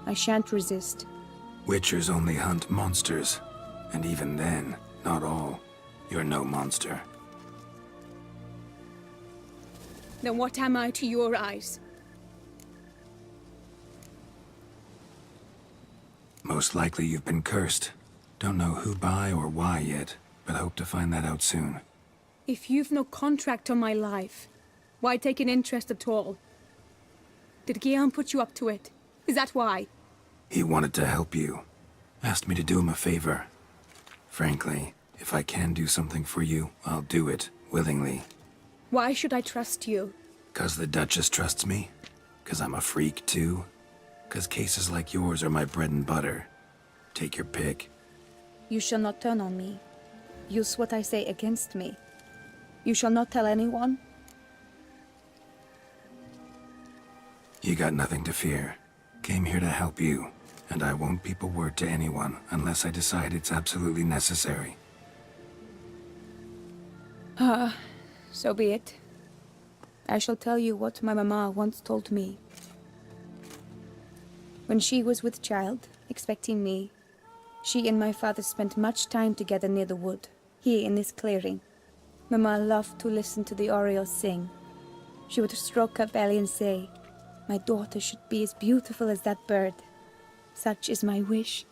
I shan't resist. Witchers only hunt monsters. And even then, not all. You're no monster. Then what am I to your eyes? Most likely you've been cursed. Don't know who by or why yet, but hope to find that out soon. If you've no contract on my life, why take an interest at all? Did Guillaume put you up to it? Is that why? He wanted to help you. Asked me to do him a favor. Frankly, if I can do something for you, I'll do it, willingly. Why should I trust you? 'Cause the Duchess trusts me? 'Cause I'm a freak, too? 'Cause cases like yours are my bread and butter. Take your pick. You shall not turn on me. Use what I say against me. You shall not tell anyone? You got nothing to fear. Came here to help you, and I won't peep a word to anyone unless I decide it's absolutely necessary. So be it. I shall tell you what my mama once told me. When she was with child, expecting me, she and my father spent much time together near the wood, here in this clearing. Mama loved to listen to the orioles sing. She would stroke her belly and say, "My daughter should be as beautiful as that bird. Such is my wish."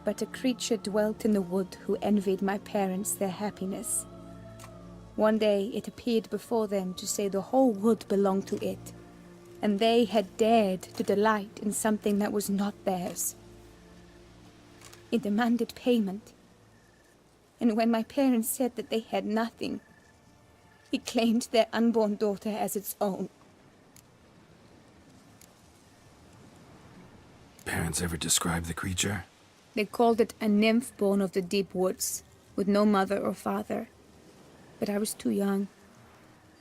But a creature dwelt in the wood who envied my parents their happiness. One day it appeared before them to say the whole wood belonged to it, and they had dared to delight in something that was not theirs. It demanded payment, and when my parents said that they had nothing, it claimed their unborn daughter as its own. Parents ever describe the creature? They called it a nymph born of the deep woods, with no mother or father. But I was too young,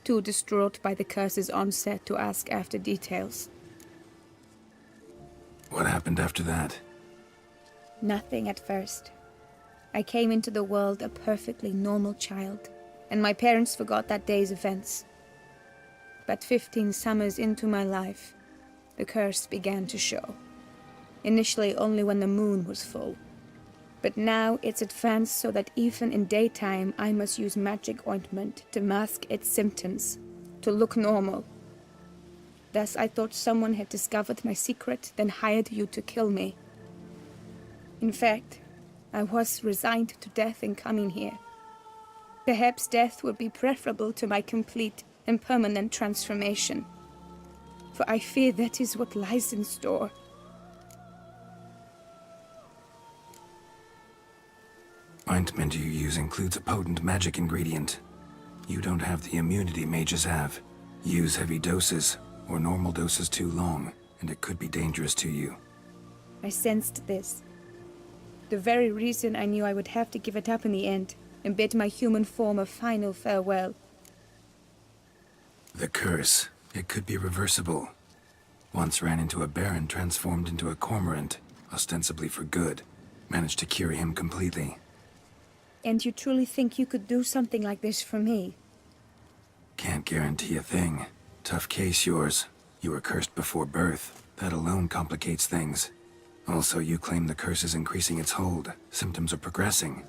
too distraught by the curse's onset to ask after details. What happened after that? Nothing at first. I came into the world a perfectly normal child, and my parents forgot that day's events. But 15 summers into my life, the curse began to show. Initially only when the moon was full. But now it's advanced so that even in daytime I must use magic ointment to mask its symptoms, to look normal. Thus I thought someone had discovered my secret, then hired you to kill me. In fact, I was resigned to death in coming here. Perhaps death would be preferable to my complete and permanent transformation. For I fear that is what lies in store. Ointment you use includes a potent magic ingredient. You don't have the immunity mages have. Use heavy doses, or normal doses too long, and it could be dangerous to you. I sensed this. The very reason I knew I would have to give it up in the end, and bid my human form a final farewell. The curse, it could be reversible. Once ran into a baron transformed into a cormorant, ostensibly for good. Managed to cure him completely. And you truly think you could do something like this for me? Can't guarantee a thing. Tough case, yours. You were cursed before birth. That alone complicates things. Also, you claim the curse is increasing its hold. Symptoms are progressing.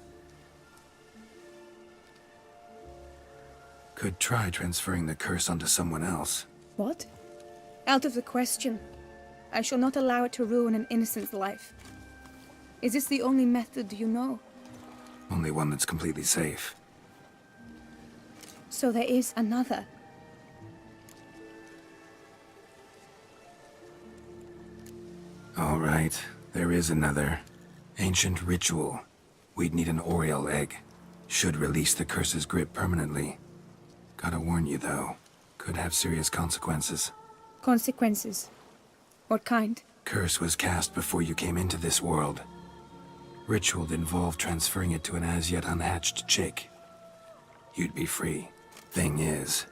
Could try transferring the curse onto someone else. What? Out of the question. I shall not allow it to ruin an innocent's life. Is this the only method you know? Only one that's completely safe. So there is another. All right, there is another. Ancient ritual. We'd need an Oriole egg. Should release the curse's grip permanently. Gotta warn you, though. Could have serious consequences. Consequences? What kind? Curse was cast before you came into this world. Ritual'd involve transferring it to an as-yet unhatched chick. You'd be free. Thing is,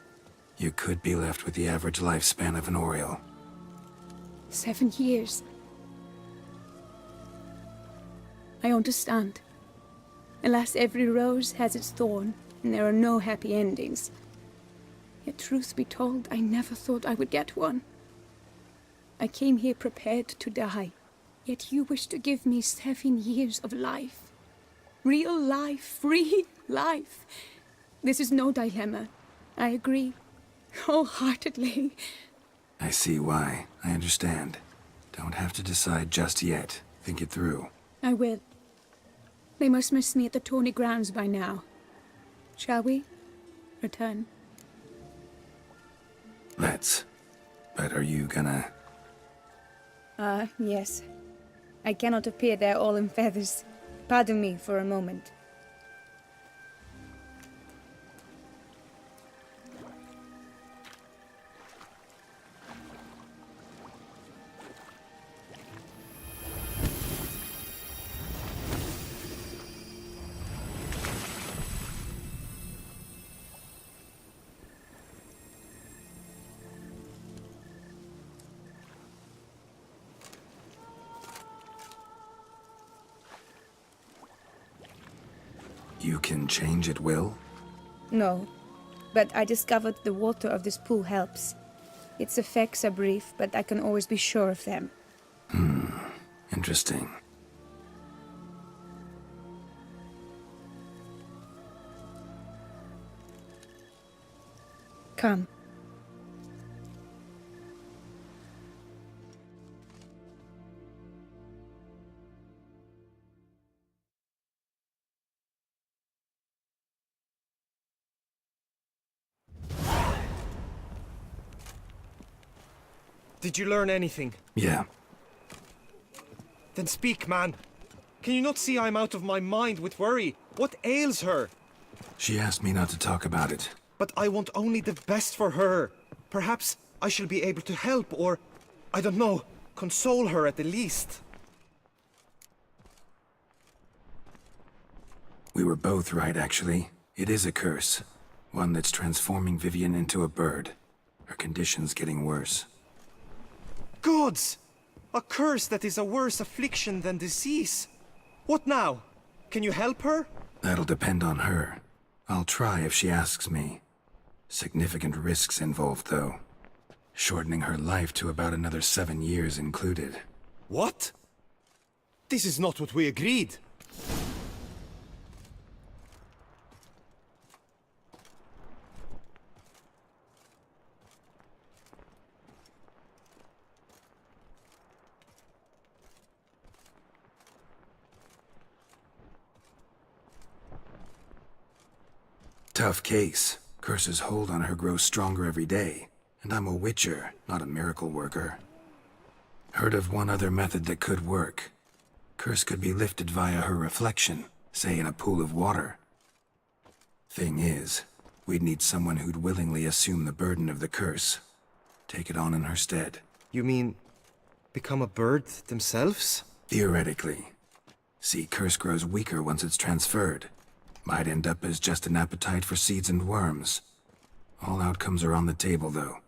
you could be left with the average lifespan of an Oriole. 7 years. I understand. Alas, every rose has its thorn, and there are no happy endings. Yet truth be told, I never thought I would get one. I came here prepared to die, yet you wish to give me 7 years of life. Real life, free life. This is no dilemma. I agree, wholeheartedly. I see why. I understand. Don't have to decide just yet. Think it through. I will. They must miss me at the tourney grounds by now. Shall we return? Let's. But are you gonna... Yes. I cannot appear there all in feathers. Pardon me for a moment. You can change at will? No, but I discovered the water of this pool helps. Its effects are brief, but I can always be sure of them. Interesting. Come. Did you learn anything? Yeah. Then speak, man. Can you not see I'm out of my mind with worry? What ails her? She asked me not to talk about it. But I want only the best for her. Perhaps I shall be able to help, or, I don't know, console her at the least. We were both right, actually. It is a curse. One that's transforming Vivian into a bird. Her condition's getting worse. Gods! A curse that is a worse affliction than disease. What now? Can you help her? That'll depend on her. I'll try if she asks me. Significant risks involved, though. Shortening her life to about another 7 years included. What? This is not what we agreed. Tough case. Curse's hold on her grows stronger every day. And I'm a witcher, not a miracle worker. Heard of one other method that could work. Curse could be lifted via her reflection, say in a pool of water. Thing is, we'd need someone who'd willingly assume the burden of the curse. Take it on in her stead. You mean, become a bird themselves? Theoretically. See, curse grows weaker once it's transferred. Might end up as just an appetite for seeds and worms. All outcomes are on the table, though.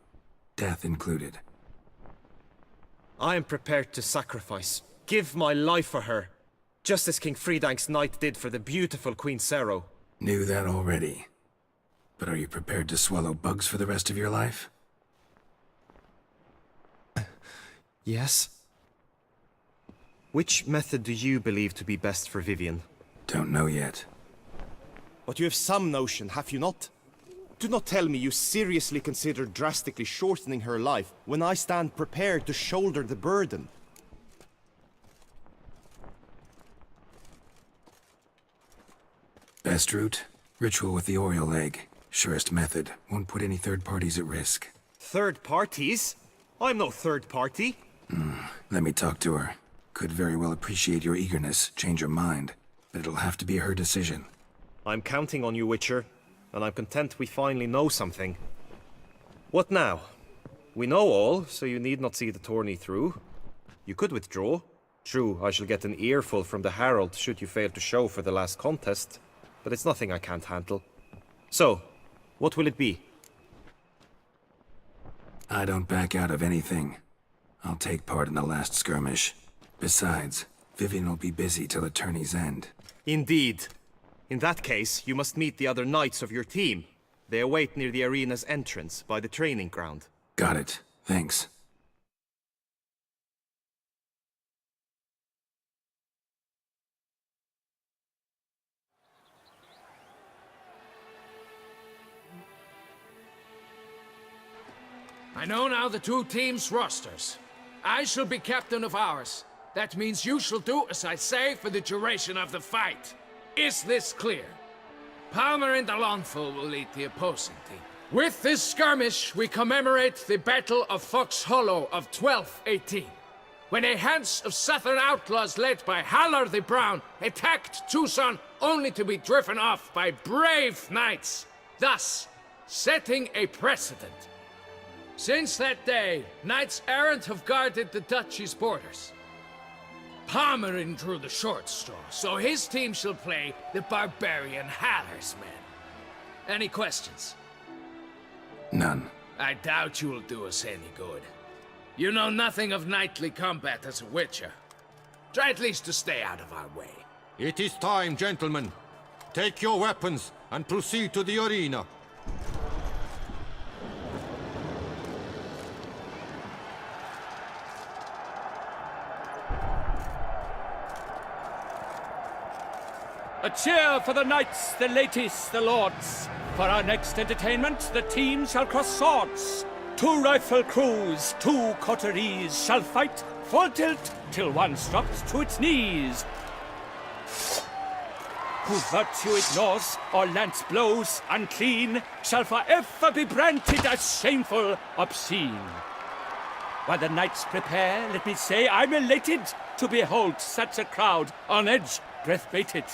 Death included. I am prepared to sacrifice. Give my life for her. Just as King Fridank's knight did for the beautiful Queen Sero. Knew that already. But are you prepared to swallow bugs for the rest of your life? Yes. Which method do you believe to be best for Vivian? Don't know yet. But you have some notion, have you not? Do not tell me you seriously consider drastically shortening her life when I stand prepared to shoulder the burden. Best route? Ritual with the Oriole egg. Surest method. Won't put any third parties at risk. Third parties? I'm no third party. Let me talk to her. Could very well appreciate your eagerness, change her mind. But it'll have to be her decision. I'm counting on you, Witcher, and I'm content we finally know something. What now? We know all, so you need not see the tourney through. You could withdraw. True, I shall get an earful from the Herald should you fail to show for the last contest, but it's nothing I can't handle. So, what will it be? I don't back out of anything. I'll take part in the last skirmish. Besides, Vivian will be busy till the tourney's end. Indeed. In that case, you must meet the other knights of your team. They await near the arena's entrance, by the training ground. Got it. Thanks. I know now the two teams' rosters. I shall be captain of ours. That means you shall do as I say for the duration of the fight. Is this clear? Palmer and Alonfo will lead the opposing team. With this skirmish, we commemorate the Battle of Fox Hollow of 1218, when a hands of southern outlaws led by Halar the Brown attacked Tucson only to be driven off by brave knights, thus setting a precedent. Since that day, knights errant have guarded the duchy's borders. Palmerin drew the short straw, so his team shall play the barbarian Halar's men. Any questions? None. I doubt you will do us any good. You know nothing of knightly combat as a witcher. Try at least to stay out of our way. It is time, gentlemen. Take your weapons and proceed to the arena. A cheer for the knights, the ladies, the lords. For our next entertainment, the teams shall cross swords. 2 rifle crews, 2 coteries shall fight full tilt till one drops to its knees. Who virtue ignores or lance blows unclean shall forever be branded as shameful, obscene. While the knights prepare, let me say I'm elated to behold such a crowd on edge, breath-baited.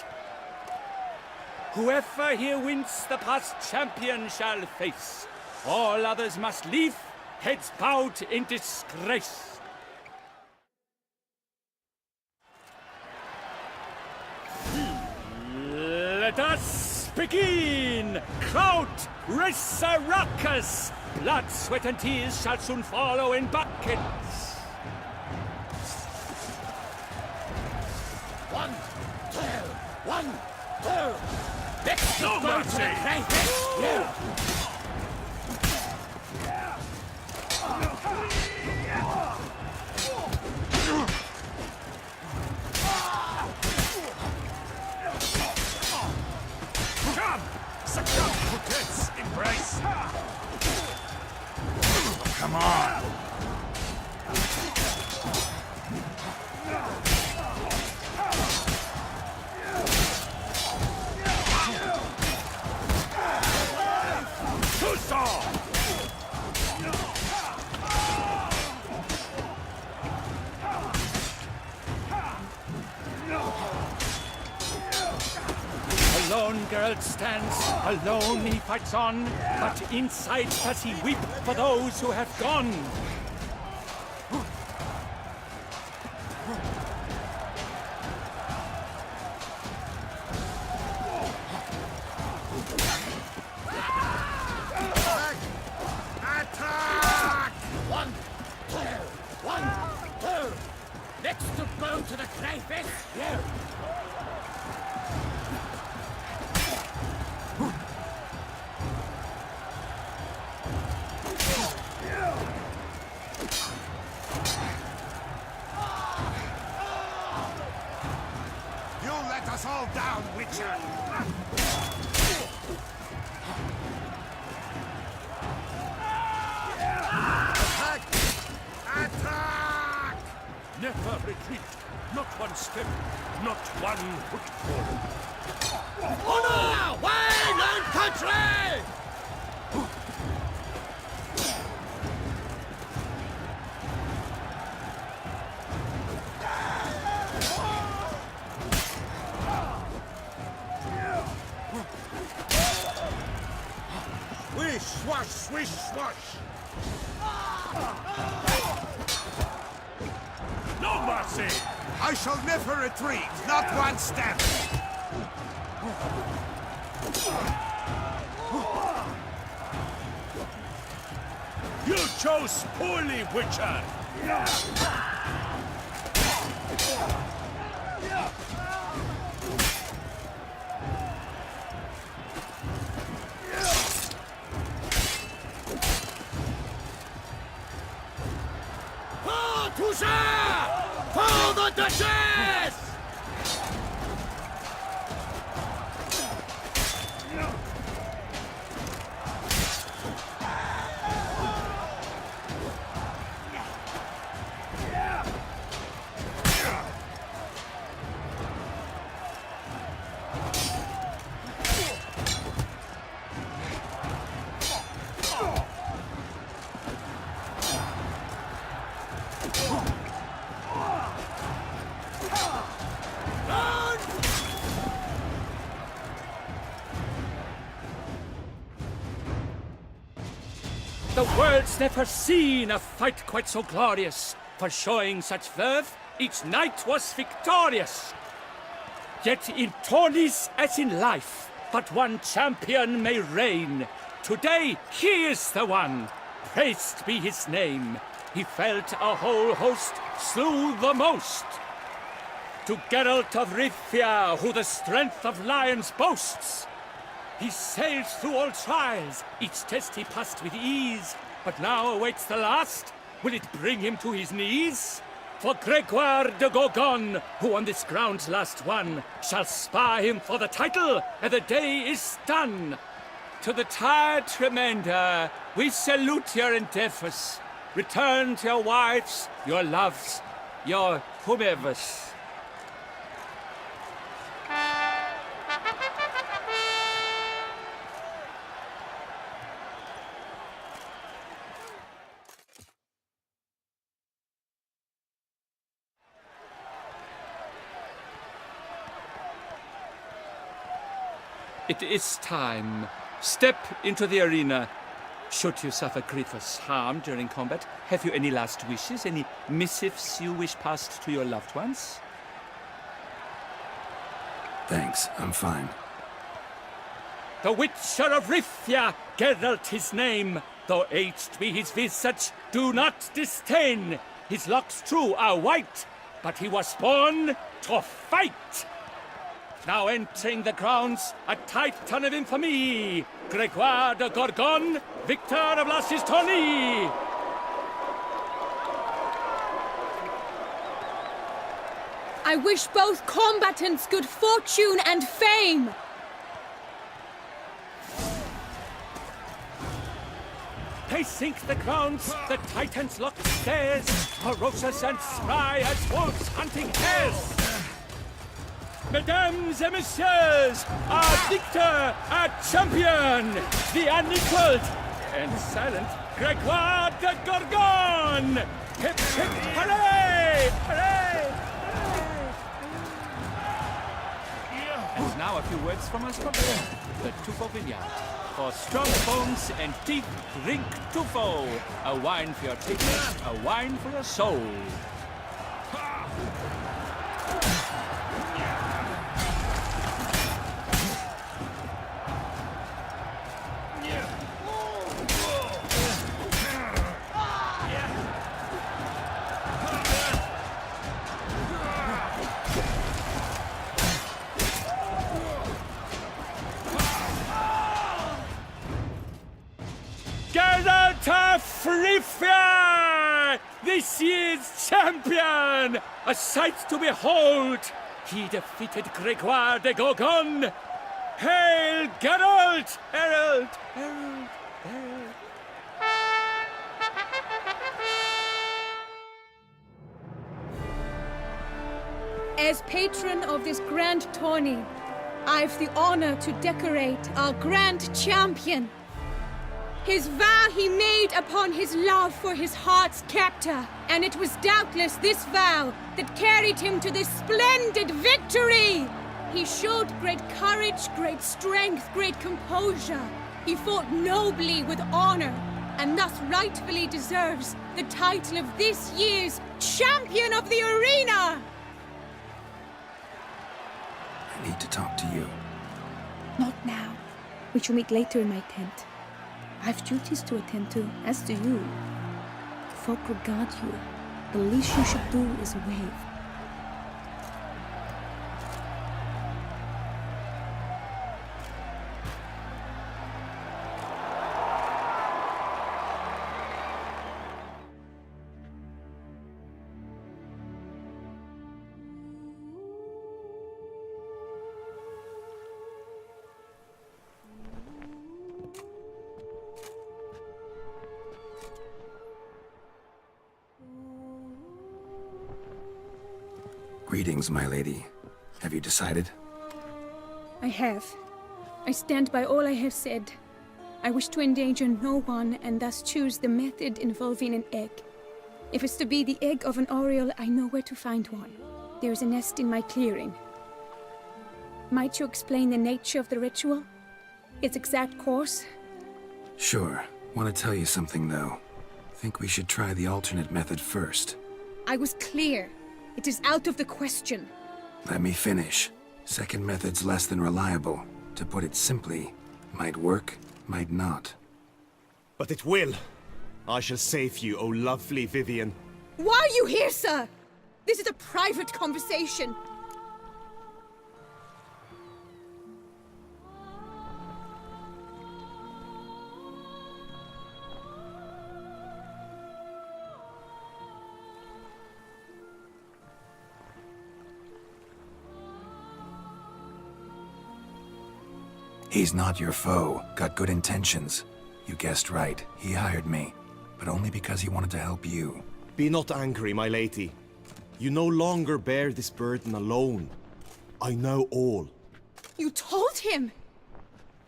Whoever here wins the past champion shall face. All others must leave, heads bowed in disgrace. Let us begin! Crowd, race a ruckus! Blood, sweat, and tears shall soon follow in buckets. 1, 2, 1, 2. Let's No mercy! Yeah. Come! Succumb to death's embrace! Come on! Alone Geralt stands, alone he fights on, but inside does he weep for those who have gone. Attack! 1, 2, 1, 2. Next to go to the crayfish. Yeah. Let us all down, Witcher! never retreat. Not one step, not one footfall. Honor! Wine and country! Swish, swash, swish, swash! No mercy! I shall never retreat, not one step! You chose poorly, Witcher! For the Duchess! The world's never seen a fight quite so glorious. For showing such verve, each knight was victorious. Yet in tourneys as in life, but one champion may reign. Today he is the one, praised be his name. He felt a whole host, slew the most. To Geralt of Rivia, who the strength of lions boasts, he sailed through all trials, each test he passed with ease. But now awaits the last. Will it bring him to his knees? For Gregoire de Gorgon, who on this ground last won, shall spar him for the title, and the day is done. To the tired Tremenda, we salute your endeavors. Return to your wives, your loves, your whomevers. It is time. Step into the arena. Should you suffer grievous harm during combat, have you any last wishes, any missives you wish passed to your loved ones? Thanks, I'm fine. The Witcher of Rivia, Geralt his name. Though aged be his visage, do not disdain. His locks true are white, but he was born to fight. Now entering the grounds, a titan of infamy, Gregoire de Gorgon, victor of Lasses Tourney. I wish both combatants good fortune and fame. They sink the grounds, the titans lock stairs, ferocious and spry as wolves hunting hares. Mesdames et messieurs, our victor, our champion, the unequaled and silent Gregoire de Gorgon! Hip, hip, hooray! Hooray! And now a few words from us from the Tufo Vineyard. For strong bones and teeth, drink Tufo. A wine for your taste, a wine for your soul. Geralt of Rivia, this year's champion! A sight to behold! He defeated Gregoire de Gorgon! Hail, Geralt! Herald! Herald! Herald! As patron of this grand tourney, I've the honor to decorate our grand champion. His vow he made upon his love for his heart's captor, and it was doubtless this vow that carried him to this splendid victory. He showed great courage, great strength, great composure. He fought nobly with honor, and thus rightfully deserves the title of this year's Champion of the Arena! I need to talk to you. Not now. We shall meet later in my tent. I've duties to attend to, as do you. Folk regard you. The least you should do is wave. Greetings, my lady. Have you decided? I have. I stand by all I have said. I wish to endanger no one and thus choose the method involving an egg. If it's to be the egg of an oriole, I know where to find one. There is a nest in my clearing. Might you explain the nature of the ritual? Its exact course? Sure. Want to tell you something, though. Think we should try the alternate method first. I was clear. It is out of the question. Let me finish. Second method's less than reliable. To put it simply, might work, might not. But it will. I shall save you, O lovely Vivian. Why are you here, sir? This is a private conversation. He's not your foe. Got good intentions. You guessed right. He hired me. But only because he wanted to help you. Be not angry, my lady. You no longer bear this burden alone. I know all. You told him!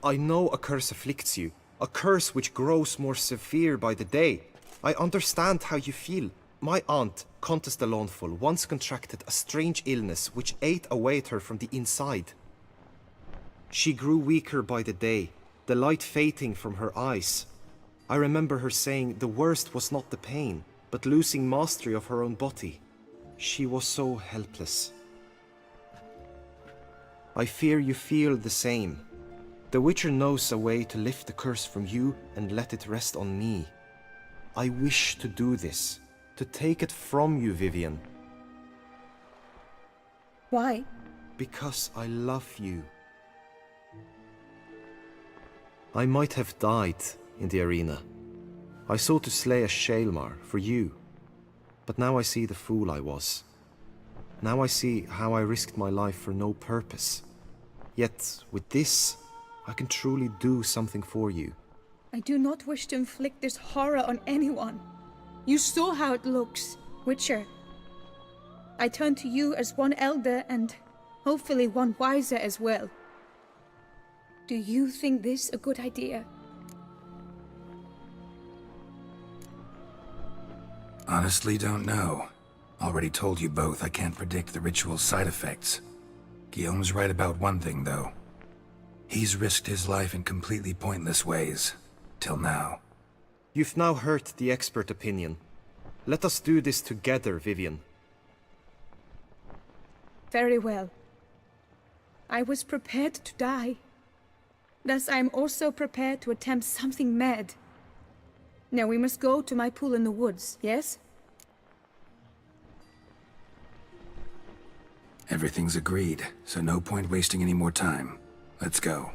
I know a curse afflicts you. A curse which grows more severe by the day. I understand how you feel. My aunt, Countess de Lawnful, once contracted a strange illness which ate away at her from the inside. She grew weaker by the day, the light fading from her eyes. I remember her saying the worst was not the pain, but losing mastery of her own body. She was so helpless. I fear you feel the same. The Witcher knows a way to lift the curse from you and let it rest on me. I wish to do this, to take it from you, Vivian. Why? Because I love you. I might have died in the arena. I sought to slay a Shaelmar for you. But now I see the fool I was. Now I see how I risked my life for no purpose. Yet, with this, I can truly do something for you. I do not wish to inflict this horror on anyone. You saw how it looks, Witcher. I turn to you as one elder and hopefully one wiser as well. Do you think this a good idea? Honestly, don't know. Already told you both I can't predict the ritual's side effects. Guillaume's right about one thing, though. He's risked his life in completely pointless ways. Till now. You've now heard the expert opinion. Let us do this together, Vivian. Very well. I was prepared to die. Thus I am also prepared to attempt something mad. Now we must go to my pool in the woods, yes? Everything's agreed, so no point wasting any more time. Let's go.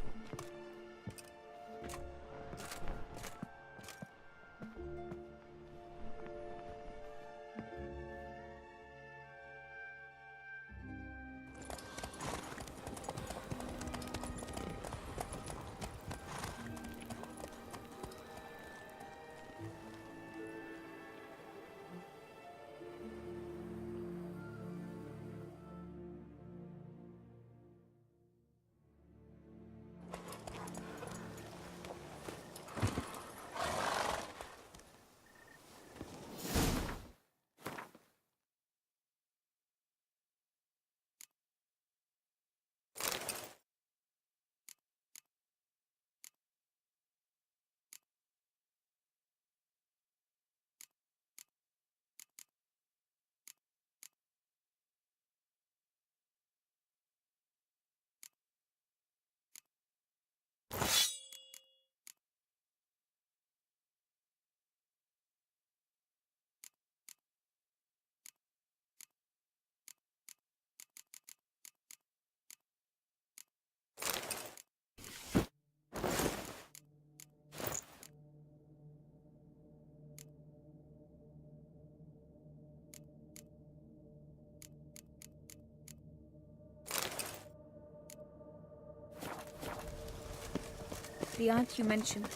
the aunt you mentioned?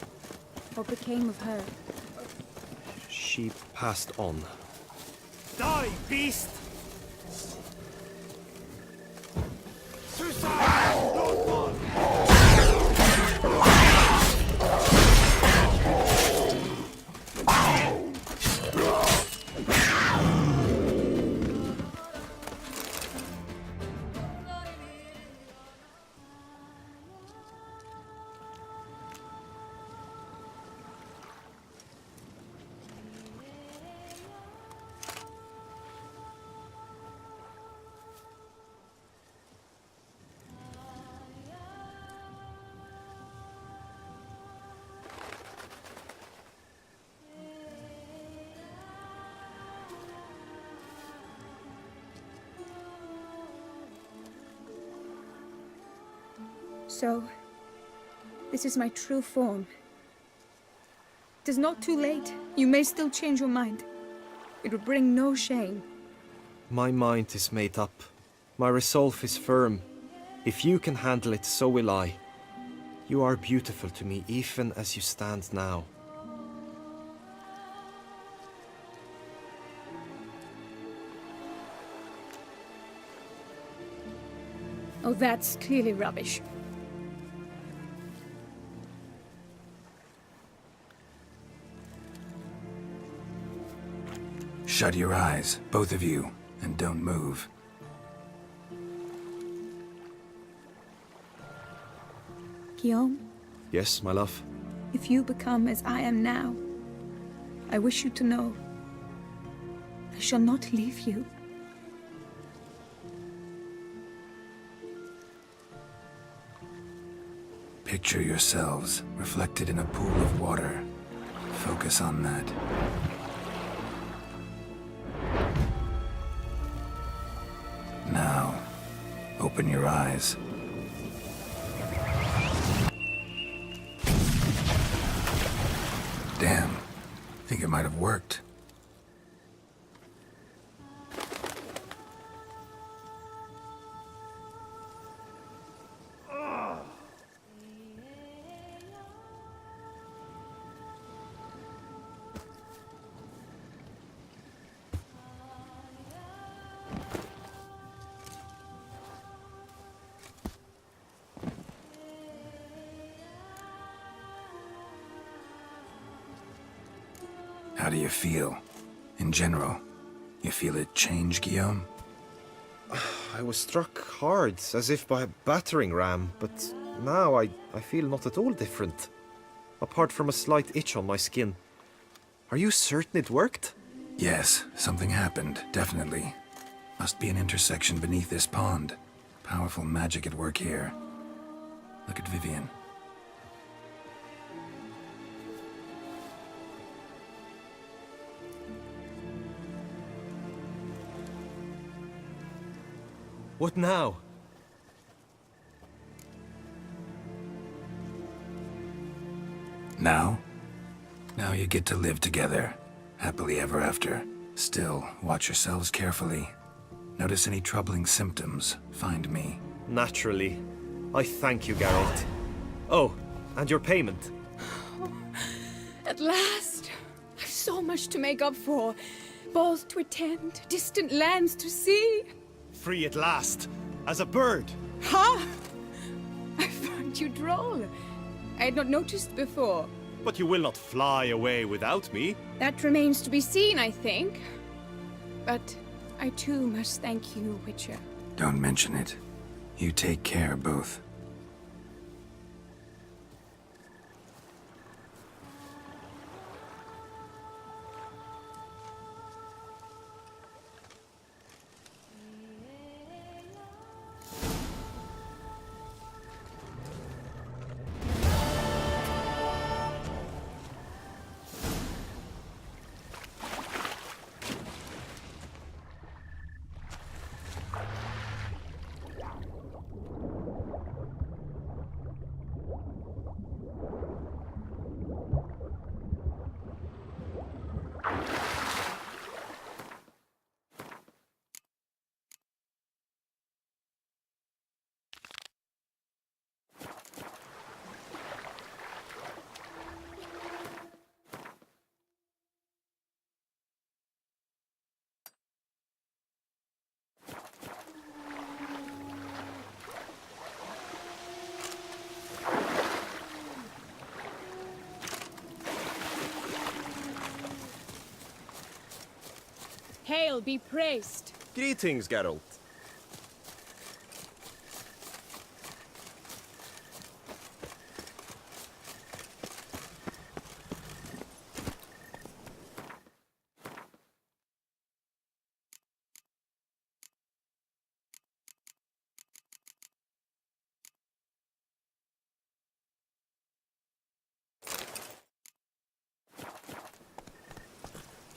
What became of her? She passed on. Die, beast! So, this is my true form. It is not too late. You may still change your mind. It would bring no shame. My mind is made up. My resolve is firm. If you can handle it, so will I. You are beautiful to me, even as you stand now. Oh, that's clearly rubbish. Shut your eyes, both of you, and don't move. Guillaume, Yes, my love? if you become as I am now, I wish you to know I shall not leave you. Picture yourselves reflected in a pool of water. Focus on that. Now, open your eyes. Damn, think it might have worked. How do you feel? In general, you feel it change, Guillaume? I was struck hard, as if by a battering ram, but now I feel not at all different. Apart from a slight itch on my skin. Are you certain it worked? Yes, something happened, definitely. Must be an intersection beneath this pond. Powerful magic at work here. Look at Vivian. What now? Now? Now you get to live together. Happily ever after. Still, watch yourselves carefully. Notice any troubling symptoms, find me. Naturally. I thank you, Geralt. Oh, and your payment. At last! I've so much to make up for. Balls to attend, distant lands to see. Free at last, as a bird. Ha! I find you droll. I had not noticed before. But you will not fly away without me. That remains to be seen, I think. But I too must thank you, Witcher. Don't mention it. You take care, both. tale be praised. Greetings, Geralt.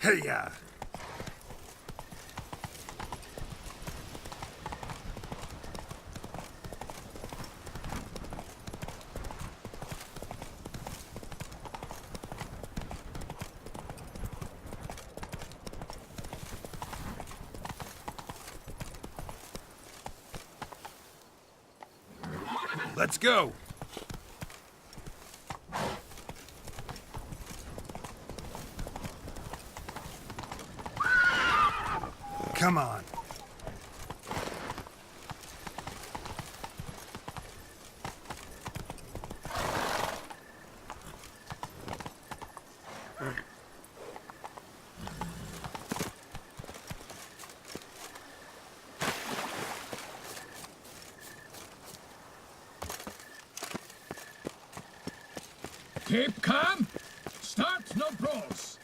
Hey-ya! Let's go! Come on. Keep calm. Start no brawls.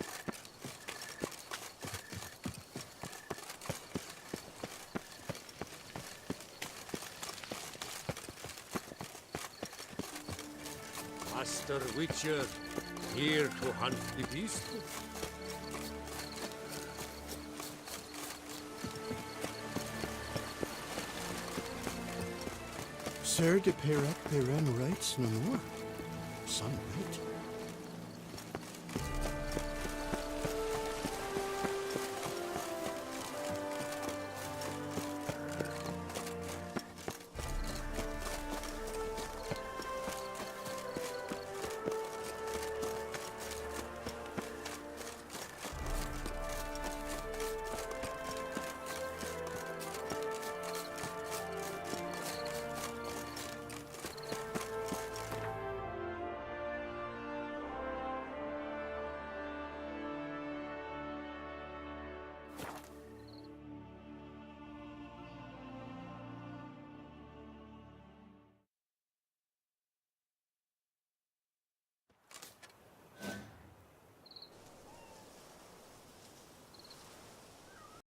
Master Witcher, here to hunt the beast? Sir de Peyrac Peyran writes no more. Son, right?